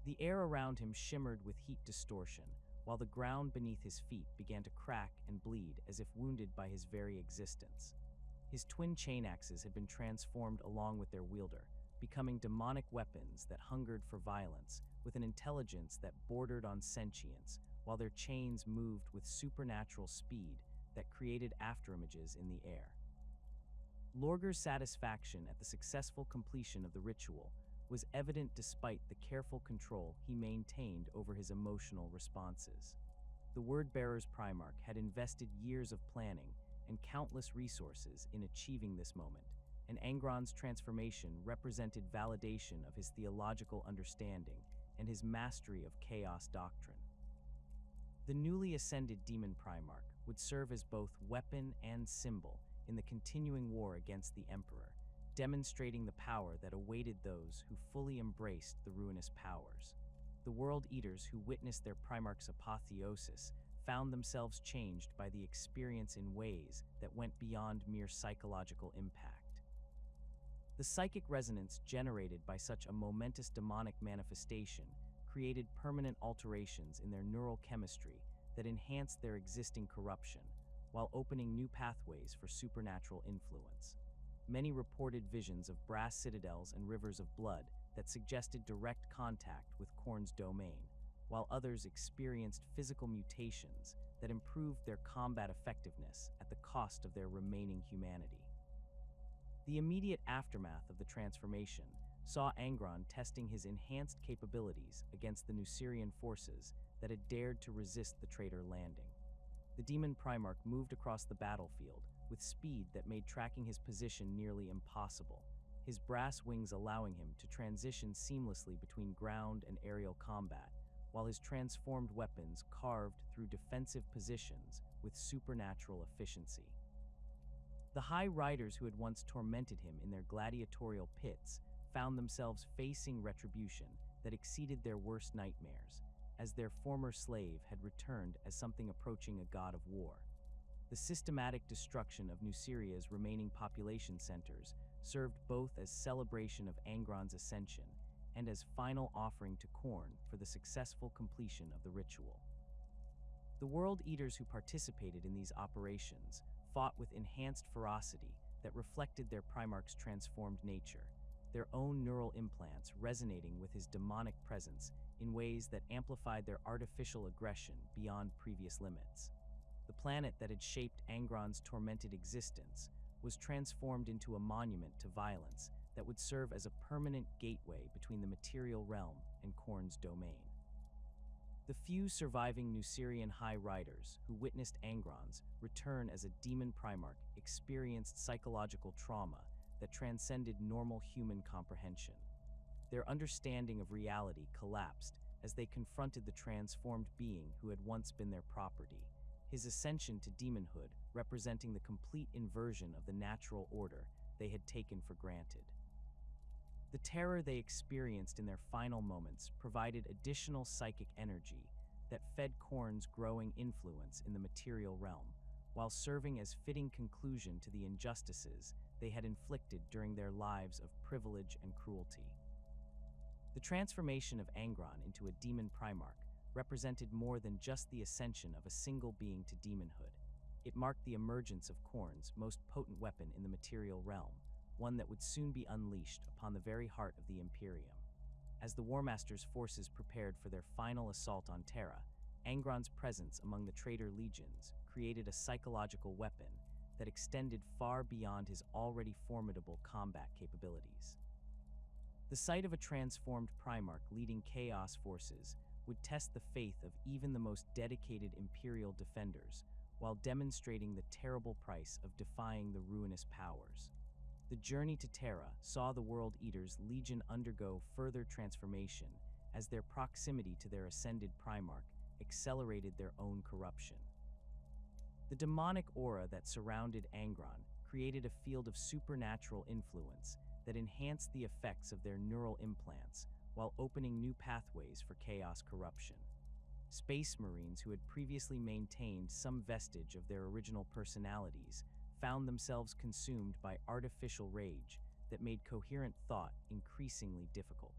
The air around him shimmered with heat distortion, while the ground beneath his feet began to crack and bleed as if wounded by his very existence. His twin chainaxes had been transformed along with their wielder, becoming demonic weapons that hungered for violence, with an intelligence that bordered on sentience, while their chains moved with supernatural speed that created afterimages in the air. Lorgar's satisfaction at the successful completion of the ritual was evident despite the careful control he maintained over his emotional responses. The Word-Bearer's Primarch had invested years of planning and countless resources in achieving this moment, and Angron's transformation represented validation of his theological understanding and his mastery of chaos doctrine. The newly ascended Demon Primarch would serve as both weapon and symbol in the continuing war against the Emperor, demonstrating the power that awaited those who fully embraced the Ruinous Powers. The World Eaters who witnessed their Primarch's apotheosis found themselves changed by the experience in ways that went beyond mere psychological impact. The psychic resonance generated by such a momentous demonic manifestation created permanent alterations in their neural chemistry that enhanced their existing corruption, while opening new pathways for supernatural influence. Many reported visions of brass citadels and rivers of blood that suggested direct contact with Khorne's domain, while others experienced physical mutations that improved their combat effectiveness at the cost of their remaining humanity. The immediate aftermath of the transformation saw Angron testing his enhanced capabilities against the Nucerian forces that had dared to resist the traitor landing. The Demon Primarch moved across the battlefield with speed that made tracking his position nearly impossible, his brass wings allowing him to transition seamlessly between ground and aerial combat, while his transformed weapons carved through defensive positions with supernatural efficiency. The High Riders who had once tormented him in their gladiatorial pits found themselves facing retribution that exceeded their worst nightmares, as their former slave had returned as something approaching a god of war. The systematic destruction of Nuceria's remaining population centers served both as celebration of Angron's ascension and as final offering to Khorne for the successful completion of the ritual. The World Eaters who participated in these operations fought with enhanced ferocity that reflected their Primarch's transformed nature, their own neural implants resonating with his demonic presence in ways that amplified their artificial aggression beyond previous limits. The planet that had shaped Angron's tormented existence was transformed into a monument to violence that would serve as a permanent gateway between the material realm and Khorne's domain. The few surviving Nucerian High Riders who witnessed Angron's return as a Demon Primarch experienced psychological trauma that transcended normal human comprehension. Their understanding of reality collapsed as they confronted the transformed being who had once been their property, his ascension to demonhood representing the complete inversion of the natural order they had taken for granted. The terror they experienced in their final moments provided additional psychic energy that fed Khorne's growing influence in the material realm, while serving as fitting conclusion to the injustices they had inflicted during their lives of privilege and cruelty. The transformation of Angron into a Demon Primarch represented more than just the ascension of a single being to demonhood. It marked the emergence of Khorne's most potent weapon in the material realm, one that would soon be unleashed upon the very heart of the Imperium. As the War Master's forces prepared for their final assault on Terra, Angron's presence among the traitor legions created a psychological weapon that extended far beyond his already formidable combat capabilities. The sight of a transformed Primarch leading Chaos forces would test the faith of even the most dedicated Imperial defenders, while demonstrating the terrible price of defying the Ruinous Powers. The journey to Terra saw the World Eaters' Legion undergo further transformation as their proximity to their ascended Primarch accelerated their own corruption. The demonic aura that surrounded Angron created a field of supernatural influence that enhanced the effects of their neural implants while opening new pathways for chaos corruption. Space Marines who had previously maintained some vestige of their original personalities found themselves consumed by artificial rage that made coherent thought increasingly difficult.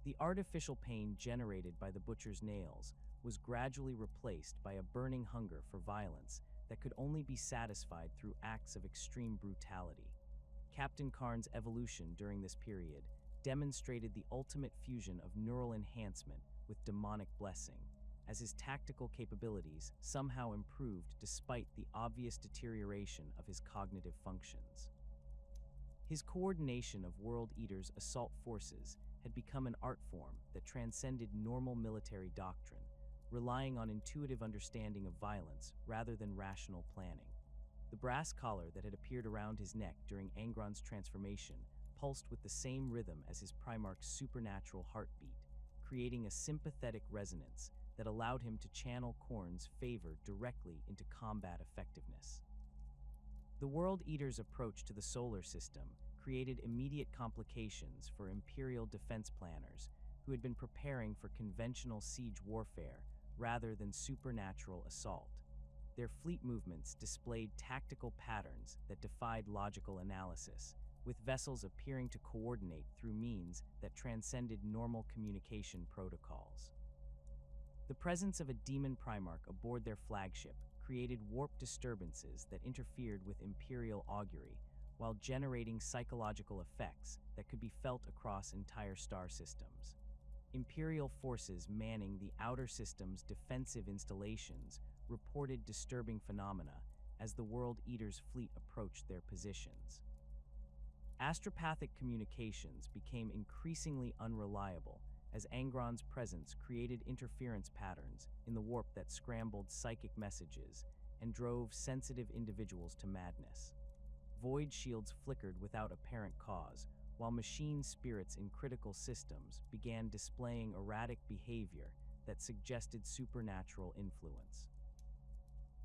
The artificial pain generated by the butcher's nails was gradually replaced by a burning hunger for violence that could only be satisfied through acts of extreme brutality. Captain Karn's evolution during this period demonstrated the ultimate fusion of neural enhancement with demonic blessing, as his tactical capabilities somehow improved despite the obvious deterioration of his cognitive functions. His coordination of World Eater's assault forces had become an art form that transcended normal military doctrine, relying on intuitive understanding of violence rather than rational planning. The brass collar that had appeared around his neck during Angron's transformation pulsed with the same rhythm as his Primarch's supernatural heartbeat, creating a sympathetic resonance that allowed him to channel Khorne's favor directly into combat effectiveness. The World Eater's approach to the solar system created immediate complications for Imperial defense planners who had been preparing for conventional siege warfare rather than supernatural assault. Their fleet movements displayed tactical patterns that defied logical analysis, with vessels appearing to coordinate through means that transcended normal communication protocols. The presence of a demon Primarch aboard their flagship created warp disturbances that interfered with Imperial augury, while generating psychological effects that could be felt across entire star systems. Imperial forces manning the outer system's defensive installations reported disturbing phenomena as the World Eater's fleet approached their positions. Astropathic communications became increasingly unreliable as Angron's presence created interference patterns in the warp that scrambled psychic messages and drove sensitive individuals to madness. Void shields flickered without apparent cause, while machine spirits in critical systems began displaying erratic behavior that suggested supernatural influence.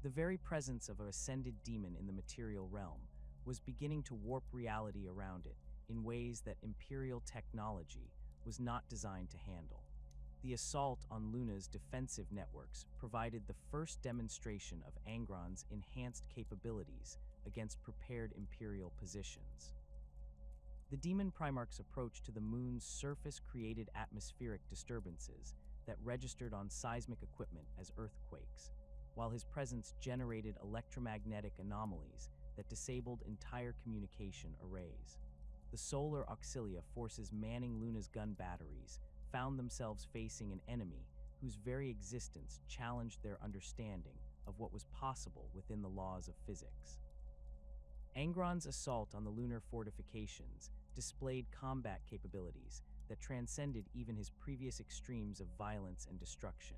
The very presence of an ascended demon in the material realm was beginning to warp reality around it in ways that Imperial technology was not designed to handle. The assault on Luna's defensive networks provided the first demonstration of Angron's enhanced capabilities against prepared Imperial positions. The Demon Primarch's approach to the moon's surface created atmospheric disturbances that registered on seismic equipment as earthquakes, while his presence generated electromagnetic anomalies that disabled entire communication arrays. The solar auxilia forces manning Luna's gun batteries found themselves facing an enemy whose very existence challenged their understanding of what was possible within the laws of physics. Angron's assault on the lunar fortifications displayed combat capabilities that transcended even his previous extremes of violence and destruction.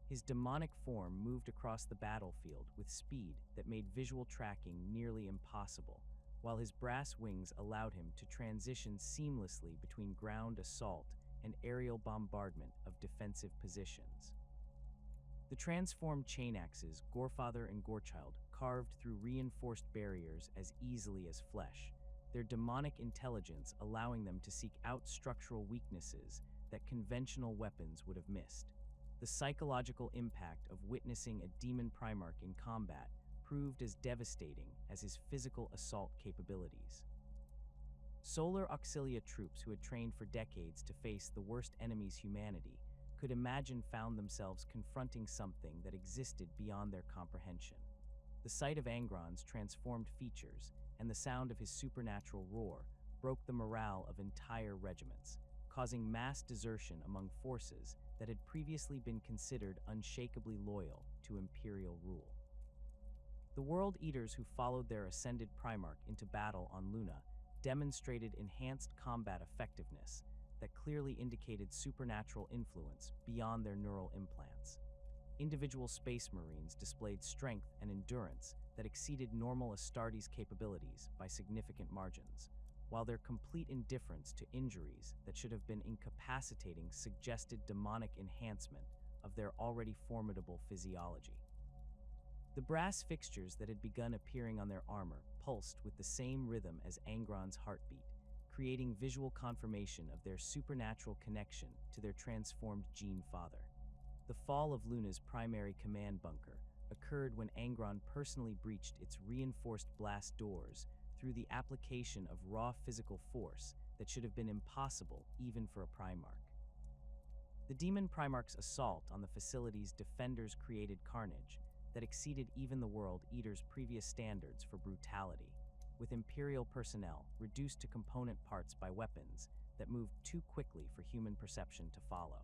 His demonic form moved across the battlefield with speed that made visual tracking nearly impossible, while his brass wings allowed him to transition seamlessly between ground assault and aerial bombardment of defensive positions. The transformed chainaxes, Gorefather and Gorechild, carved through reinforced barriers as easily as flesh, their demonic intelligence allowing them to seek out structural weaknesses that conventional weapons would have missed. The psychological impact of witnessing a demon Primarch in combat proved as devastating as his physical assault capabilities. Solar Auxilia troops who had trained for decades to face the worst enemies humanity could imagine found themselves confronting something that existed beyond their comprehension. The sight of Angron's transformed features and the sound of his supernatural roar broke the morale of entire regiments, causing mass desertion among forces that had previously been considered unshakably loyal to Imperial rule. The World Eaters who followed their ascended Primarch into battle on Luna demonstrated enhanced combat effectiveness that clearly indicated supernatural influence beyond their neural implants. Individual Space Marines displayed strength and endurance that exceeded normal Astartes' capabilities by significant margins, while their complete indifference to injuries that should have been incapacitating suggested demonic enhancement of their already formidable physiology. The brass fixtures that had begun appearing on their armor pulsed with the same rhythm as Angron's heartbeat, creating visual confirmation of their supernatural connection to their transformed Gene Father. The fall of Luna's primary command bunker occurred when Angron personally breached its reinforced blast doors through the application of raw physical force that should have been impossible even for a Primarch. The Demon Primarch's assault on the facility's defenders created carnage that exceeded even the World Eater's previous standards for brutality, with Imperial personnel reduced to component parts by weapons that moved too quickly for human perception to follow.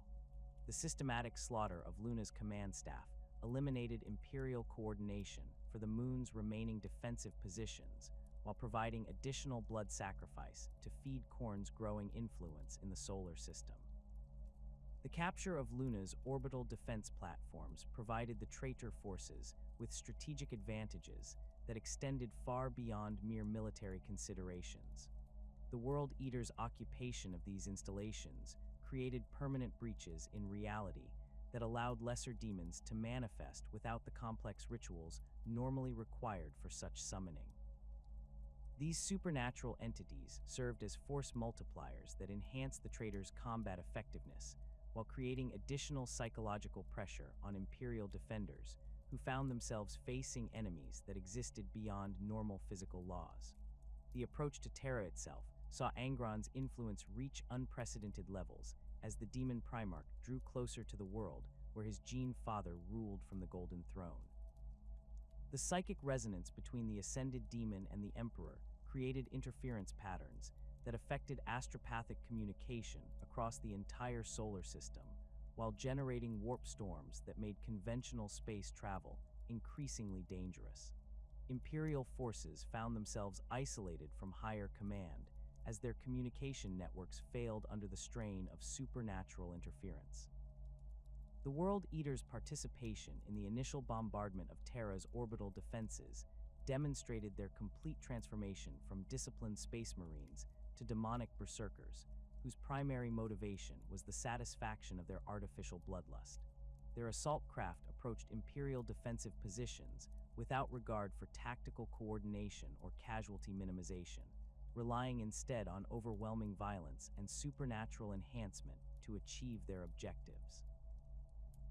The systematic slaughter of Luna's command staff eliminated Imperial coordination for the moon's remaining defensive positions, while providing additional blood sacrifice to feed Khorne's growing influence in the solar system. The capture of Luna's orbital defense platforms provided the traitor forces with strategic advantages that extended far beyond mere military considerations. The World Eater's occupation of these installations created permanent breaches in reality that allowed lesser demons to manifest without the complex rituals normally required for such summoning. These supernatural entities served as force multipliers that enhanced the traitor's combat effectiveness, while creating additional psychological pressure on Imperial defenders who found themselves facing enemies that existed beyond normal physical laws. The approach to Terra itself saw Angron's influence reach unprecedented levels as the Demon Primarch drew closer to the world where his Gene Father ruled from the Golden Throne. The psychic resonance between the ascended demon and the Emperor created interference patterns that affected astropathic communication across the entire solar system, while generating warp storms that made conventional space travel increasingly dangerous. Imperial forces found themselves isolated from higher command as their communication networks failed under the strain of supernatural interference. The World Eater's participation in the initial bombardment of Terra's orbital defenses demonstrated their complete transformation from disciplined space marines to demonic berserkers, whose primary motivation was the satisfaction of their artificial bloodlust. Their assault craft approached Imperial defensive positions without regard for tactical coordination or casualty minimization, relying instead on overwhelming violence and supernatural enhancement to achieve their objectives.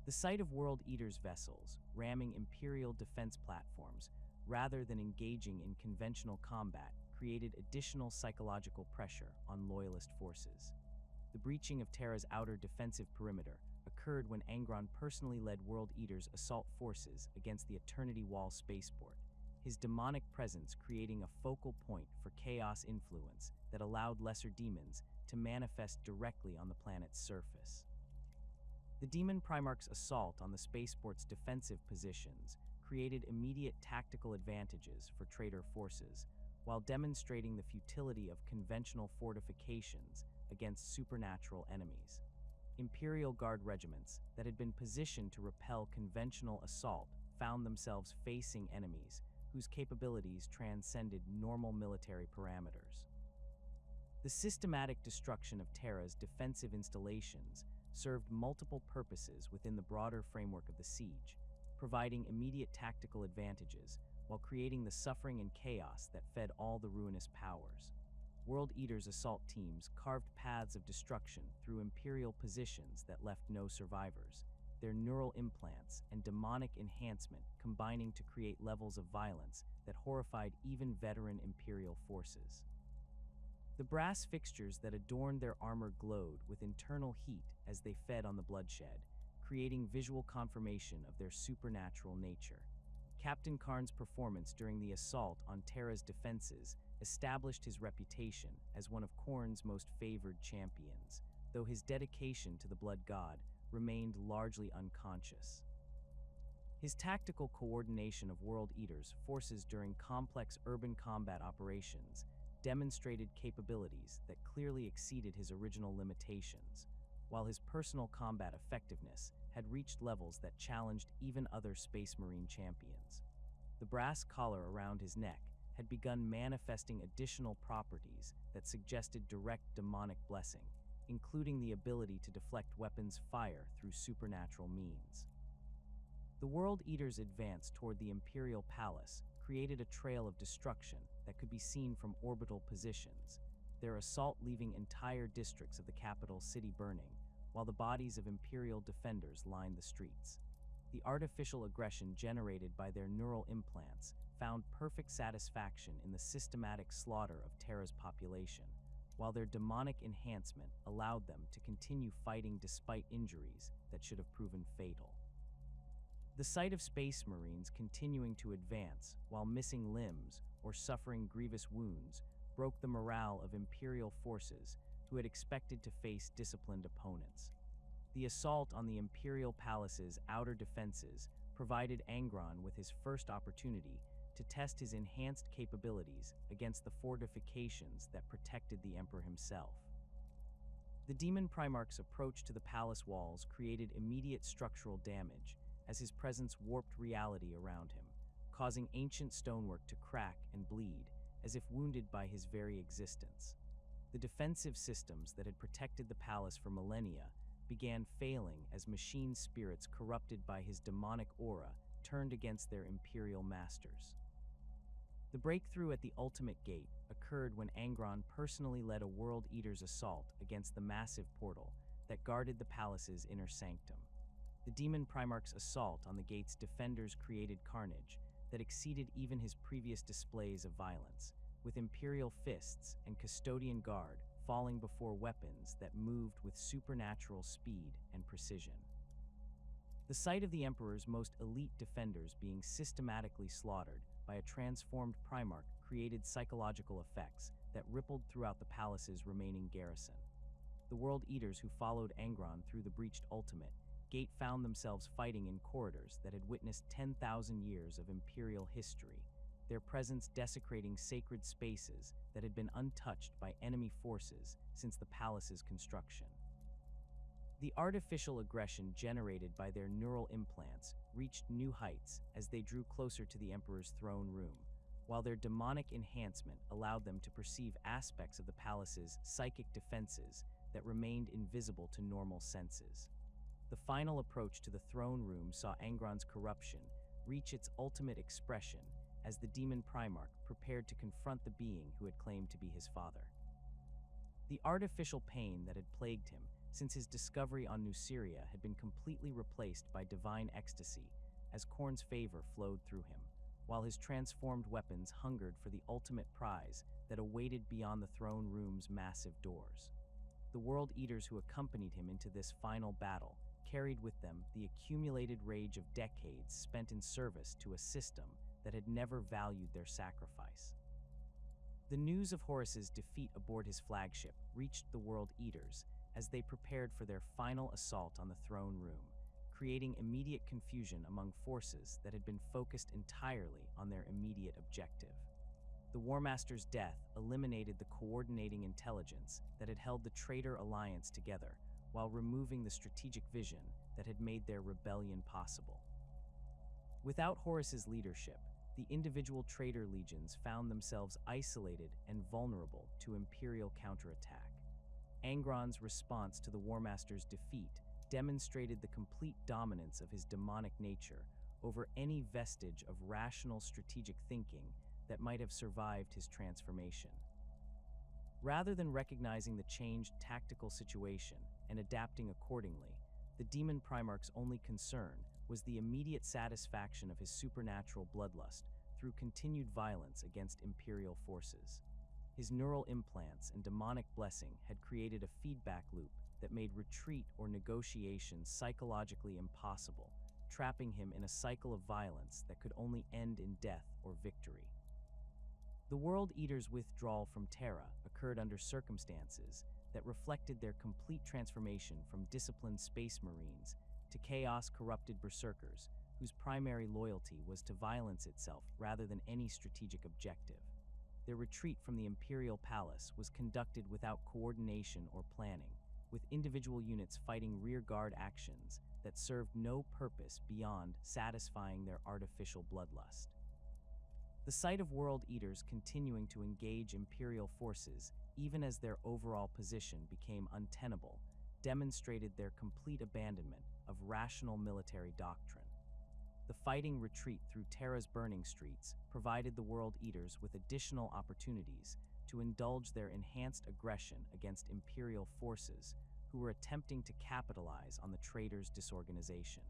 The sight of World Eater's vessels ramming Imperial defense platforms rather than engaging in conventional combat created additional psychological pressure on loyalist forces. The breaching of Terra's outer defensive perimeter occurred when Angron personally led World Eater's assault forces against the Eternity Wall spaceport, his demonic presence creating a focal point for chaos influence that allowed lesser demons to manifest directly on the planet's surface. The Demon Primarch's assault on the spaceport's defensive positions created immediate tactical advantages for traitor forces, while demonstrating the futility of conventional fortifications against supernatural enemies. Imperial Guard regiments that had been positioned to repel conventional assault found themselves facing enemies whose capabilities transcended normal military parameters. The systematic destruction of Terra's defensive installations served multiple purposes within the broader framework of the siege, providing immediate tactical advantages while creating the suffering and chaos that fed all the Ruinous Powers. World Eater's assault teams carved paths of destruction through Imperial positions that left no survivors, their neural implants and demonic enhancement combining to create levels of violence that horrified even veteran Imperial forces. The brass fixtures that adorned their armor glowed with internal heat as they fed on the bloodshed, creating visual confirmation of their supernatural nature. Captain Karn's performance during the assault on Terra's defenses established his reputation as one of Khorne's most favored champions, though his dedication to the Blood God remained largely unconscious. His tactical coordination of World Eater's forces during complex urban combat operations demonstrated capabilities that clearly exceeded his original limitations, while his personal combat effectiveness had reached levels that challenged even other Space Marine champions. The brass collar around his neck had begun manifesting additional properties that suggested direct demonic blessing, including the ability to deflect weapons fire through supernatural means. The World Eater's advance toward the Imperial Palace created a trail of destruction that could be seen from orbital positions, their assault leaving entire districts of the capital city burning, while the bodies of Imperial defenders lined the streets. The artificial aggression generated by their neural implants found perfect satisfaction in the systematic slaughter of Terra's population, while their demonic enhancement allowed them to continue fighting despite injuries that should have proven fatal. The sight of Space Marines continuing to advance while missing limbs or suffering grievous wounds broke the morale of Imperial forces who had expected to face disciplined opponents. The assault on the Imperial Palace's outer defenses provided Angron with his first opportunity to test his enhanced capabilities against the fortifications that protected the Emperor himself. The Demon Primarch's approach to the palace walls created immediate structural damage as his presence warped reality around him, causing ancient stonework to crack and bleed as if wounded by his very existence. The defensive systems that had protected the palace for millennia began failing as machine spirits corrupted by his demonic aura turned against their imperial masters. The breakthrough at the Ultimate Gate occurred when Angron personally led a World Eater's assault against the massive portal that guarded the palace's inner sanctum. The Demon Primarch's assault on the gate's defenders created carnage that exceeded even his previous displays of violence, with Imperial fists and Custodian Guard falling before weapons that moved with supernatural speed and precision. The sight of the Emperor's most elite defenders being systematically slaughtered by a transformed Primarch created psychological effects that rippled throughout the palace's remaining garrison. The World Eaters who followed Angron through the breached Ultimate Gate found themselves fighting in corridors that had witnessed 10,000 years of Imperial history, their presence desecrating sacred spaces that had been untouched by enemy forces since the palace's construction. The artificial aggression generated by their neural implants reached new heights as they drew closer to the Emperor's throne room, while their demonic enhancement allowed them to perceive aspects of the palace's psychic defenses that remained invisible to normal senses. The final approach to the throne room saw Angron's corruption reach its ultimate expression as the Demon Primarch prepared to confront the being who had claimed to be his father. The artificial pain that had plagued him since his discovery on Nuceria had been completely replaced by divine ecstasy as Khorne's favor flowed through him, while his transformed weapons hungered for the ultimate prize that awaited beyond the throne room's massive doors. The World Eaters who accompanied him into this final battle carried with them the accumulated rage of decades spent in service to a system that had never valued their sacrifice. The news of Horus's defeat aboard his flagship reached the World Eaters as they prepared for their final assault on the throne room, creating immediate confusion among forces that had been focused entirely on their immediate objective. The War Master's death eliminated the coordinating intelligence that had held the traitor alliance together, while removing the strategic vision that had made their rebellion possible. Without Horus's leadership, the individual traitor legions found themselves isolated and vulnerable to Imperial counterattack. Angron's response to the War Master's defeat demonstrated the complete dominance of his demonic nature over any vestige of rational strategic thinking that might have survived his transformation. Rather than recognizing the changed tactical situation and adapting accordingly, the Demon Primarch's only concern was the immediate satisfaction of his supernatural bloodlust through continued violence against Imperial forces. His neural implants and demonic blessing had created a feedback loop that made retreat or negotiation psychologically impossible, trapping him in a cycle of violence that could only end in death or victory. The World Eaters' withdrawal from Terra occurred under circumstances that reflected their complete transformation from disciplined Space Marines to chaos-corrupted berserkers whose primary loyalty was to violence itself rather than any strategic objective. Their retreat from the Imperial Palace was conducted without coordination or planning, with individual units fighting rearguard actions that served no purpose beyond satisfying their artificial bloodlust. The sight of World Eaters continuing to engage Imperial forces, even as their overall position became untenable, demonstrated their complete abandonment of rational military doctrine. The fighting retreat through Terra's burning streets provided the World Eaters with additional opportunities to indulge their enhanced aggression against Imperial forces who were attempting to capitalize on the traitors' disorganization.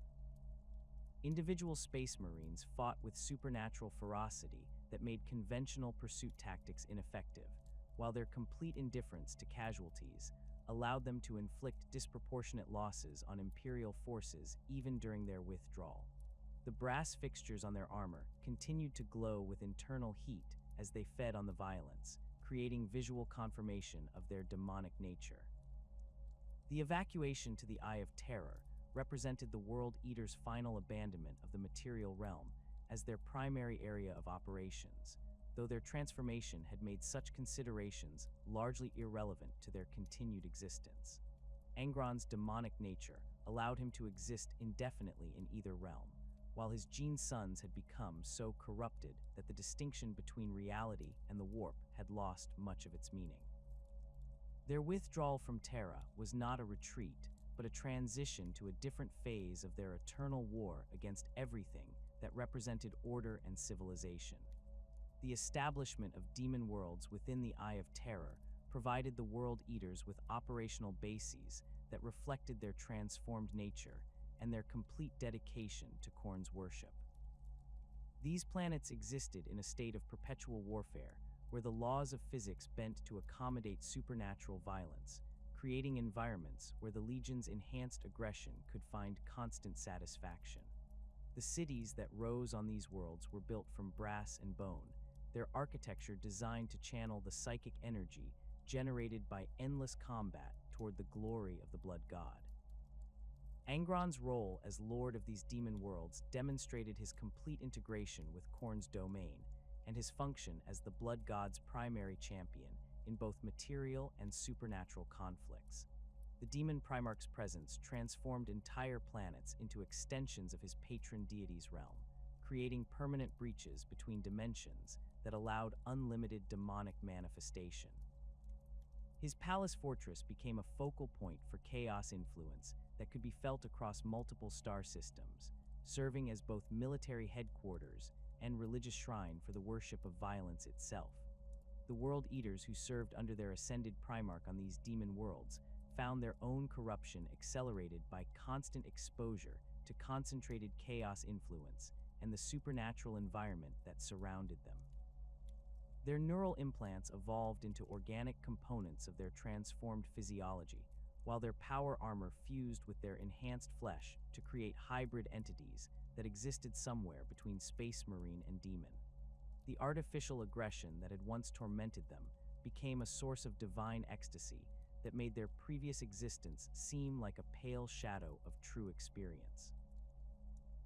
Individual Space Marines fought with supernatural ferocity that made conventional pursuit tactics ineffective, while their complete indifference to casualties allowed them to inflict disproportionate losses on Imperial forces even during their withdrawal. The brass fixtures on their armor continued to glow with internal heat as they fed on the violence, creating visual confirmation of their demonic nature. The evacuation to the Eye of Terror represented the World Eater's final abandonment of the material realm as their primary area of operations, though their transformation had made such considerations largely irrelevant to their continued existence. Angron's demonic nature allowed him to exist indefinitely in either realm, while his gene sons had become so corrupted that the distinction between reality and the warp had lost much of its meaning. Their withdrawal from Terra was not a retreat, but a transition to a different phase of their eternal war against everything that represented order and civilization. The establishment of demon worlds within the Eye of Terror provided the World Eaters with operational bases that reflected their transformed nature and their complete dedication to Khorne's worship. These planets existed in a state of perpetual warfare, where the laws of physics bent to accommodate supernatural violence, creating environments where the Legion's enhanced aggression could find constant satisfaction. The cities that rose on these worlds were built from brass and bone, their architecture designed to channel the psychic energy generated by endless combat toward the glory of the Blood God. Angron's role as Lord of these demon worlds demonstrated his complete integration with Khorne's domain and his function as the Blood God's primary champion in both material and supernatural conflicts. The demon Primarch's presence transformed entire planets into extensions of his patron deity's realm, creating permanent breaches between dimensions that allowed unlimited demonic manifestation. His palace fortress became a focal point for chaos influence that could be felt across multiple star systems, serving as both military headquarters and religious shrine for the worship of violence itself. The World Eaters who served under their ascended Primarch on these demon worlds found their own corruption accelerated by constant exposure to concentrated chaos influence and the supernatural environment that surrounded them. Their neural implants evolved into organic components of their transformed physiology, while their power armor fused with their enhanced flesh to create hybrid entities that existed somewhere between Space Marine and Demon. The artificial aggression that had once tormented them became a source of divine ecstasy that made their previous existence seem like a pale shadow of true experience.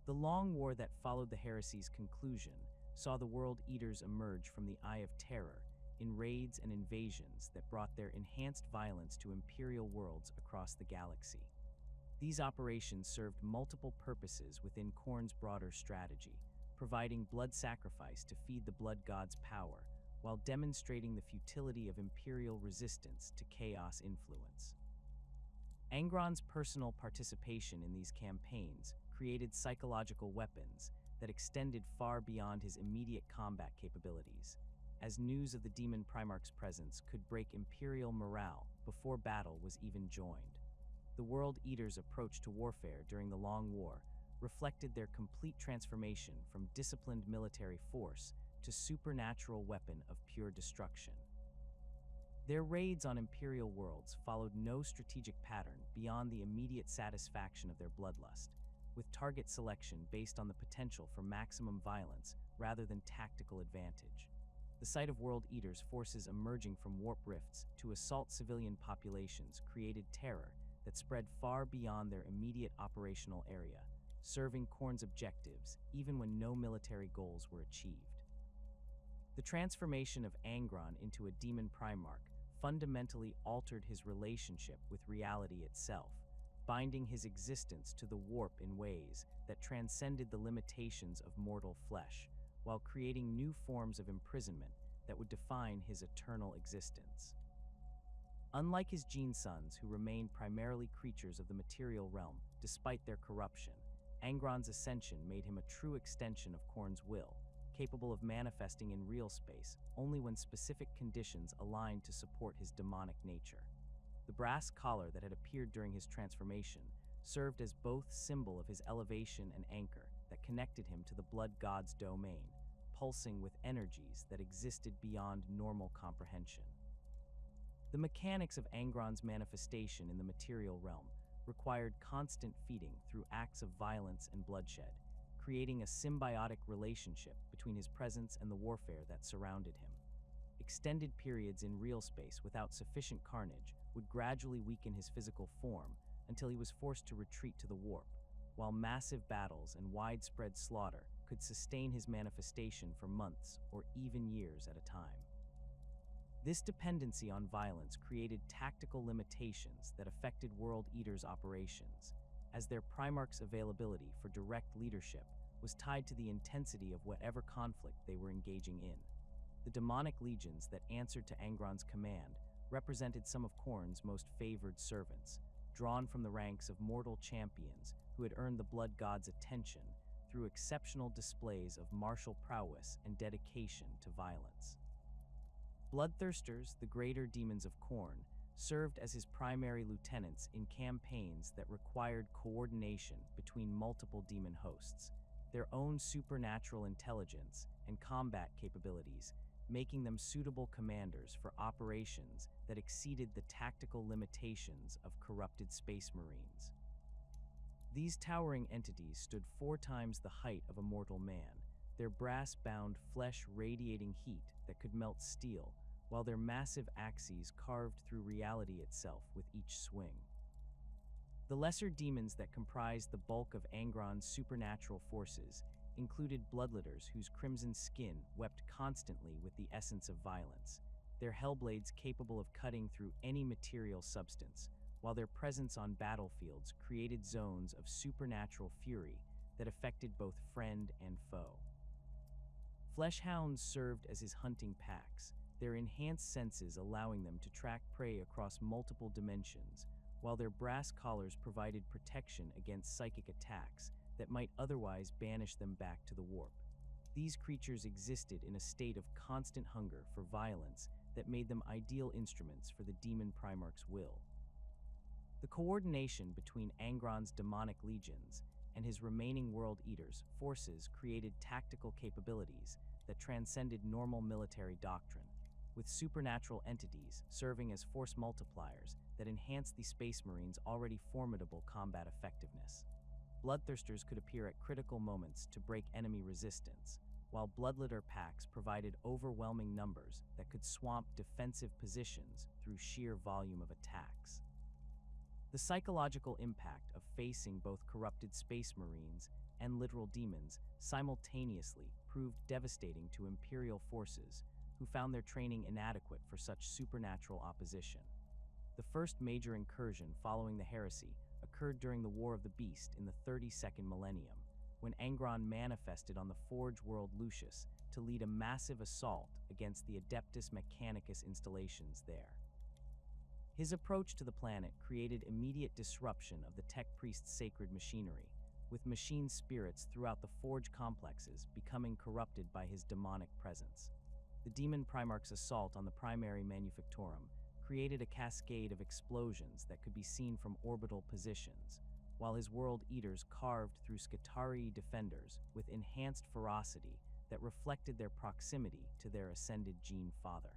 The long war that followed the heresy's conclusion saw the World Eaters emerge from the Eye of Terror in raids and invasions that brought their enhanced violence to Imperial worlds across the galaxy. These operations served multiple purposes within Khorne's broader strategy, providing blood sacrifice to feed the Blood God's power, while demonstrating the futility of Imperial resistance to chaos influence. Angron's personal participation in these campaigns created psychological weapons that extended far beyond his immediate combat capabilities, as news of the Demon Primarch's presence could break Imperial morale before battle was even joined. The World Eaters' approach to warfare during the Long War reflected their complete transformation from disciplined military force to supernatural weapon of pure destruction. Their raids on Imperial worlds followed no strategic pattern beyond the immediate satisfaction of their bloodlust, with target selection based on the potential for maximum violence rather than tactical advantage. The sight of World Eaters' forces emerging from warp rifts to assault civilian populations created terror that spread far beyond their immediate operational area, serving Khorne's objectives even when no military goals were achieved. The transformation of Angron into a demon Primarch fundamentally altered his relationship with reality itself, binding his existence to the warp in ways that transcended the limitations of mortal flesh, while creating new forms of imprisonment that would define his eternal existence. Unlike his gene sons, who remained primarily creatures of the material realm despite their corruption, Angron's ascension made him a true extension of Khorne's will, capable of manifesting in real space only when specific conditions aligned to support his demonic nature. The brass collar that had appeared during his transformation served as both symbol of his elevation and anchor that connected him to the Blood God's domain, pulsing with energies that existed beyond normal comprehension. The mechanics of Angron's manifestation in the material realm required constant feeding through acts of violence and bloodshed, creating a symbiotic relationship between his presence and the warfare that surrounded him. Extended periods in real space without sufficient carnage would gradually weaken his physical form until he was forced to retreat to the warp, while massive battles and widespread slaughter could sustain his manifestation for months or even years at a time. This dependency on violence created tactical limitations that affected World Eater's operations, as their Primarch's availability for direct leadership was tied to the intensity of whatever conflict they were engaging in. The demonic legions that answered to Angron's command represented some of Khorne's most favored servants, drawn from the ranks of mortal champions who had earned the Blood God's attention through exceptional displays of martial prowess and dedication to violence. Bloodthirsters, the greater demons of Khorne, served as his primary lieutenants in campaigns that required coordination between multiple demon hosts, their own supernatural intelligence and combat capabilities, making them suitable commanders for operations that exceeded the tactical limitations of corrupted space marines. These towering entities stood 4 times the height of a mortal man, their brass-bound flesh radiating heat that could melt steel, while their massive axes carved through reality itself with each swing. The lesser demons that comprised the bulk of Angron's supernatural forces included bloodletters whose crimson skin wept constantly with the essence of violence, their hellblades capable of cutting through any material substance, while their presence on battlefields created zones of supernatural fury that affected both friend and foe. Fleshhounds served as his hunting packs, their enhanced senses allowing them to track prey across multiple dimensions, while their brass collars provided protection against psychic attacks that might otherwise banish them back to the warp. These creatures existed in a state of constant hunger for violence that made them ideal instruments for the Demon Primarch's will. The coordination between Angron's demonic legions and his remaining World Eaters' forces created tactical capabilities that transcended normal military doctrine, with supernatural entities serving as force multipliers that enhanced the Space Marines' already formidable combat effectiveness. Bloodthirsters could appear at critical moments to break enemy resistance, while Bloodletter packs provided overwhelming numbers that could swamp defensive positions through sheer volume of attacks. The psychological impact of facing both corrupted Space Marines and literal demons simultaneously proved devastating to Imperial forces who found their training inadequate for such supernatural opposition. The first major incursion following the heresy occurred during the War of the Beast in the 32nd Millennium, when Angron manifested on the Forge world Lucius to lead a massive assault against the Adeptus Mechanicus installations there. His approach to the planet created immediate disruption of the Tech Priest's sacred machinery, with machine spirits throughout the Forge complexes becoming corrupted by his demonic presence. The Demon Primarch's assault on the primary Manufactorum created a cascade of explosions that could be seen from orbital positions, while his World Eaters carved through Skitarii defenders with enhanced ferocity that reflected their proximity to their ascended Gene Father.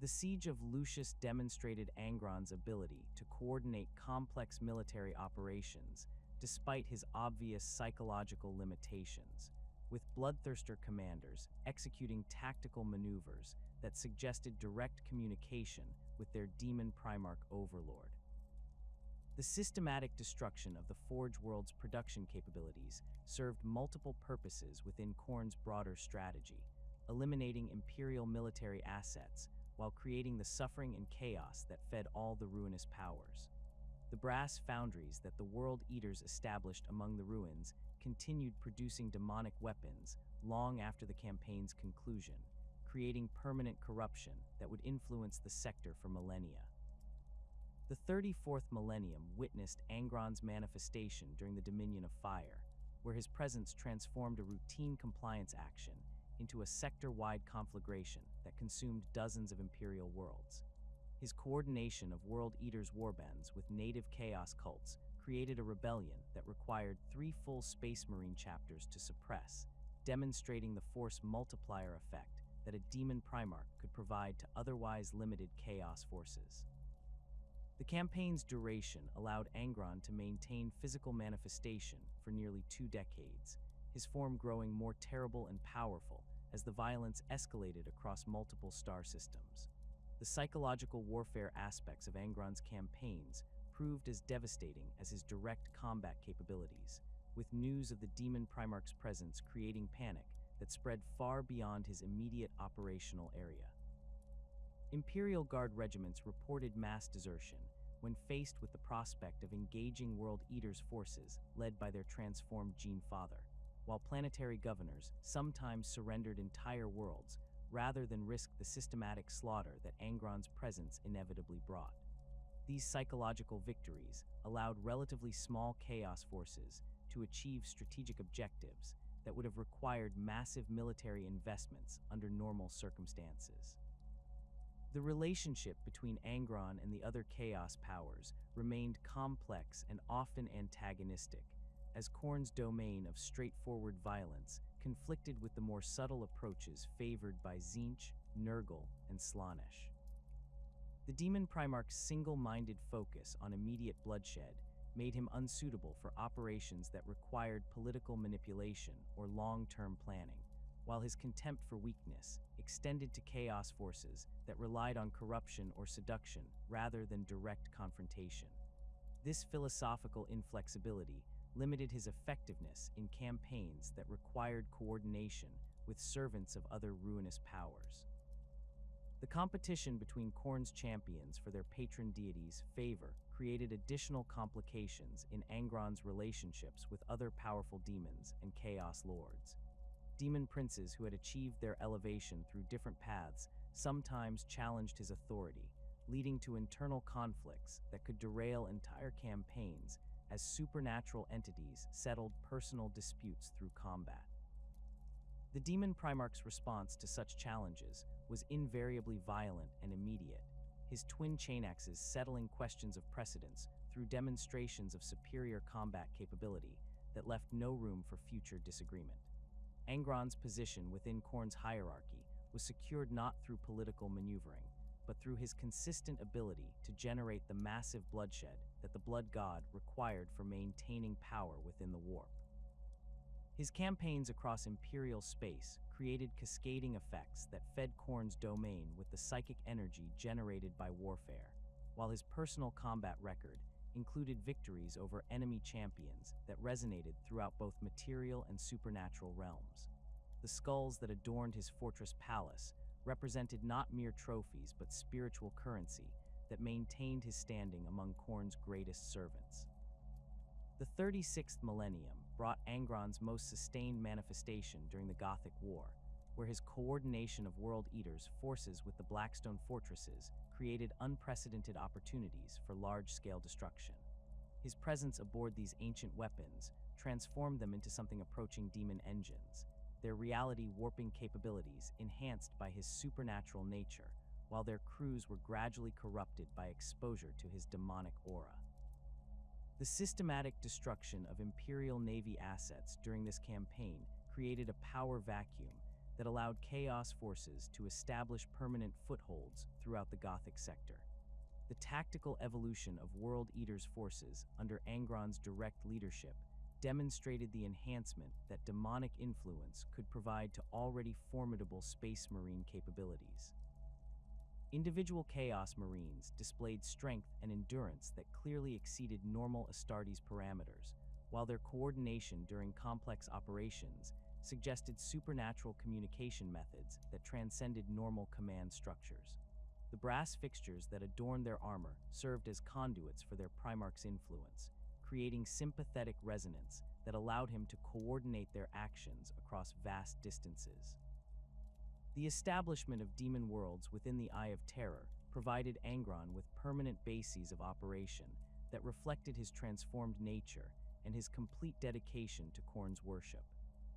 The Siege of Lucius demonstrated Angron's ability to coordinate complex military operations despite his obvious psychological limitations, with Bloodthirster commanders executing tactical maneuvers that suggested direct communication with their Demon Primarch overlord. The systematic destruction of the Forge world's production capabilities served multiple purposes within Khorne's broader strategy, eliminating Imperial military assets while creating the suffering and chaos that fed all the Ruinous Powers. The brass foundries that the World Eaters established among the ruins continued producing demonic weapons long after the campaign's conclusion, creating permanent corruption that would influence the sector for millennia. The 34th Millennium witnessed Angron's manifestation during the Dominion of Fire, where his presence transformed a routine compliance action into a sector-wide conflagration that consumed dozens of Imperial worlds. His coordination of World Eaters' warbands with native chaos cults created a rebellion that required 3 full Space Marine chapters to suppress, demonstrating the force multiplier effect that a demon Primarch could provide to otherwise limited chaos forces. The campaign's duration allowed Angron to maintain physical manifestation for nearly 2 decades, his form growing more terrible and powerful as the violence escalated across multiple star systems. The psychological warfare aspects of Angron's campaigns proved as devastating as his direct combat capabilities, with news of the Demon Primarch's presence creating panic that spread far beyond his immediate operational area. Imperial Guard regiments reported mass desertion when faced with the prospect of engaging World Eater's forces led by their transformed Gene Father, while planetary governors sometimes surrendered entire worlds rather than risk the systematic slaughter that Angron's presence inevitably brought. These psychological victories allowed relatively small chaos forces to achieve strategic objectives that would have required massive military investments under normal circumstances. The relationship between Angron and the other chaos powers remained complex and often antagonistic, as Khorne's domain of straightforward violence conflicted with the more subtle approaches favored by Tzeentch, Nurgle, and Slaanesh. The Demon Primarch's single-minded focus on immediate bloodshed made him unsuitable for operations that required political manipulation or long-term planning, while his contempt for weakness extended to chaos forces that relied on corruption or seduction rather than direct confrontation. This philosophical inflexibility limited his effectiveness in campaigns that required coordination with servants of other ruinous powers. The competition between Khorne's champions for their patron deities' favor created additional complications in Angron's relationships with other powerful demons and chaos lords. Demon princes who had achieved their elevation through different paths sometimes challenged his authority, leading to internal conflicts that could derail entire campaigns as supernatural entities settled personal disputes through combat. The Demon Primarch's response to such challenges was invariably violent and immediate, his twin chainaxes settling questions of precedence through demonstrations of superior combat capability that left no room for future disagreement. Angron's position within Khorne's hierarchy was secured not through political maneuvering, but through his consistent ability to generate the massive bloodshed that the Blood God required for maintaining power within the warp. His campaigns across Imperial space created cascading effects that fed Khorne's domain with the psychic energy generated by warfare, while his personal combat record included victories over enemy champions that resonated throughout both material and supernatural realms. The skulls that adorned his fortress palace represented not mere trophies but spiritual currency that maintained his standing among Khorne's greatest servants. The 36th Millennium brought Angron's most sustained manifestation during the Gothic War, where his coordination of World Eater's forces with the Blackstone fortresses created unprecedented opportunities for large-scale destruction. His presence aboard these ancient weapons transformed them into something approaching demon engines, their reality-warping capabilities enhanced by his supernatural nature, while their crews were gradually corrupted by exposure to his demonic aura. The systematic destruction of Imperial Navy assets during this campaign created a power vacuum that allowed Chaos forces to establish permanent footholds throughout the Gothic sector. The tactical evolution of World Eater's forces under Angron's direct leadership demonstrated the enhancement that demonic influence could provide to already formidable Space Marine capabilities. Individual Chaos Marines displayed strength and endurance that clearly exceeded normal Astartes parameters, while their coordination during complex operations suggested supernatural communication methods that transcended normal command structures. The brass fixtures that adorned their armor served as conduits for their Primarch's influence, creating sympathetic resonance that allowed him to coordinate their actions across vast distances. The establishment of demon worlds within the Eye of Terror provided Angron with permanent bases of operation that reflected his transformed nature and his complete dedication to Khorne's worship.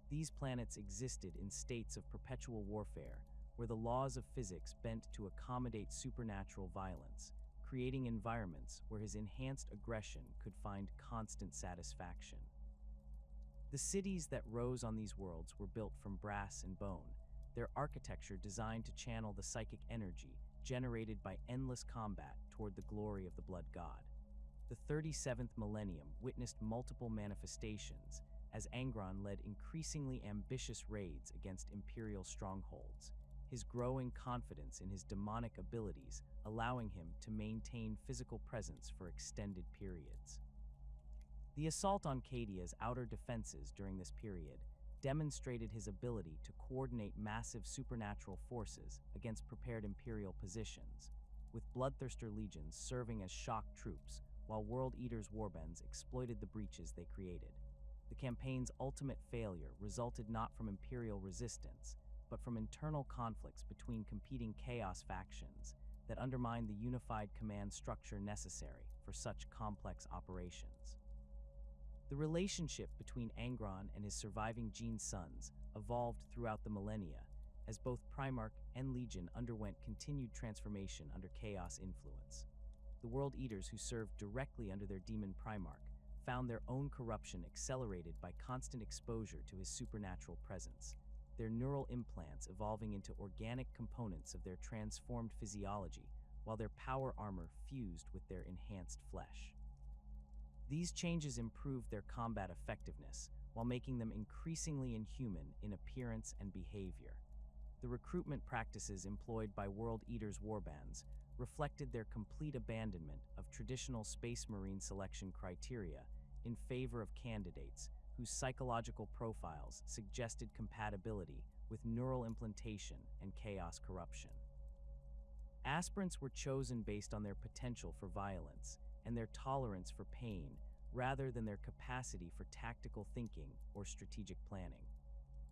These planets existed in states of perpetual warfare, where the laws of physics bent to accommodate supernatural violence, creating environments where his enhanced aggression could find constant satisfaction. The cities that rose on these worlds were built from brass and bone, their architecture designed to channel the psychic energy generated by endless combat toward the glory of the Blood God. The 37th Millennium witnessed multiple manifestations as Angron led increasingly ambitious raids against Imperial strongholds, his growing confidence in his demonic abilities allowing him to maintain physical presence for extended periods. The assault on Cadia's outer defenses during this period demonstrated his ability to coordinate massive supernatural forces against prepared Imperial positions, with Bloodthirster legions serving as shock troops while World Eater's warbands exploited the breaches they created. The campaign's ultimate failure resulted not from Imperial resistance, but from internal conflicts between competing Chaos factions that undermined the unified command structure necessary for such complex operations. The relationship between Angron and his surviving Gene sons evolved throughout the millennia, as both Primarch and Legion underwent continued transformation under Chaos influence. The World Eaters who served directly under their Demon Primarch found their own corruption accelerated by constant exposure to his supernatural presence, their neural implants evolving into organic components of their transformed physiology, while their power armor fused with their enhanced flesh. These changes improved their combat effectiveness, while making them increasingly inhuman in appearance and behavior. The recruitment practices employed by World Eaters' warbands reflected their complete abandonment of traditional Space Marine selection criteria in favor of candidates whose psychological profiles suggested compatibility with neural implantation and Chaos corruption. Aspirants were chosen based on their potential for violence and their tolerance for pain rather than their capacity for tactical thinking or strategic planning.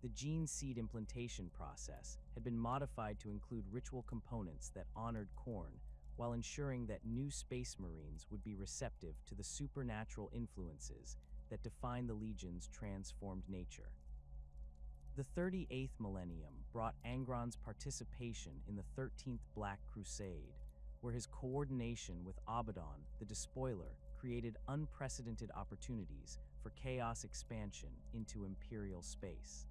The gene seed implantation process had been modified to include ritual components that honored Khorne, while ensuring that new Space Marines would be receptive to the supernatural influences that define the Legion's transformed nature. The 38th Millennium brought Angron's participation in the 13th Black Crusade, where his coordination with Abaddon, the Despoiler, created unprecedented opportunities for Chaos expansion into Imperial space.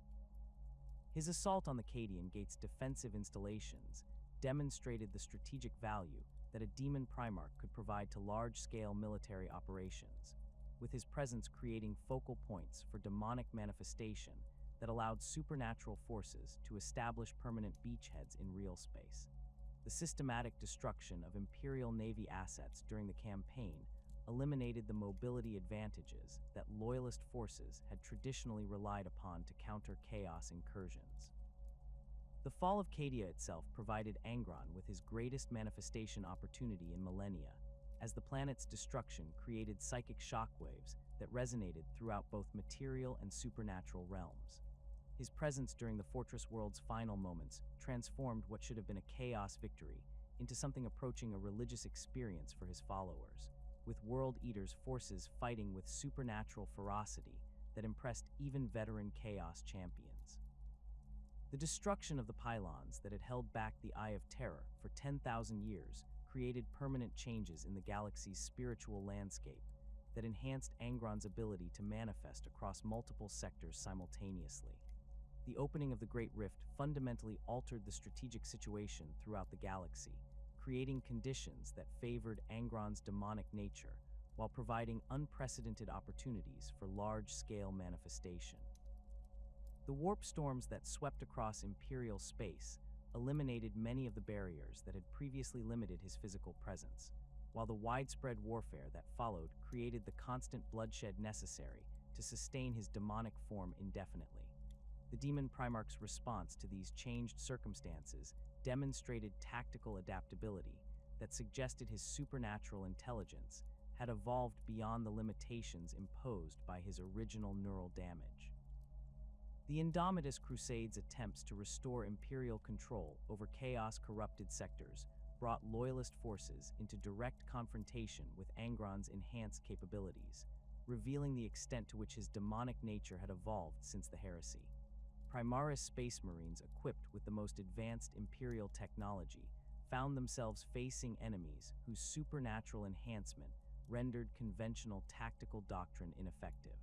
His assault on the Cadian Gate's defensive installations demonstrated the strategic value that a Demon Primarch could provide to large-scale military operations, with his presence creating focal points for demonic manifestation that allowed supernatural forces to establish permanent beachheads in real space. The systematic destruction of Imperial Navy assets during the campaign eliminated the mobility advantages that loyalist forces had traditionally relied upon to counter Chaos incursions. The fall of Cadia itself provided Angron with his greatest manifestation opportunity in millennia, as the planet's destruction created psychic shockwaves that resonated throughout both material and supernatural realms. His presence during the Fortress World's final moments transformed what should have been a Chaos victory into something approaching a religious experience for his followers, with World Eaters' forces fighting with supernatural ferocity that impressed even veteran Chaos champions. The destruction of the pylons that had held back the Eye of Terror for 10,000 years created permanent changes in the galaxy's spiritual landscape that enhanced Angron's ability to manifest across multiple sectors simultaneously. The opening of the Great Rift fundamentally altered the strategic situation throughout the galaxy, creating conditions that favored Angron's demonic nature while providing unprecedented opportunities for large-scale manifestation. The warp storms that swept across Imperial space eliminated many of the barriers that had previously limited his physical presence, while the widespread warfare that followed created the constant bloodshed necessary to sustain his demonic form indefinitely. The Demon Primarch's response to these changed circumstances demonstrated tactical adaptability that suggested his supernatural intelligence had evolved beyond the limitations imposed by his original neural damage. The Indomitus Crusade's attempts to restore Imperial control over Chaos-corrupted sectors brought Loyalist forces into direct confrontation with Angron's enhanced capabilities, revealing the extent to which his demonic nature had evolved since the heresy. Primaris Space Marines equipped with the most advanced Imperial technology found themselves facing enemies whose supernatural enhancement rendered conventional tactical doctrine ineffective.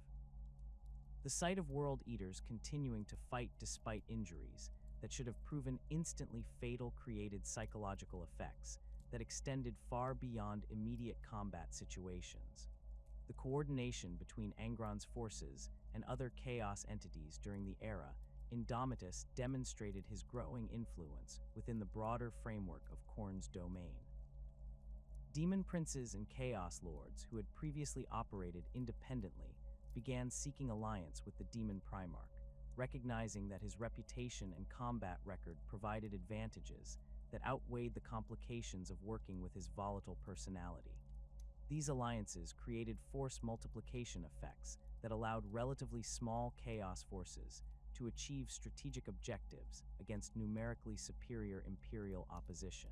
The sight of World Eaters continuing to fight despite injuries that should have proven instantly fatal created psychological effects that extended far beyond immediate combat situations. The coordination between Angron's forces and other chaos entities during the era Indomitus demonstrated his growing influence within the broader framework of Khorne's domain. Demon princes and chaos lords who had previously operated independently began seeking alliance with the demon Primarch, recognizing that his reputation and combat record provided advantages that outweighed the complications of working with his volatile personality. These alliances created force multiplication effects that allowed relatively small chaos forces to achieve strategic objectives against numerically superior Imperial opposition.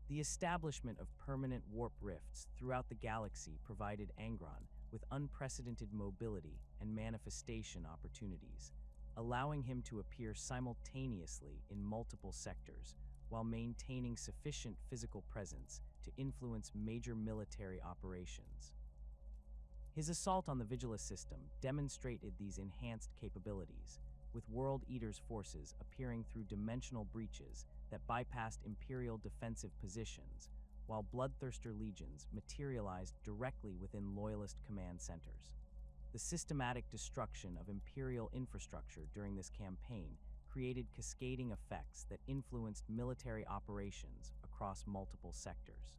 The establishment of permanent warp rifts throughout the galaxy provided Angron with unprecedented mobility and manifestation opportunities, allowing him to appear simultaneously in multiple sectors while maintaining sufficient physical presence to influence major military operations. His assault on the Vigilus system demonstrated these enhanced capabilities, with World Eater's forces appearing through dimensional breaches that bypassed Imperial defensive positions, while Bloodthirster legions materialized directly within Loyalist command centers. The systematic destruction of Imperial infrastructure during this campaign created cascading effects that influenced military operations across multiple sectors.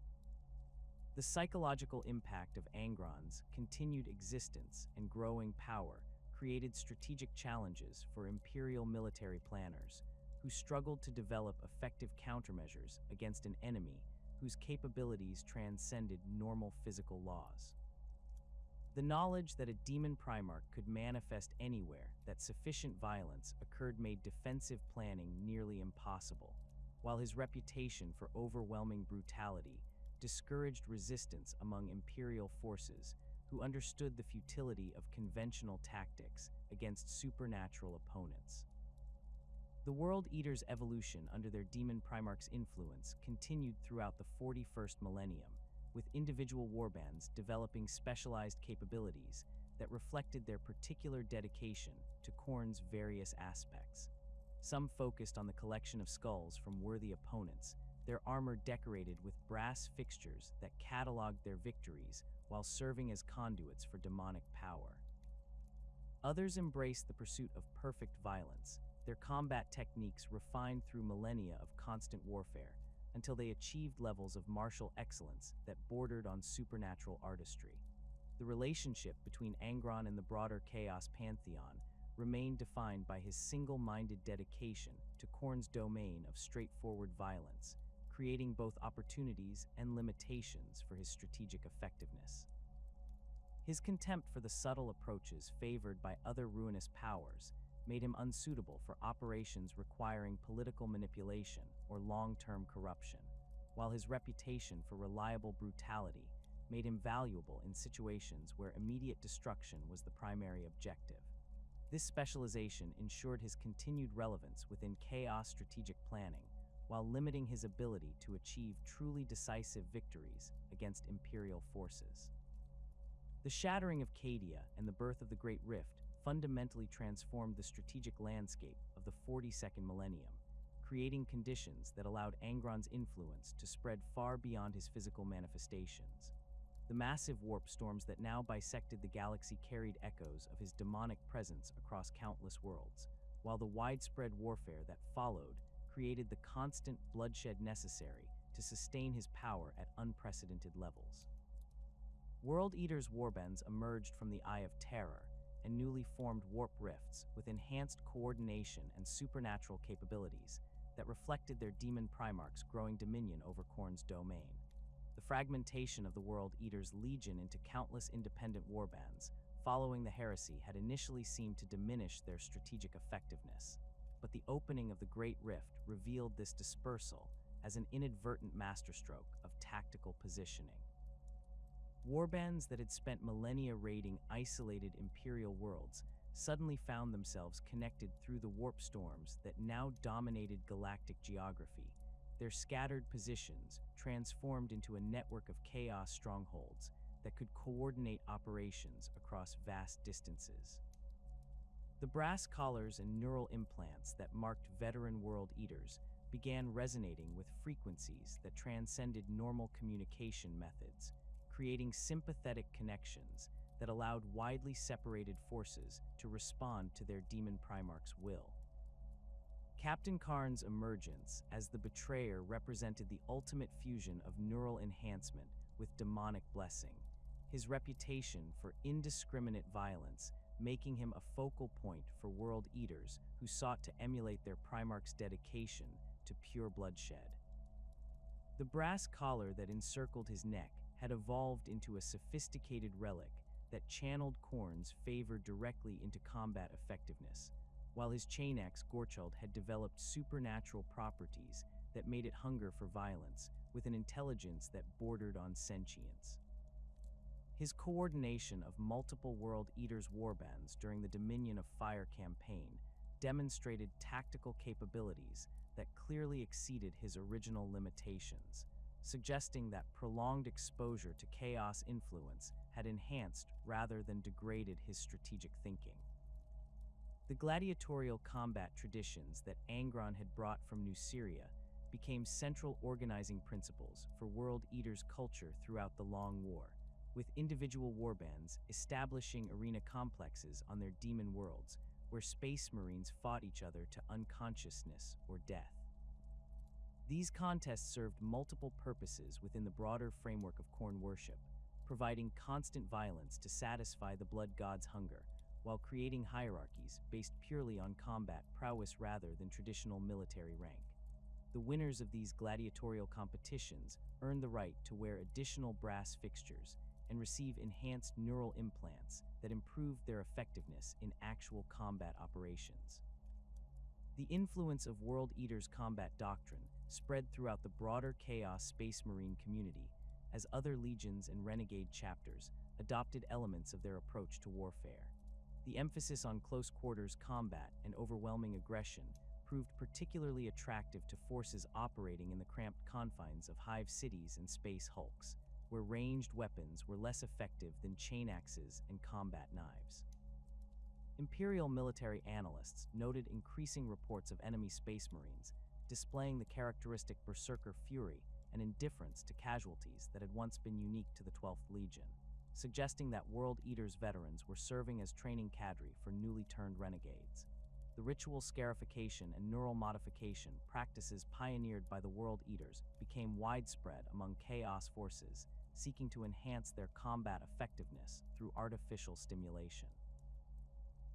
The psychological impact of Angron's continued existence and growing power created strategic challenges for Imperial military planners, who struggled to develop effective countermeasures against an enemy whose capabilities transcended normal physical laws. The knowledge that a demon Primarch could manifest anywhere that sufficient violence occurred made defensive planning nearly impossible, while his reputation for overwhelming brutality discouraged resistance among Imperial forces who understood the futility of conventional tactics against supernatural opponents. The World Eater's evolution under their demon Primarch's influence continued throughout the 41st millennium, with individual warbands developing specialized capabilities that reflected their particular dedication to Khorne's various aspects. Some focused on the collection of skulls from worthy opponents, their armor decorated with brass fixtures that cataloged their victories while serving as conduits for demonic power. Others embraced the pursuit of perfect violence, their combat techniques refined through millennia of constant warfare, until they achieved levels of martial excellence that bordered on supernatural artistry. The relationship between Angron and the broader Chaos Pantheon remained defined by his single-minded dedication to Khorne's domain of straightforward violence, creating both opportunities and limitations for his strategic effectiveness. His contempt for the subtle approaches favored by other ruinous powers made him unsuitable for operations requiring political manipulation or long-term corruption, while his reputation for reliable brutality made him valuable in situations where immediate destruction was the primary objective. This specialization ensured his continued relevance within chaos strategic planning, while limiting his ability to achieve truly decisive victories against Imperial forces. The shattering of Cadia and the birth of the Great Rift fundamentally transformed the strategic landscape of the 42nd millennium, creating conditions that allowed Angron's influence to spread far beyond his physical manifestations. The massive warp storms that now bisected the galaxy carried echoes of his demonic presence across countless worlds, while the widespread warfare that followed created the constant bloodshed necessary to sustain his power at unprecedented levels. World Eater's warbands emerged from the Eye of Terror and newly formed warp rifts with enhanced coordination and supernatural capabilities that reflected their demon Primarch's growing dominion over Khorne's domain. The fragmentation of the World Eater's legion into countless independent warbands following the heresy had initially seemed to diminish their strategic effectiveness, but the opening of the Great Rift revealed this dispersal as an inadvertent masterstroke of tactical positioning. Warbands that had spent millennia raiding isolated Imperial worlds suddenly found themselves connected through the warp storms that now dominated galactic geography, their scattered positions transformed into a network of chaos strongholds that could coordinate operations across vast distances. The brass collars and neural implants that marked veteran world eaters began resonating with frequencies that transcended normal communication methods, creating sympathetic connections that allowed widely separated forces to respond to their demon Primarch's will. Captain Karn's emergence as the betrayer represented the ultimate fusion of neural enhancement with demonic blessing, his reputation for indiscriminate violence making him a focal point for world eaters who sought to emulate their Primarch's dedication to pure bloodshed. The brass collar that encircled his neck had evolved into a sophisticated relic that channeled Khorne's favor directly into combat effectiveness, while his chainaxe Gorchald had developed supernatural properties that made it hunger for violence with an intelligence that bordered on sentience. His coordination of multiple World Eaters' warbands during the Dominion of Fire campaign demonstrated tactical capabilities that clearly exceeded his original limitations, suggesting that prolonged exposure to chaos influence had enhanced rather than degraded his strategic thinking. The gladiatorial combat traditions that Angron had brought from Nuceria became central organizing principles for World Eaters' culture throughout the Long War, with individual warbands establishing arena complexes on their demon worlds where space marines fought each other to unconsciousness or death. These contests served multiple purposes within the broader framework of Khorne worship, providing constant violence to satisfy the blood god's hunger, while creating hierarchies based purely on combat prowess rather than traditional military rank. The winners of these gladiatorial competitions earned the right to wear additional brass fixtures and receive enhanced neural implants that improved their effectiveness in actual combat operations. The influence of World Eaters' combat doctrine spread throughout the broader Chaos Space Marine community as other legions and renegade chapters adopted elements of their approach to warfare. The emphasis on close-quarters combat and overwhelming aggression proved particularly attractive to forces operating in the cramped confines of hive cities and space hulks, where ranged weapons were less effective than chainaxes and combat knives. Imperial military analysts noted increasing reports of enemy space marines displaying the characteristic berserker fury and indifference to casualties that had once been unique to the 12th Legion, suggesting that World Eaters veterans were serving as training cadre for newly turned renegades. The ritual scarification and neural modification practices pioneered by the World Eaters became widespread among Chaos forces, seeking to enhance their combat effectiveness through artificial stimulation.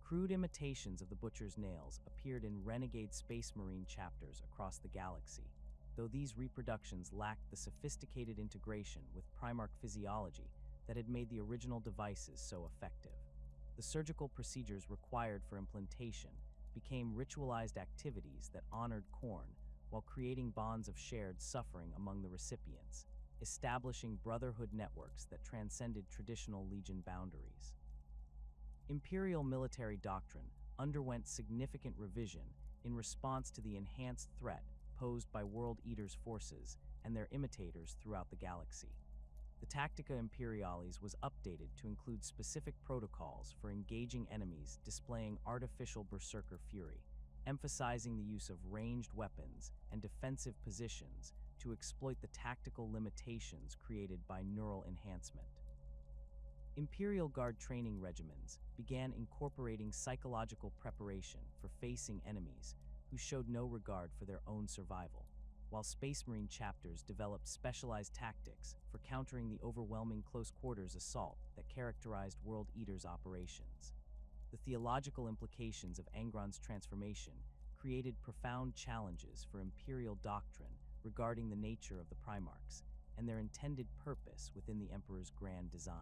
Crude imitations of the Butcher's nails appeared in renegade Space Marine chapters across the galaxy, though these reproductions lacked the sophisticated integration with Primarch physiology that had made the original devices so effective. The surgical procedures required for implantation became ritualized activities that honored Khorne while creating bonds of shared suffering among the recipients, establishing brotherhood networks that transcended traditional Legion boundaries. Imperial military doctrine underwent significant revision in response to the enhanced threat posed by World Eaters forces and their imitators throughout the galaxy. The Tactica Imperialis was updated to include specific protocols for engaging enemies displaying artificial berserker fury, emphasizing the use of ranged weapons and defensive positions to exploit the tactical limitations created by neural enhancement. Imperial Guard training regimens began incorporating psychological preparation for facing enemies who showed no regard for their own survival, while Space Marine chapters developed specialized tactics for countering the overwhelming close-quarters assault that characterized World Eaters' operations. The theological implications of Angron's transformation created profound challenges for Imperial doctrine regarding the nature of the Primarchs and their intended purpose within the Emperor's grand design.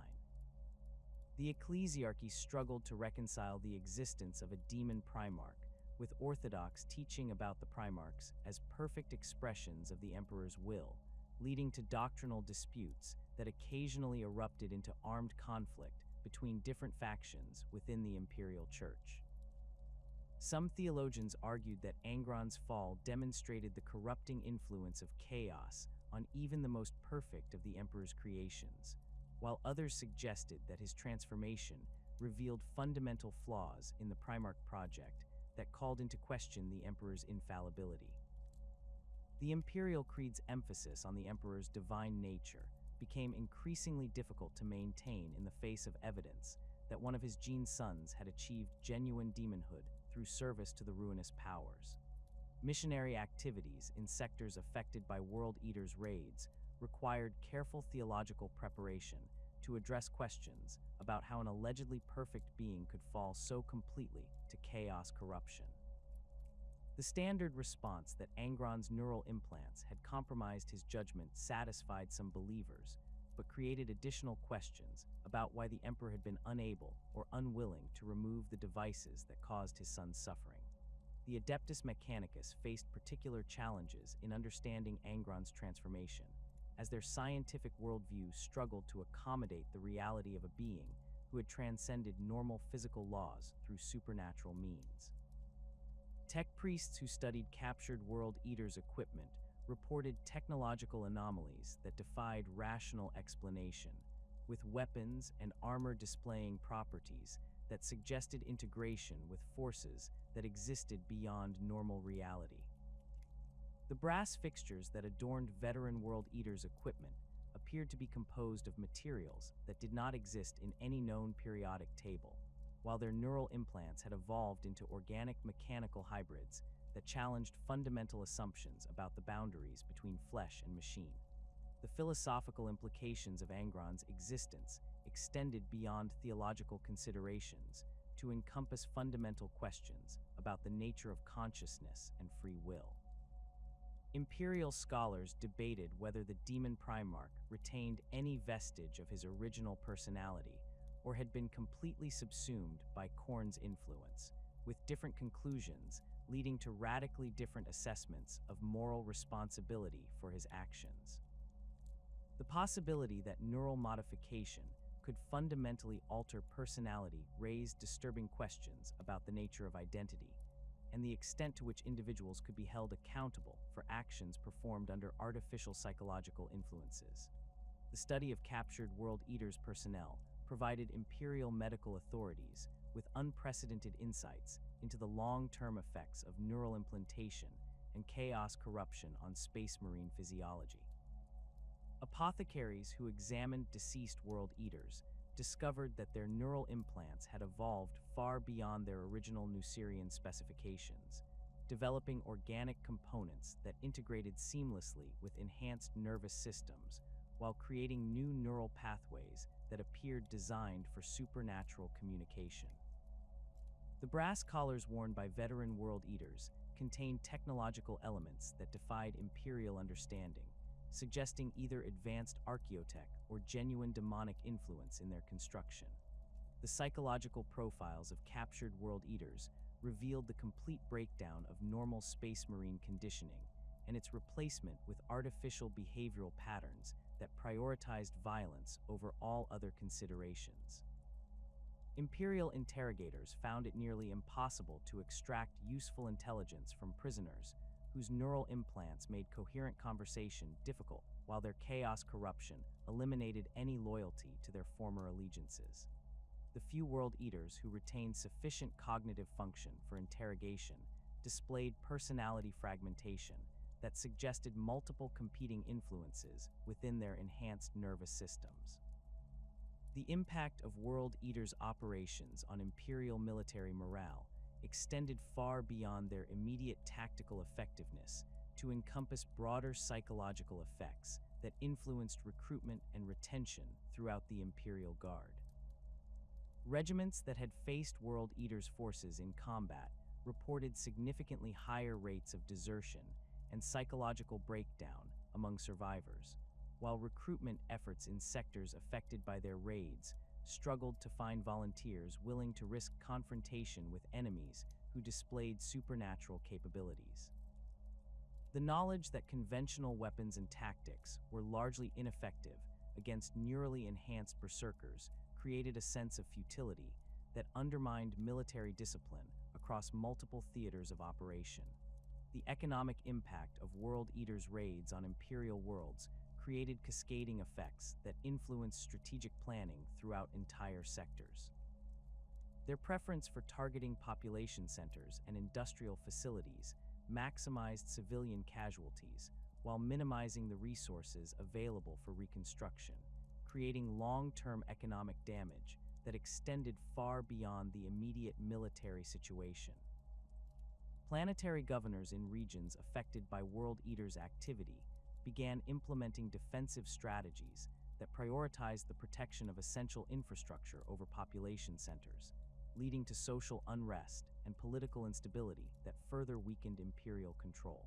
The ecclesiarchy struggled to reconcile the existence of a demon Primarch with orthodox teaching about the Primarchs as perfect expressions of the Emperor's will, leading to doctrinal disputes that occasionally erupted into armed conflict between different factions within the Imperial Church. Some theologians argued that Angron's fall demonstrated the corrupting influence of chaos on even the most perfect of the Emperor's creations, while others suggested that his transformation revealed fundamental flaws in the Primarch project that called into question the Emperor's infallibility. The Imperial Creed's emphasis on the Emperor's divine nature became increasingly difficult to maintain in the face of evidence that one of his gene sons had achieved genuine demonhood through service to the Ruinous Powers. Missionary activities in sectors affected by World Eater's raids required careful theological preparation to address questions about how an allegedly perfect being could fall so completely to chaos corruption. The standard response that Angron's neural implants had compromised his judgment satisfied some believers, but created additional questions about why the Emperor had been unable or unwilling to remove the devices that caused his son's suffering. The Adeptus Mechanicus faced particular challenges in understanding Angron's transformation, as their scientific worldview struggled to accommodate the reality of a being who had transcended normal physical laws through supernatural means. Tech priests who studied captured World Eater's equipment reported technological anomalies that defied rational explanation, with weapons and armor displaying properties that suggested integration with forces that existed beyond normal reality. The brass fixtures that adorned veteran World Eater's equipment appeared to be composed of materials that did not exist in any known periodic table, while their neural implants had evolved into organic mechanical hybrids that challenged fundamental assumptions about the boundaries between flesh and machine. The philosophical implications of Angron's existence extended beyond theological considerations to encompass fundamental questions about the nature of consciousness and free will. Imperial scholars debated whether the Demon Primarch retained any vestige of his original personality or had been completely subsumed by Khorne's influence, with different conclusions leading to radically different assessments of moral responsibility for his actions. The possibility that neural modification could fundamentally alter personality raised disturbing questions about the nature of identity and the extent to which individuals could be held accountable for actions performed under artificial psychological influences. The study of captured World Eater's personnel provided Imperial medical authorities with unprecedented insights into the long-term effects of neural implantation and chaos corruption on space marine physiology. Apothecaries who examined deceased World Eaters discovered that their neural implants had evolved far beyond their original Nucerian specifications, developing organic components that integrated seamlessly with enhanced nervous systems while creating new neural pathways that appeared designed for supernatural communication. The brass collars worn by veteran World Eaters contained technological elements that defied Imperial understanding, suggesting either advanced archaeotech or genuine demonic influence in their construction. The psychological profiles of captured World Eaters revealed the complete breakdown of normal space marine conditioning and its replacement with artificial behavioral patterns that prioritized violence over all other considerations. Imperial interrogators found it nearly impossible to extract useful intelligence from prisoners whose neural implants made coherent conversation difficult, while their chaos corruption eliminated any loyalty to their former allegiances. The few World Eaters who retained sufficient cognitive function for interrogation displayed personality fragmentation that suggested multiple competing influences within their enhanced nervous systems. The impact of World Eaters' operations on Imperial military morale extended far beyond their immediate tactical effectiveness to encompass broader psychological effects that influenced recruitment and retention throughout the Imperial Guard. Regiments that had faced World Eaters' forces in combat reported significantly higher rates of desertion and psychological breakdown among survivors, while recruitment efforts in sectors affected by their raids struggled to find volunteers willing to risk confrontation with enemies who displayed supernatural capabilities. The knowledge that conventional weapons and tactics were largely ineffective against neurally enhanced berserkers created a sense of futility that undermined military discipline across multiple theaters of operation. The economic impact of World Eaters' raids on Imperial worlds created cascading effects that influenced strategic planning throughout entire sectors. Their preference for targeting population centers and industrial facilities maximized civilian casualties while minimizing the resources available for reconstruction, creating long-term economic damage that extended far beyond the immediate military situation. Planetary governors in regions affected by World Eater's activity began implementing defensive strategies that prioritized the protection of essential infrastructure over population centers, leading to social unrest and political instability that further weakened imperial control.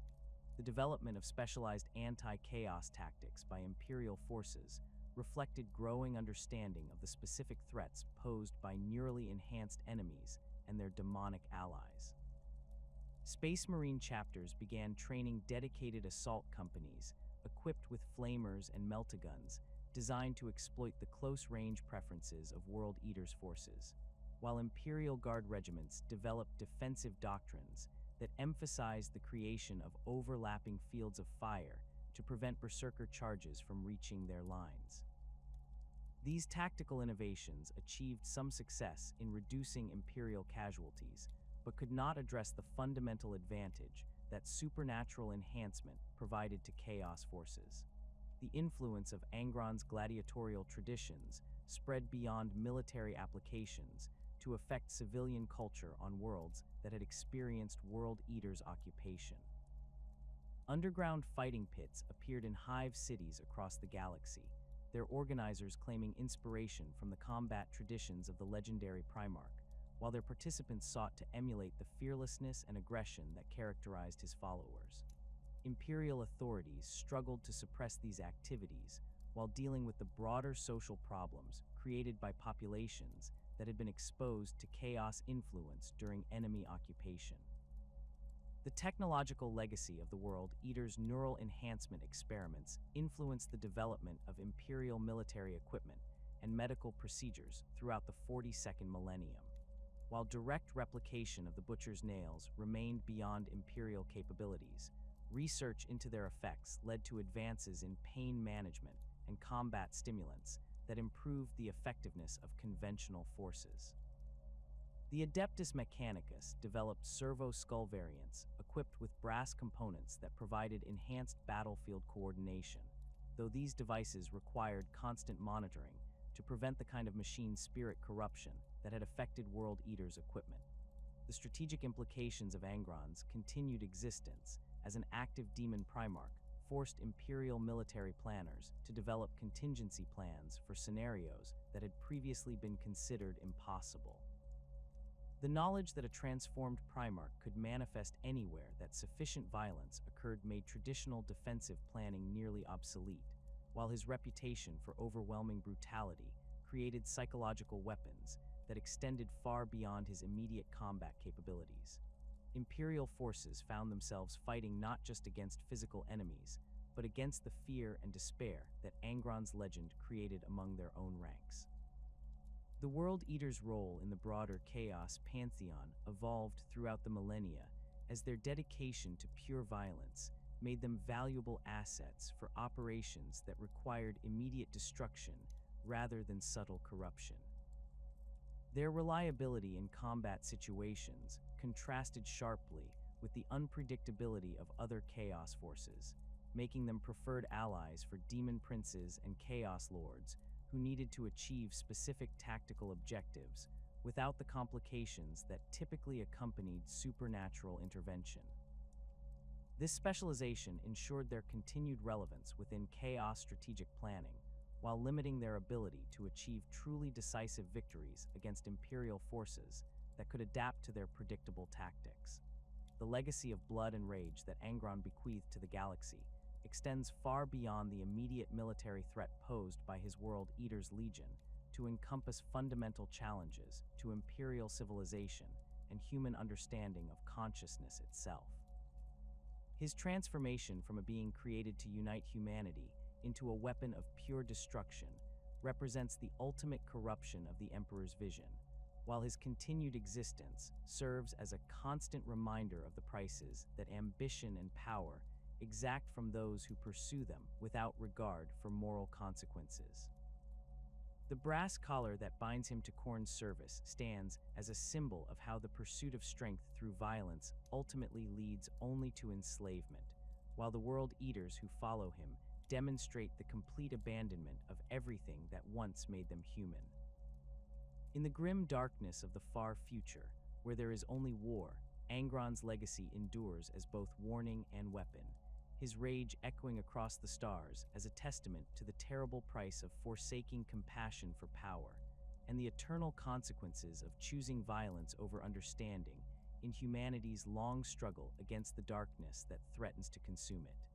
The development of specialized anti-chaos tactics by imperial forces reflected growing understanding of the specific threats posed by neurally enhanced enemies and their demonic allies. Space Marine chapters began training dedicated assault companies equipped with flamers and meltaguns designed to exploit the close-range preferences of World Eater's forces, while Imperial Guard regiments developed defensive doctrines that emphasized the creation of overlapping fields of fire to prevent berserker charges from reaching their lines. These tactical innovations achieved some success in reducing Imperial casualties, but could not address the fundamental advantage that supernatural enhancement provided to Chaos forces. The influence of Angron's gladiatorial traditions spread beyond military applications to affect civilian culture on worlds that had experienced World Eater's occupation. Underground fighting pits appeared in hive cities across the galaxy, their organizers claiming inspiration from the combat traditions of the legendary Primarch, while their participants sought to emulate the fearlessness and aggression that characterized his followers. Imperial authorities struggled to suppress these activities while dealing with the broader social problems created by populations that had been exposed to chaos influence during enemy occupation. The technological legacy of the World Eater's neural enhancement experiments influenced the development of Imperial military equipment and medical procedures throughout the 42nd millennium. While direct replication of the Butcher's nails remained beyond Imperial capabilities, research into their effects led to advances in pain management and combat stimulants that improved the effectiveness of conventional forces. The Adeptus Mechanicus developed servo skull variants equipped with brass components that provided enhanced battlefield coordination, though these devices required constant monitoring to prevent the kind of machine spirit corruption that had affected World Eater's equipment. The strategic implications of Angron's continued existence as an active demon Primarch forced Imperial military planners to develop contingency plans for scenarios that had previously been considered impossible. The knowledge that a transformed Primarch could manifest anywhere that sufficient violence occurred made traditional defensive planning nearly obsolete, while his reputation for overwhelming brutality created psychological weapons that extended far beyond his immediate combat capabilities. Imperial forces found themselves fighting not just against physical enemies, but against the fear and despair that Angron's legend created among their own ranks. The World Eater's role in the broader Chaos pantheon evolved throughout the millennia as their dedication to pure violence made them valuable assets for operations that required immediate destruction rather than subtle corruption. Their reliability in combat situations contrasted sharply with the unpredictability of other Chaos forces, making them preferred allies for Demon Princes and Chaos Lords who needed to achieve specific tactical objectives without the complications that typically accompanied supernatural intervention. This specialization ensured their continued relevance within Chaos strategic planning, while limiting their ability to achieve truly decisive victories against Imperial forces that could adapt to their predictable tactics. The legacy of blood and rage that Angron bequeathed to the galaxy extends far beyond the immediate military threat posed by his World Eater's Legion to encompass fundamental challenges to Imperial civilization and human understanding of consciousness itself. His transformation from a being created to unite humanity into a weapon of pure destruction represents the ultimate corruption of the Emperor's vision, while his continued existence serves as a constant reminder of the prices that ambition and power exact from those who pursue them without regard for moral consequences. The brass collar that binds him to Khorne's service stands as a symbol of how the pursuit of strength through violence ultimately leads only to enslavement, while the world eaters who follow him demonstrate the complete abandonment of everything that once made them human. In the grim darkness of the far future, where there is only war, Angron's legacy endures as both warning and weapon, his rage echoing across the stars as a testament to the terrible price of forsaking compassion for power and the eternal consequences of choosing violence over understanding in humanity's long struggle against the darkness that threatens to consume it.